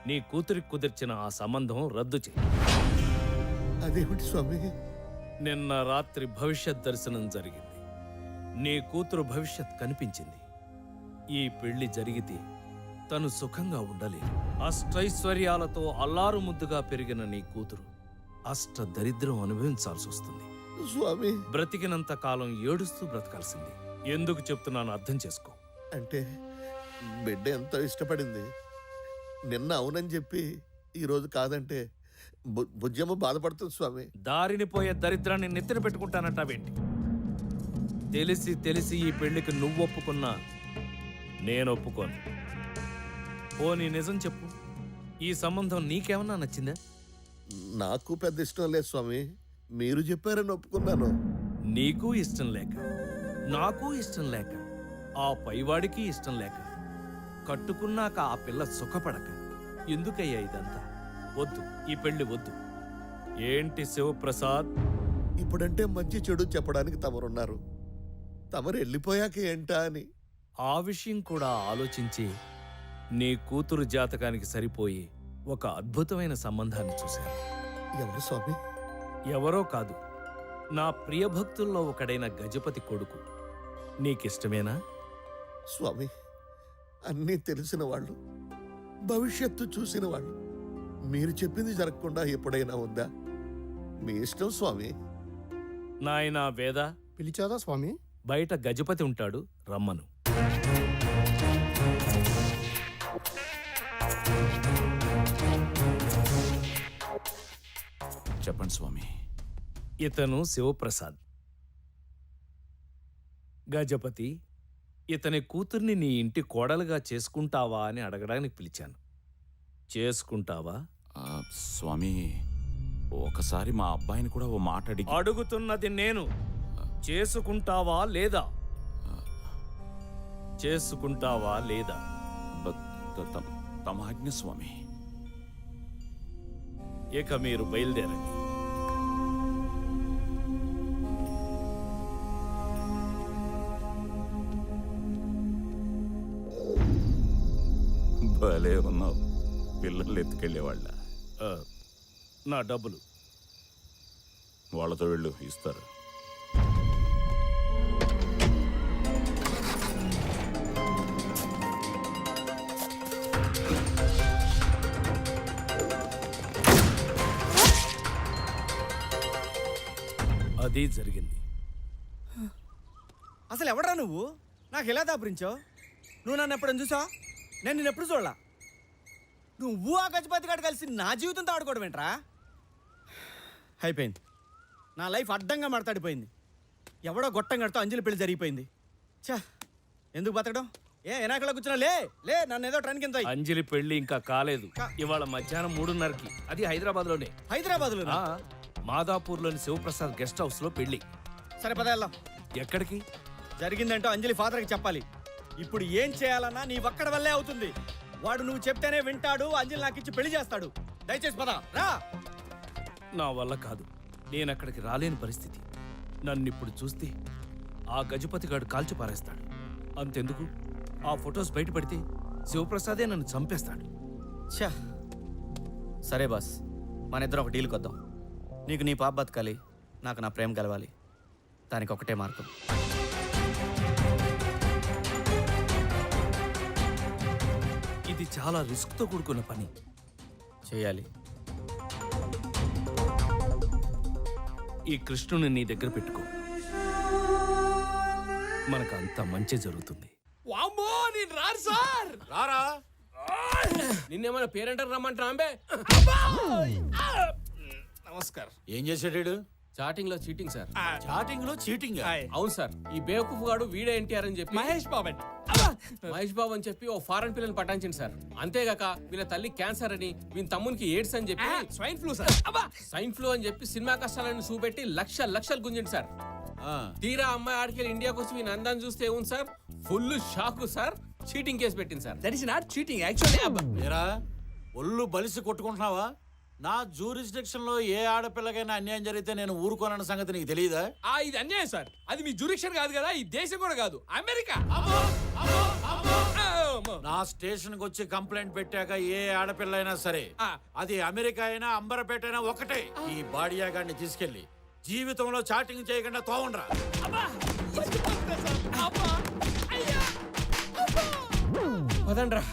నీ కూతురికి కుదిర్చిన ఆ సంబంధం రద్దు చేయి. అదేమిటి స్వామి? నిన్న రాత్రి భవిష్యత్ దర్శనం జరిగింది. నీ కూతురు భవిష్యత్ కనిపించింది. ఈ పెళ్లి జరిగితే తను సుఖంగా ఉండలేదు. అష్టైశ్వర్యాలతో అల్లారు ముద్దుగా పెరిగిన నీ కూతురు అష్ట దరిద్రం అనుభవించాల్సి వస్తుంది. స్వామి, బ్రతికినంత కాలం ఏడుస్తూ బ్రతకాల్సింది. ఎందుకు చెప్తున్నాను అర్థం చేసుకో. అంటే బిడ్డ ఎంతో ఇష్టపడింది. నిన్న అవునని చెప్పి ఈరోజు కాదంటే బుజ్జమ్మ బాధపడుతుంది స్వామి. దారిని పోయే దరిద్రాన్ని నెత్తిన పెట్టుకుంటానంటావేంటి? తెలిసి తెలిసి ఈ పెళ్లికి నువ్వు ఒప్పుకున్నా నేను ఒప్పుకోను. పోనీ నిజం చెప్పు, ఈ సంబంధం నీకేమన్నా నచ్చిందా? నాకు పెద్ద ఇష్టం లేదు స్వామి, మీరు చెప్పారని ఒప్పుకున్నాను. నీకు ఇష్టం లేక, నాకు ఇష్టం లేక, ఆ పైవాడికి ఇష్టం లేక, కట్టుకున్నాక ఆ పిల్ల సుఖపడక ఎందుకయ్యా ఇదంతా? వద్దు, ఈ పెళ్లి వద్దు. ఏంటి శివప్రసాద్? ఇప్పుడంటే మంచి చెడు చెప్పడానికి తమరున్నారు. తమరు వెళ్ళిపోయాక ఏంటా అని ఆ విషయం కూడా ఆలోచించి నీ కూతురు జాతకానికి సరిపోయి ఒక అద్భుతమైన సంబంధాన్ని చూశాను. ఎవరు స్వామి? ఎవరో కాదు, నా ప్రియభక్తుల్లో ఒకడైన గజపతి కొడుకు. నీకిష్టమేనా? స్వామి, అన్నీ తెలిసిన వాళ్ళు, భవిష్యత్తు చూసిన వాళ్ళు, మీరు చెప్పింది జరగకుండా ఎప్పుడైనా ఉందా? మీ ఇష్టం స్వామి. నాయనా వేద, పిలిచాదా స్వామి? బయట గజపతి ఉంటాడు, రమ్మను. చెప్పండి స్వామి. ఇతను శివప్రసాద్. గజపతి, ఇతని కూతుర్ని నీ ఇంటి కోడలుగా చేసుకుంటావా అని అడగడానికి పిలిచాను. చేసుకుంటావా? స్వామి, ఒకసారి మా అబ్బాయిని కూడా ఓ మాట అడిగి. అడుగుతున్నది నేను. చేసుకుంటావా లేదా? చేసుకుంటావా లేదా? తమ ఆజ్ఞ స్వామి. ఇక మీరు బయలుదేరండి. భలే ఉన్నావు, పిల్లల్ని ఎత్తుకెళ్ళేవాళ్ళ. నా డబ్బులు వాళ్ళతో వెళ్ళు, ఇస్తారు. అది జరిగింది. అసలు ఎవడరా నువ్వు? నాకు ఎలా దాపురించావు? నువ్వు నన్ను ఎప్పుడైనా చూసావు? నేను నిన్ను ఎప్పుడు చూడలా. నువ్వు ఆ గజపతి గారు కలిసి నా జీవితంతో ఆడుకోవడం ఏంట్రా? అయిపోయింది. నా లైఫ్ అడ్డంగా మాట్లాడిపోయింది. ఎవడో గొట్టం కడుతూ అంజలి పెళ్లి జరిగిపోయింది. ఛా, ఎందుకు బతకడం? ఎనాకలా కూర్చున్నా లే లే, నన్ను ఏదో ట్రైన్ కింద. అంజలి పెళ్లి ఇంకా కాలేదు. ఇవాళ మధ్యాహ్నం 3:30కి. అది హైదరాబాద్లోనే. హైదరాబాద్లో మాదాపూర్లోని శివప్రసాద్ గెస్ట్ హౌస్ లో పెళ్లి. సరే పద వెళ్దాం. ఎక్కడికి? జరిగిందంటూ అంజలి ఫాదర్కి చెప్పాలి. ఇప్పుడు ఏం చేయాలన్నా నీ ఒక్కడి వల్లే అవుతుంది. వాడు నువ్వు చెప్తేనే వింటాడు. అంజలి నాకు ఇచ్చి పెళ్లి చేస్తాడు. దయచేసి పద రా. నా వల్ల కాదు, నేను అక్కడికి రాలేని పరిస్థితి. నన్ను ఇప్పుడు చూస్తే ఆ గజపతి గాడు కాల్చి పారేస్తాడు. అంతెందుకు, ఆ ఫొటోస్ బయటపడితే శివప్రసాదే నన్ను చంపేస్తాడు. ఛా, సరే బాస్, మన ఇద్దరం ఒక డీల్కి వద్దాం. నీకు నీ పాప బతకాలి, నాకు నా ప్రేమ కలవాలి. దానికి ఒకటే మార్గం. ఇది చాలా రిస్క్తో కూడుకున్న పని. చేయాలి. ఈ కృష్ణుని నీ దగ్గర పెట్టుకో, మనకు అంత మంచి జరుగుతుంది. వామ్మో, నేను రాను సార్. రారా నిన్నేమైనా పేరెంటర్ రమ్మంటారా అంబే? నమస్కార్. ఏం చేసాడు? చాటింగ్ లో చీటింగ్ సార్. చాటింగ్ లో చీటింగ్? అవును సార్. ఈ బేవకూఫ్ గాడు వీడే ఎన్టీఆర్ అని చెప్పి మహేష్ బాబు అని చెప్పి ఓ ఫారెన్ పిల్లని పటాయించింది సార్. అంతేగాక వీళ్ళ తల్లి క్యాన్సర్ అని, వీళ్ళ తమ్మునికి ఎయిడ్స్ అని చెప్పి swine flu sir. Swine flu అని చెప్పి సినిమా కష్టాలను చూపెట్టి లక్షలు గుంజింది సార్. తీరా అమ్మాయి ఆడికెళ్ళి ఇండియాకి వచ్చి వీని అందాన్ని చూస్తే ఏముంది sir, full shock sir. Cheating case పెట్టింది sir. That is not cheating actually. ఒళ్ళు బలిసి కొట్టుకుంటున్నావా? నా జూరిస్డిక్షన్ లో ఏ ఆడపిల్లకైనా అన్యాయం జరిగితే నేను ఊరుకోనన్న సంగతి నీకు తెలియదా? ఇది అన్యాయం సార్. అది మీ జూరిక్షన్ కాదు కదా, ఈ దేశం కూడా కాదు, అమెరికా. నా స్టేషన్ కి వచ్చి కంప్లైంట్ పెట్టాక ఏ ఆడపిల్ల అయినా సరే, అది అమెరికా అయినా అంబరపేట అయినా ఒకటే, ఈ బాడియా గాడిని తీసుకెళ్లి జీవితంలో చాటింగ్ చేయకుండా తోవండ్రా. వదండ్రా.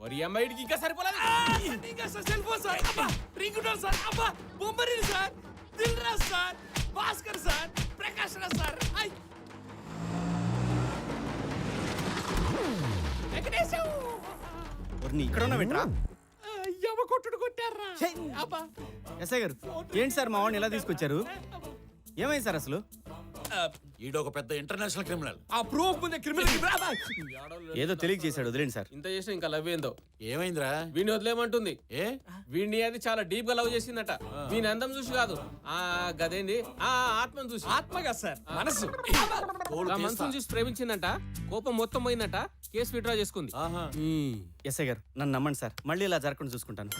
మరి అమ్మాయికి ఇంకా సరిపోలేదు. Cell phone sir, ring tone sir, Bommarillu sir, Dil Raj sir, Bhaskar sir, Prakash Raj sir. ఇక్కడ ఉన్న వింటరా కొట్టుడు కొట్టారా? ఎస్ఐ గారు, ఏంటి సార్ మా వాడిని ఎలా తీసుకొచ్చారు? ఏమైంది సార్ అసలు? ఈడొక పెద్ద ఇంటర్నేషనల్ క్రిమినల్. ఆ ప్రూఫ్ ముందే క్రిమినల్ ఏదో తెలియక చేశాడు, వదిలేండి సార్. ఇంత చేసిన ఇంకా లవ్ ఏందో. ఏమైందిరా? వీడిని వదిలేమంటుంది. వీడిని అది చాలా డీప్ గా లవ్ చేసిందట. వీని అందం చూసి కాదు, ఆ గదేంది, ఆ ఆత్మను చూసి. ఆత్మగా సార్, మనసు. మనసును చూసి ప్రేమించిందంట. కోపం మొత్తం పోయిందట. కేసు విత్డ్రా చేసుకుంది. ఎస్ఐ గారు, నన్ను నమ్మండి సార్, మళ్ళీ ఇలా జరగకుండా చూసుకుంటాను.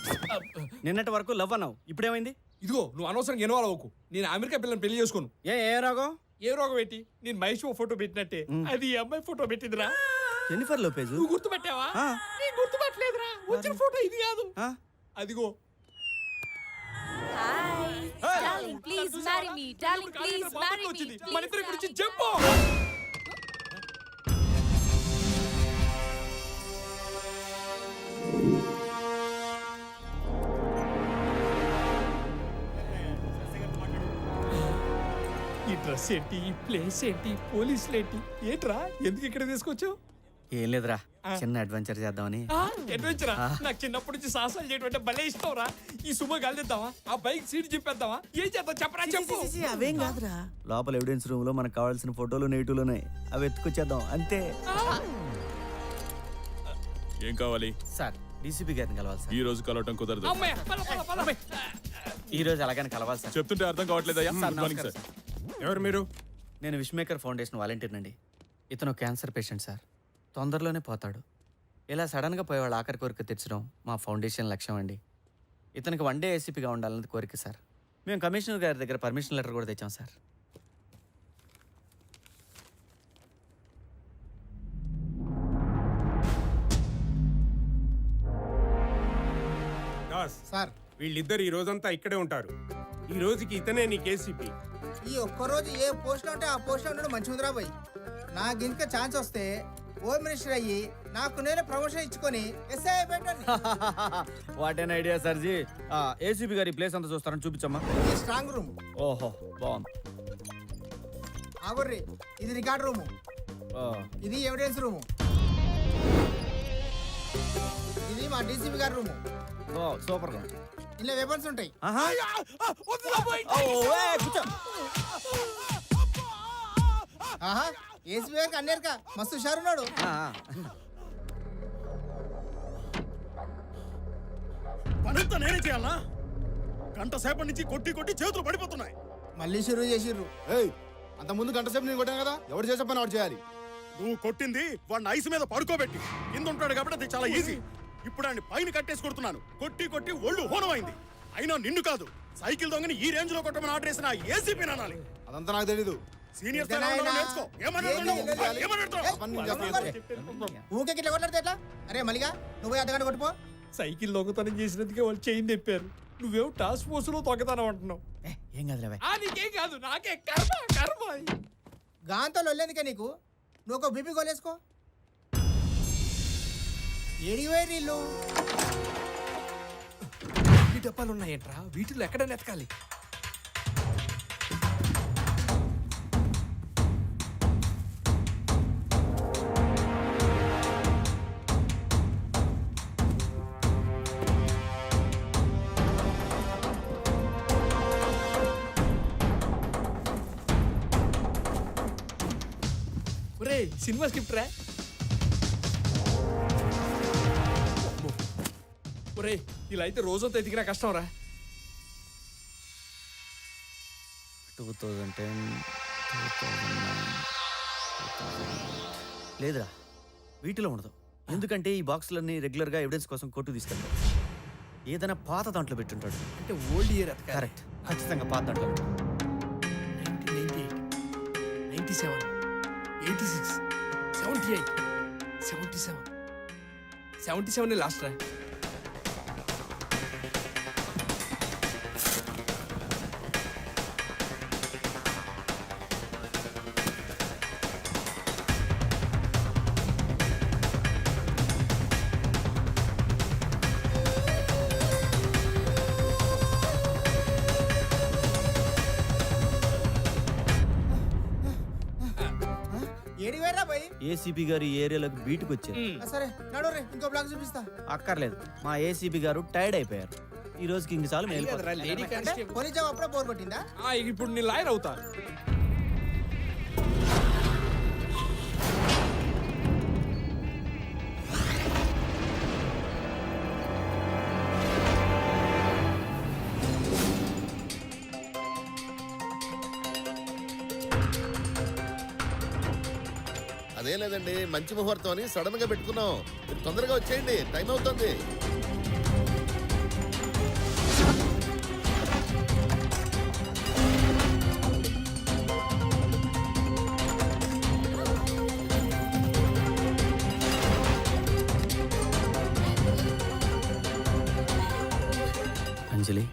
నిన్నటి వరకు లవ్ అన్నావు, ఇప్పుడేమైంది? ఇదిగో, నువ్వు అనవసరంగా ఇన్వాల్వ్ అవ్వకు. నేను అమెరికా పిల్లని పెళ్లి చేసుకోను. ఏ రోగం? ఏ రోగం పెట్టి? నేను మహేష్ ఫోటో పెట్టినట్టే అది ఈ అమ్మాయి ఫోటో పెట్టిందిరా. Jennifer Lopez. నువ్వు గుర్తుపెట్టావా? నీ గుర్తుపట్టలేదురా. వచ్చిన ఫోటో ఇది కాదు, అదిగో. మన ఇద్దరి గురించి చెప్పు. ఈ డ్రెస్ ఏంటి, ఈ ప్లేస్ ఏంటి, పోలీసులు ఏంటి, ఏంట్రా? ఎందుకు ఇక్కడ తీసుకొచ్చావు? ఏం లేదురా, చిన్న అడ్వెంచర్ చేద్దామని. అడ్వెంచరా? నాకు చిన్నప్పటి నుంచి సాహసాలు చేయడం భలే ఇష్టంరా. ఈ సుమ గాలిద్దామా? ఆ బైక్ సీట్ చింపేద్దామా? ఏం చేద్దాం చెప్పరా? చెప్పు. అవేం కాదురా, లోపల ఎవిడెన్స్ రూమ్ లో మనకు కావాల్సిన ఫోటోలు నెగిటివ్లు ఉన్నాయి, అవి ఎత్తుకొచ్చేద్దాం అంతే. ఏం కావాలి సార్? డీసీపీ గారిని కలవాలి సార్. ఈ రోజు కలవటం కుదరదు. ఈ రోజు అలాగని కలవాలి సార్. చెప్తుంటే అర్థం కావట్లేదయ్యా. ఎవరు మీరు? నేను విష్మేకర్ ఫౌండేషన్ వాలంటీర్ అండి. ఇతను క్యాన్సర్ పేషెంట్ సార్, తొందరలోనే పోతాడు. ఇలా సడన్గా పోయే వాళ్ళ ఆఖరి కోరిక తెచ్చడం మా ఫౌండేషన్ లక్ష్యం అండి. ఇతనికి వన్ డే ఏసీపీగా ఉండాలన్నది కోరిక సార్. మేము కమిషనర్ గారి దగ్గర పర్మిషన్ లెటర్ కూడా తెచ్చాం సార్. సార్, వీళ్ళిద్దరు ఈ రోజంతా ఇక్కడే ఉంటారు. ఈ రోజుకి ఇతనే నీ కేసీపీ. ఈ ఒక్కరోజు ఏ పోస్ట్ ఉంటే ఆ పోస్ట్ ఉండడం మంచిదిరా పోయి. నాకు ఇంకా ఛాన్స్ వస్తే హోమ్ మినిస్టర్ అయ్యి నాకు నేను ప్రమోషన్ ఇచ్చుకొని ఎస్ఐ పెట్టండి. What an idea sir ji. ACP గారి ప్లేస్ అంతా చూస్తారని చూపించమ్మా. ఈ స్ట్రాంగ్ రూమ్. ఓహో, బాగుంది. ఆగుర్రి, ఇది రికార్డ్ రూము, ఇది ఎవిడెన్స్ రూము, ఇది మా డీసీపీ గారి రూము. సూపర్ గా. ఇలా వెపన్స్ ఉంటాయి. ఆహా ఏసీబీ గారికి అన్నేరుక మస్తు హుషారున్నాడు. పనంతా నేనే చేయాలా? గంట సేపటి నుంచి కొట్టి కొట్టి చేతులు పడిపోతున్నాయి. మళ్ళీ షురూ చేసిర్రు. అంత ముందు గంట సేపు నేను కొట్టాను కదా, ఎవరు చేసే పని వాడు చేయాలి. నువ్వు కొట్టింది వాడిని ఐస్ మీద పడుకోబెట్టి, కింద ఉంటాడు కాబట్టి అది చాలా ఈజీ. ఇప్పుడు ఆయన పైన కట్టేసి కొడుతున్నాను. కొట్టి కొట్టి ఒళ్ళు హోనమైంది. అయినా నిన్ను కాదు, సైకిల్ దొంగని ఈ రేంజ్ లో కొట్టమని ఆర్డర్ చేసిన ఏసీపీ అనాలి. అదంతా నాకు తెలీదు. సీనియర్స్ నేర్చుకో. ఊకే గిట్ల కొట్లాడితే ఎట్లా? అరే మల్లిగా నువ్వు అర్ధగంట కొట్టుపో. సైకిల్ దొంగతనం చేసినందుకే వాళ్ళు చైన్ తెప్పారు. నువ్వేమో టాస్క్ ఫోర్స్ లో దొంగతనం అంటున్నావు. ఏం కాదులే నీకేం కాదు, నాకే కర్మ కర్మ. గాంతో లొల్లేందుకే నీకు? నువ్వు ఒక బీపీ గోలేసుకో. ఏడివేరు ఇల్లు ఈ డబ్బాలు ఉన్నాయంట్రా, వీటిలో ఎక్కడ నెతకాలి? సినిమా స్క్రిప్ట్ రా. ఒరే ఇలా అయితే రోజంతా ఎదిగినా కష్టం రా. 2010 లేదురా, వీటిలో ఉండదు. ఎందుకంటే ఈ బాక్సులన్నీ రెగ్యులర్గా ఎవిడెన్స్ కోసం కోర్టు తీసుకెళ్తారు. ఏదైనా పాత దాంట్లో పెట్టుంటాడు. అంటే ఓల్డ్ ఇయర్. కరెక్ట్, ఖచ్చితంగా పాత దాంట్లో. 97, 86, 78, 77, 77 లాస్ట్ రా. ఏడివేరా పోయి. ఏసీపీ గారు ఈ ఏరియాలోకి బీటుకు వచ్చారు. సరే నడు రే, ఇంకో బ్లాక్ చూపిస్తా. అక్కర్లేదు, మా ఏసీపీ గారు టైర్డ్ అయిపోయారు. ఈ రోజుకి ఇంక చాలు. Lady constable. పోలీస్ జాబ్ అప్పుడే బోర్ కొట్టిందా? ఇప్పుడు నీ లాయర్ అవుతా. అదేం లేదండి, మంచి ముహూర్తం అని సడన్ గా పెట్టుకున్నాం. మీరు తొందరగా వచ్చేయండి, టైం అవుతుంది. అంజలి,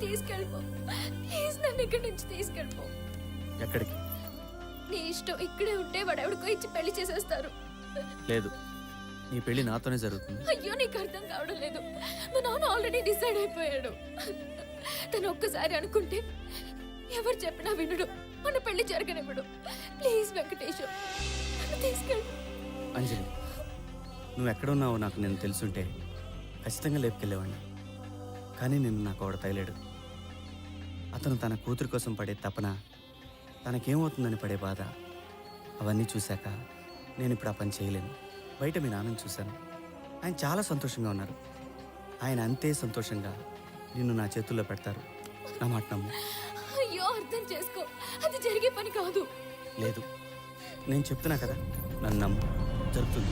తీసుకెళ్ళిపో ప్లీజ్, నన్ను ఇక్కడి నుంచి తీసుకెళ్ళిపో. ఎక్కడికి? నీ ఇష్టం. ఇక్కడే ఉంటే వాడు ఎవడికో ఇచ్చి పెళ్లి చేసేస్తారు. లేదు, నీ పెళ్లి నాతోనే జరుగుతుంది. అయ్యో నీకు అర్థం కావడం లేదు. మా నాన్న ఆల్రెడీ డిసైడ్ అయిపోయాడు. తను ఒక్కసారి అనుకుంటే ఎవరు చెప్పినా వినడు. మన పెళ్లి జరగనివ్వడు. ప్లీజ్ వెంకటేశ్వర, నన్ను తీసుకెళ్ళు. అంజలి, నువ్వు ఎక్కడున్నావో నాకు నేను తెలుసుంటే ఖచ్చితంగా లేపుకెళ్ళేవాడిని. కానీ నిన్ను నాకు ఒకడు తగిలాడు. అతను తన కూతురు కోసం పడే తపన, తనకేమవుతుందని పడే బాధ, అవన్నీ చూశాక నేను ఇప్పుడు ఆ పని చేయలేను. బయట మీ నాన్నని చూశాను, ఆయన చాలా సంతోషంగా ఉన్నారు. ఆయన అంతే సంతోషంగా నిన్ను నా చేతుల్లో పెడతారు. నా మాట నమ్ము. అయ్యో అర్థం చేసుకో, అది జరిగే పని కాదు. లేదు, నేను చెప్తున్నా కదా, నన్ను నమ్ము, జరుగుతుంది.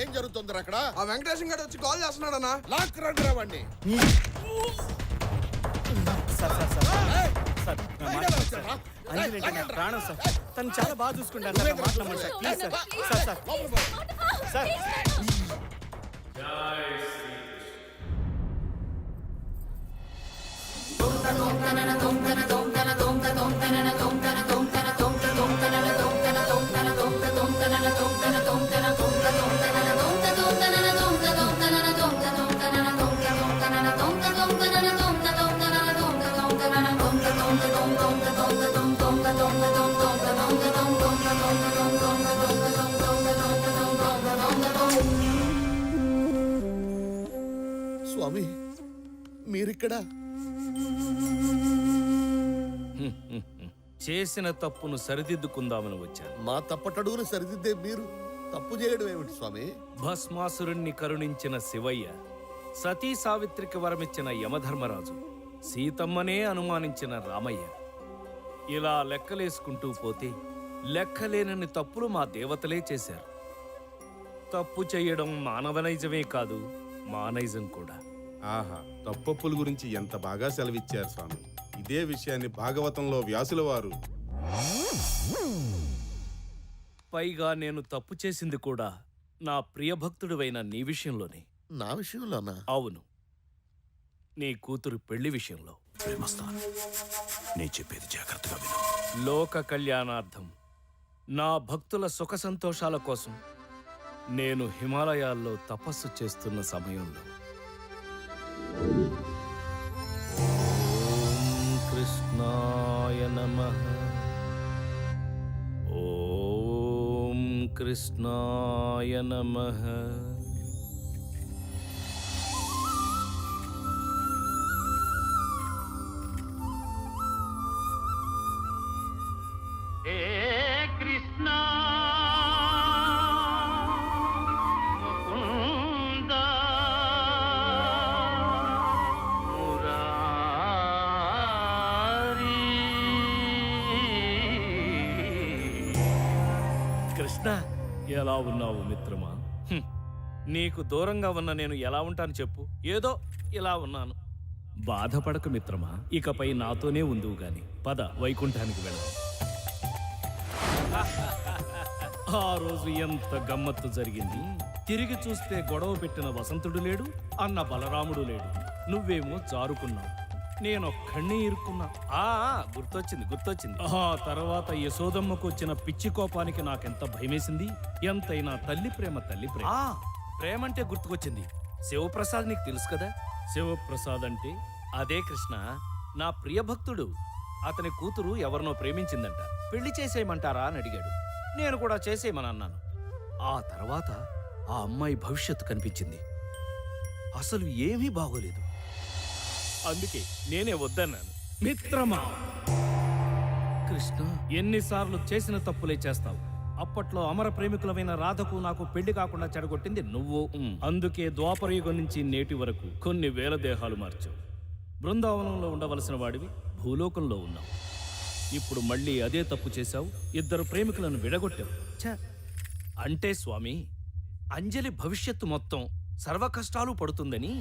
ఏం జరుగుతుంది అక్కడ? ఆ వెంకటేశం గారు వచ్చి కాల్ చేస్తున్నాడు అన్న. లాక్ రండి రావండి. సార్ నా మాట వినండి సార్. అంజలి అంటే నా ప్రాణం సార్. తను చాలా బాగా చూసుకుంటాను సార్. నా మాట నమ్మండి sir. Please sir. Sir sir స్వామి మీరిక్కడ చేసిన తప్పును సరిదిద్దుకుందామని వచ్చాను. మా తప్పటడుగును సరిదిద్దే మీరు తప్పు చేయడం ఏమిటి స్వామి? భస్మాసురుణ్ణి కరుణించిన శివయ్య, సతీ సావిత్రికి వరమిచ్చిన యమధర్మరాజు, సీతమ్మనే అనుమానించిన రామయ్య, ఇలా లెక్కలేసుకుంటూ పోతే లెక్కలేనన్ని తప్పులు మా దేవతలే చేశారు. తప్పు చేయడం మానవనైజమే కాదు, మానైజం కూడా. ఆహా, తప్పప్పుల గురించి ఎంత బాగా సెలవిచ్చారు స్వామి. ఇదే విషయాన్ని భాగవతంలో వ్యాసుల వారు. పైగా నేను తప్పు చేసింది కూడా నా ప్రియభక్తుడివైన నీ విషయంలోనే. నా విషయంలోనా? అవును, నీ కూతురు పెళ్లి విషయంలో. ప్రేమస్థానం, నీ చెప్పేది జాగ్రత్తగా విను. లోక కళ్యాణార్థం, నా భక్తుల సుఖ సంతోషాల కోసం నేను హిమాలయాల్లో తపస్సు చేస్తున్న సమయంలో ఓం కృష్ణాయ నమః, ఓం కృష్ణాయ నమః. కృష్ణ ముకుంద మురారి. కృష్ణ, ఎలా ఉన్నావు మిత్రమా? నీకు దూరంగా ఉన్న నేను ఎలా ఉంటాను చెప్పు? ఏదో ఇలా ఉన్నాను. బాధపడకు మిత్రమా, ఇకపై నాతోనే ఉందువు గాని. పద, వైకుంఠానికి వెళ్దాం. ఆ రోజు ఎంత గమ్మత్తు జరిగింది. తిరిగి చూస్తే గొడవ పెట్టిన వసంతుడు లేడు, అన్న బలరాముడు లేడు. నువ్వేమో జారుకున్నావు, నేనొక్కడినే ఇరుక్కున్నా. గుర్తొచ్చింది. ఆ తర్వాత యశోదమ్మకు వచ్చిన పిచ్చి కోపానికి నాకెంత భయమేసింది. ఎంతైనా తల్లి ప్రేమ. ప్రేమంటే గుర్తుకొచ్చింది. శివప్రసాద్ నీకు తెలుసు కదా? శివప్రసాద్ అంటే అదే కృష్ణ, నా ప్రియభక్తుడు. అతని కూతురు ఎవరినో ప్రేమించిందంట. పెళ్లి చేసేయమంటారా అని అడిగాడు. నేను కూడా చేసేయమని అన్నాను. ఆ తర్వాత ఆ అమ్మాయి భవిష్యత్తు కనిపించింది. అసలు ఏమీ బాగోలేదు. అందుకే నేనే వద్దన్నాను. మిత్రమా, కృష్ణ, ఎన్నిసార్లు చేసిన తప్పులే చేస్తావు. అప్పట్లో అమర ప్రేమికులమైన రాధకు నాకు పెళ్లి కాకుండా చెడగొట్టింది నువ్వు. అందుకే ద్వాపరయుగం నుంచి నేటి వరకు కొన్ని వేల దేహాలు మార్చావు. బృందావనంలో ఉండవలసిన వాడివి భూలోకంలో ఉన్నావు. ఇప్పుడు మళ్ళీ అదే తప్పు చేశావు. ఇద్దరు ప్రేమికులను విడగొట్టావు. అంటే స్వామి, అంజలి భవిష్యత్తు మొత్తం సర్వ కష్టాలు పడుతుందని.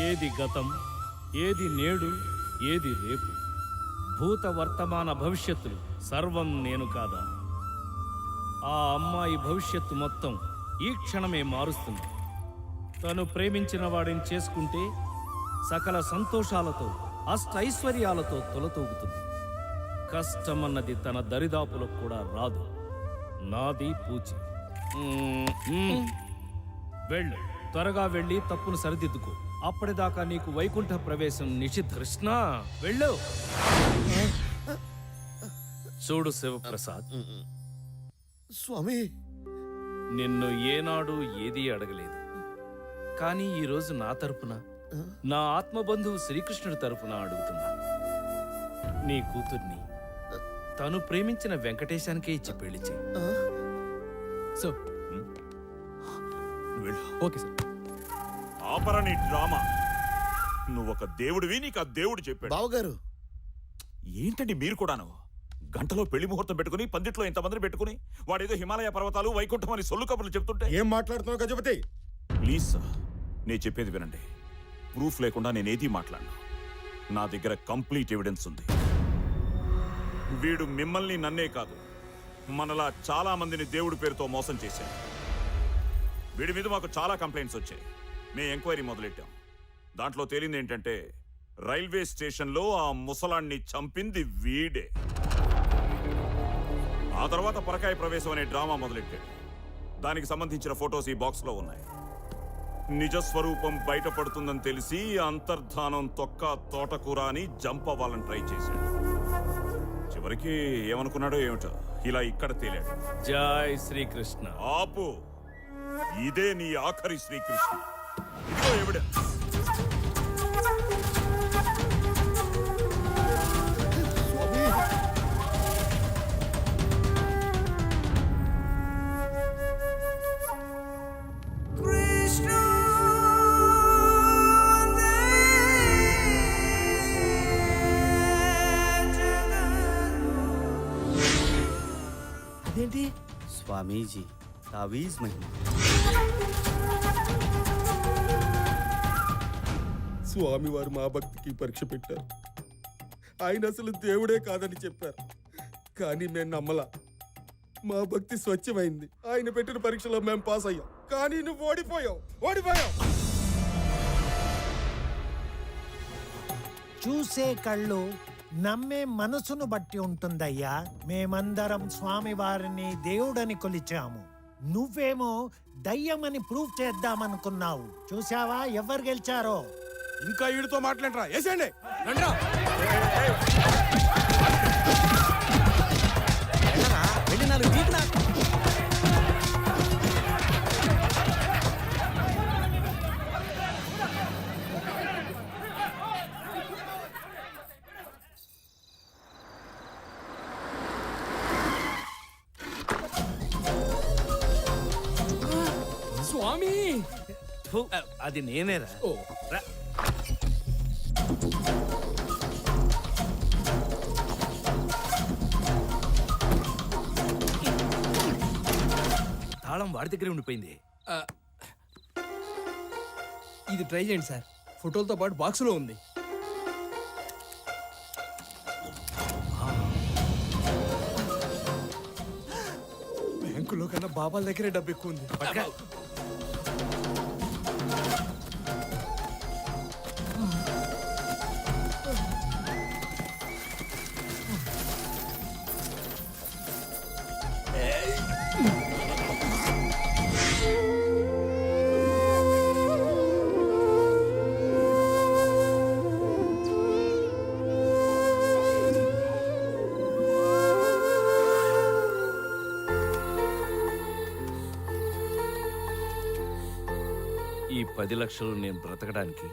ఏది గతం, ఏది నేడు, ఏది రేపు, భూత వర్తమాన భవిష్యత్తులు సర్వం నేను కాదా? ఆ అమ్మాయి భవిష్యత్తు మొత్తం ఈ క్షణమే మారుస్తుంది. తను ప్రేమించిన వాడిని చేసుకుంటే సకల సంతోషాలతో అష్టైశ్వర్యాలతో తొలతూగుతుంది. కష్టమన్నది తన దరిదాపులకు కూడా రాదు. నాది పూచి. వెళ్ళు, త్వరగా వెళ్ళి తప్పును సరిదిద్దుకో. అప్పటిదాకా నీకు వైకుంఠ ప్రవేశం నిషిద్ధ. కృష్ణ, వెళ్ళు. చూడు శివప్రసాద్, స్వామి, నిన్ను ఏనాడు ఏదీ అడగలేదు. కానీ ఈరోజు నా తరపున, నా ఆత్మబంధువు శ్రీకృష్ణుడి తరపున అడుగుతున్నా. నీ కూతుర్ని తను ప్రేమించిన వెంకటేశానికే ఇచ్చి పెళ్లి చెయ్యి. Okay sir. ఆపరా నీ డ్రామా. నువ్వొక దేవుడివి, నీకు ఆ దేవుడు చెప్పాడు. బావగారు, ఏంటండి మీరు కూడాను? గంటలో పెళ్లి ముహూర్తం పెట్టుకుని, పందిట్లో ఇంతమందిని పెట్టుకుని, వాడేదో హిమాలయ పర్వతాలు, వైకుంఠం అని సొల్లు కబుర్లు చెప్తుంటే ఏం మాట్లాడుతున్నావు గజపతి? ప్లీజ్ సార్, నేను చెప్పేది వినండి. ప్రూఫ్ లేకుండా నేనేది మాట్లాడను. నా దగ్గర కంప్లీట్ ఎవిడెన్స్ ఉంది. వీడు మిమ్మల్ని నన్నే కాదు మనలా చాలా మందిని దేవుడి పేరుతో మోసం చేశాడు. వీడి మీద మాకు చాలా కంప్లైంట్స్ వచ్చాయి. మేము ఎంక్వైరీ మొదలెట్టాం. దాంట్లో తేలింది ఏంటంటే రైల్వే స్టేషన్లో ఆ ముసలాన్ని చంపింది వీడే. ఆ తర్వాత పరకాయ ప్రవేశం అనే డ్రామా మొదలెట్టాడు. దానికి సంబంధించిన ఫొటోస్ ఈ బాక్స్లో ఉన్నాయి. నిజస్వరూపం బయటపడుతుందని తెలిసి అంతర్ధానం తొక్క తోటకూర అని జంప్ అవ్వాలని ట్రై చేశాడు. చివరికి ఏమనుకున్నాడో ఏమిటో ఇలా ఇక్కడ తేలాడు. జై శ్రీకృష్ణ. ఆపు, ఇదే నీ ఆఖరి శ్రీకృష్ణ. ఇదిగో ఎవిడెన్స్. అదేంటి స్వామీజీ తావీజ్ మహిమ. స్వామివారు మా భక్తికి పరీక్ష పెట్టారు. ఆయన అసలు దేవుడే కాదని చెప్పారు, కానీ మేము నమ్మలా. మా భక్తి స్వచ్ఛమైంది. ఆయన పెట్టిన పరీక్షలో మేము పాస్ అయ్యాం, కానీ నువ్వు ఓడిపోయావు. చూసే కళ్ళు నమ్మే మనసును బట్టి ఉంటుందయ్యా. మేమందరం స్వామివారిని దేవుడని కొలిచాము. నువ్వేమో దయ్యమని ప్రూవ్ చేద్దామనుకున్నావు. చూసావా ఎవరు గెలిచారో? ఇంకా వీడితో మాట్లాడరా, వేసేయండి. స్వామి, అది నేనేరా. తాళం వాడి దగ్గరే ఉండిపోయింది. ఇది ట్రై చేయండి సార్. ఫోటోలతో పాటు బాక్సులో ఉంది. బ్యాంకులో కన్నా బాబాల దగ్గరే డబ్బు ఎక్కువ ఉంది. ఈ 10 లక్షలు నేను బ్రతకడానికి,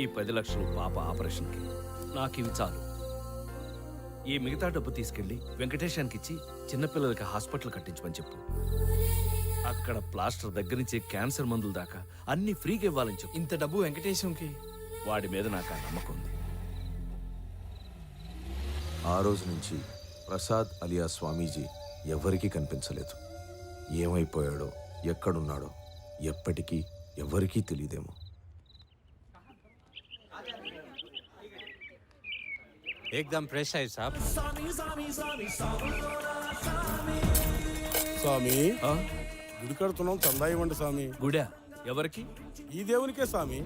ఈ 10 లక్షలు పాప ఆపరేషన్కి, నాకు ఇవి చాలు. ఈ మిగతా డబ్బు తీసుకెళ్ళి వెంకటేశానికి ఇచ్చి చిన్నపిల్లలకి హాస్పిటల్ కట్టించమని చెప్పు. అక్కడ ప్లాస్టర్ దగ్గర నుంచి క్యాన్సర్ మందుల దాకా అన్ని ఫ్రీగా ఇవ్వాలని చెప్పు. ఇంత డబ్బు వెంకటేశంకి? వాడి మీద నాకు ఆ నమ్మకం ఉంది. ఆ రోజు నుంచి ప్రసాద్ అలియా స్వామీజీ ఎవరికీ కనిపించలేదు. ఏమైపోయాడో, ఎక్కడున్నాడో ఎప్పటికీ ఎవరికీ తెలియదేమో. एकदम फ्रेश है साहब. స్వామి, గుడి కడుతున్నాం, చందా ఇవ్వండి స్వామి. గుడా ఎవరికి? ఈ దేవునికే స్వామి.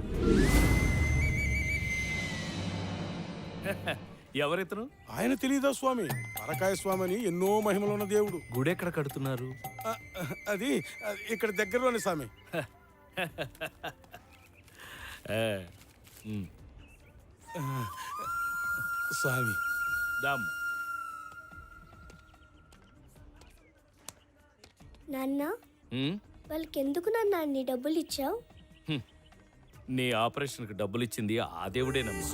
ఎవరితను? ఆయన తెలీదా స్వామి? పరకాయ స్వామి అని ఎన్నో మహిమలున్న దేవుడు. గుడి ఎక్కడ కడుతున్నారు? అది ఇక్కడ దగ్గరలోనే స్వామి. స్వామి దామ్. నాన్న, వాళ్ళకి ఎందుకు నాన్న అన్ని డబ్బులు ఇచ్చావు? నీ ఆపరేషన్కి డబ్బులు ఇచ్చింది ఆ దేవుడేనమ్మా.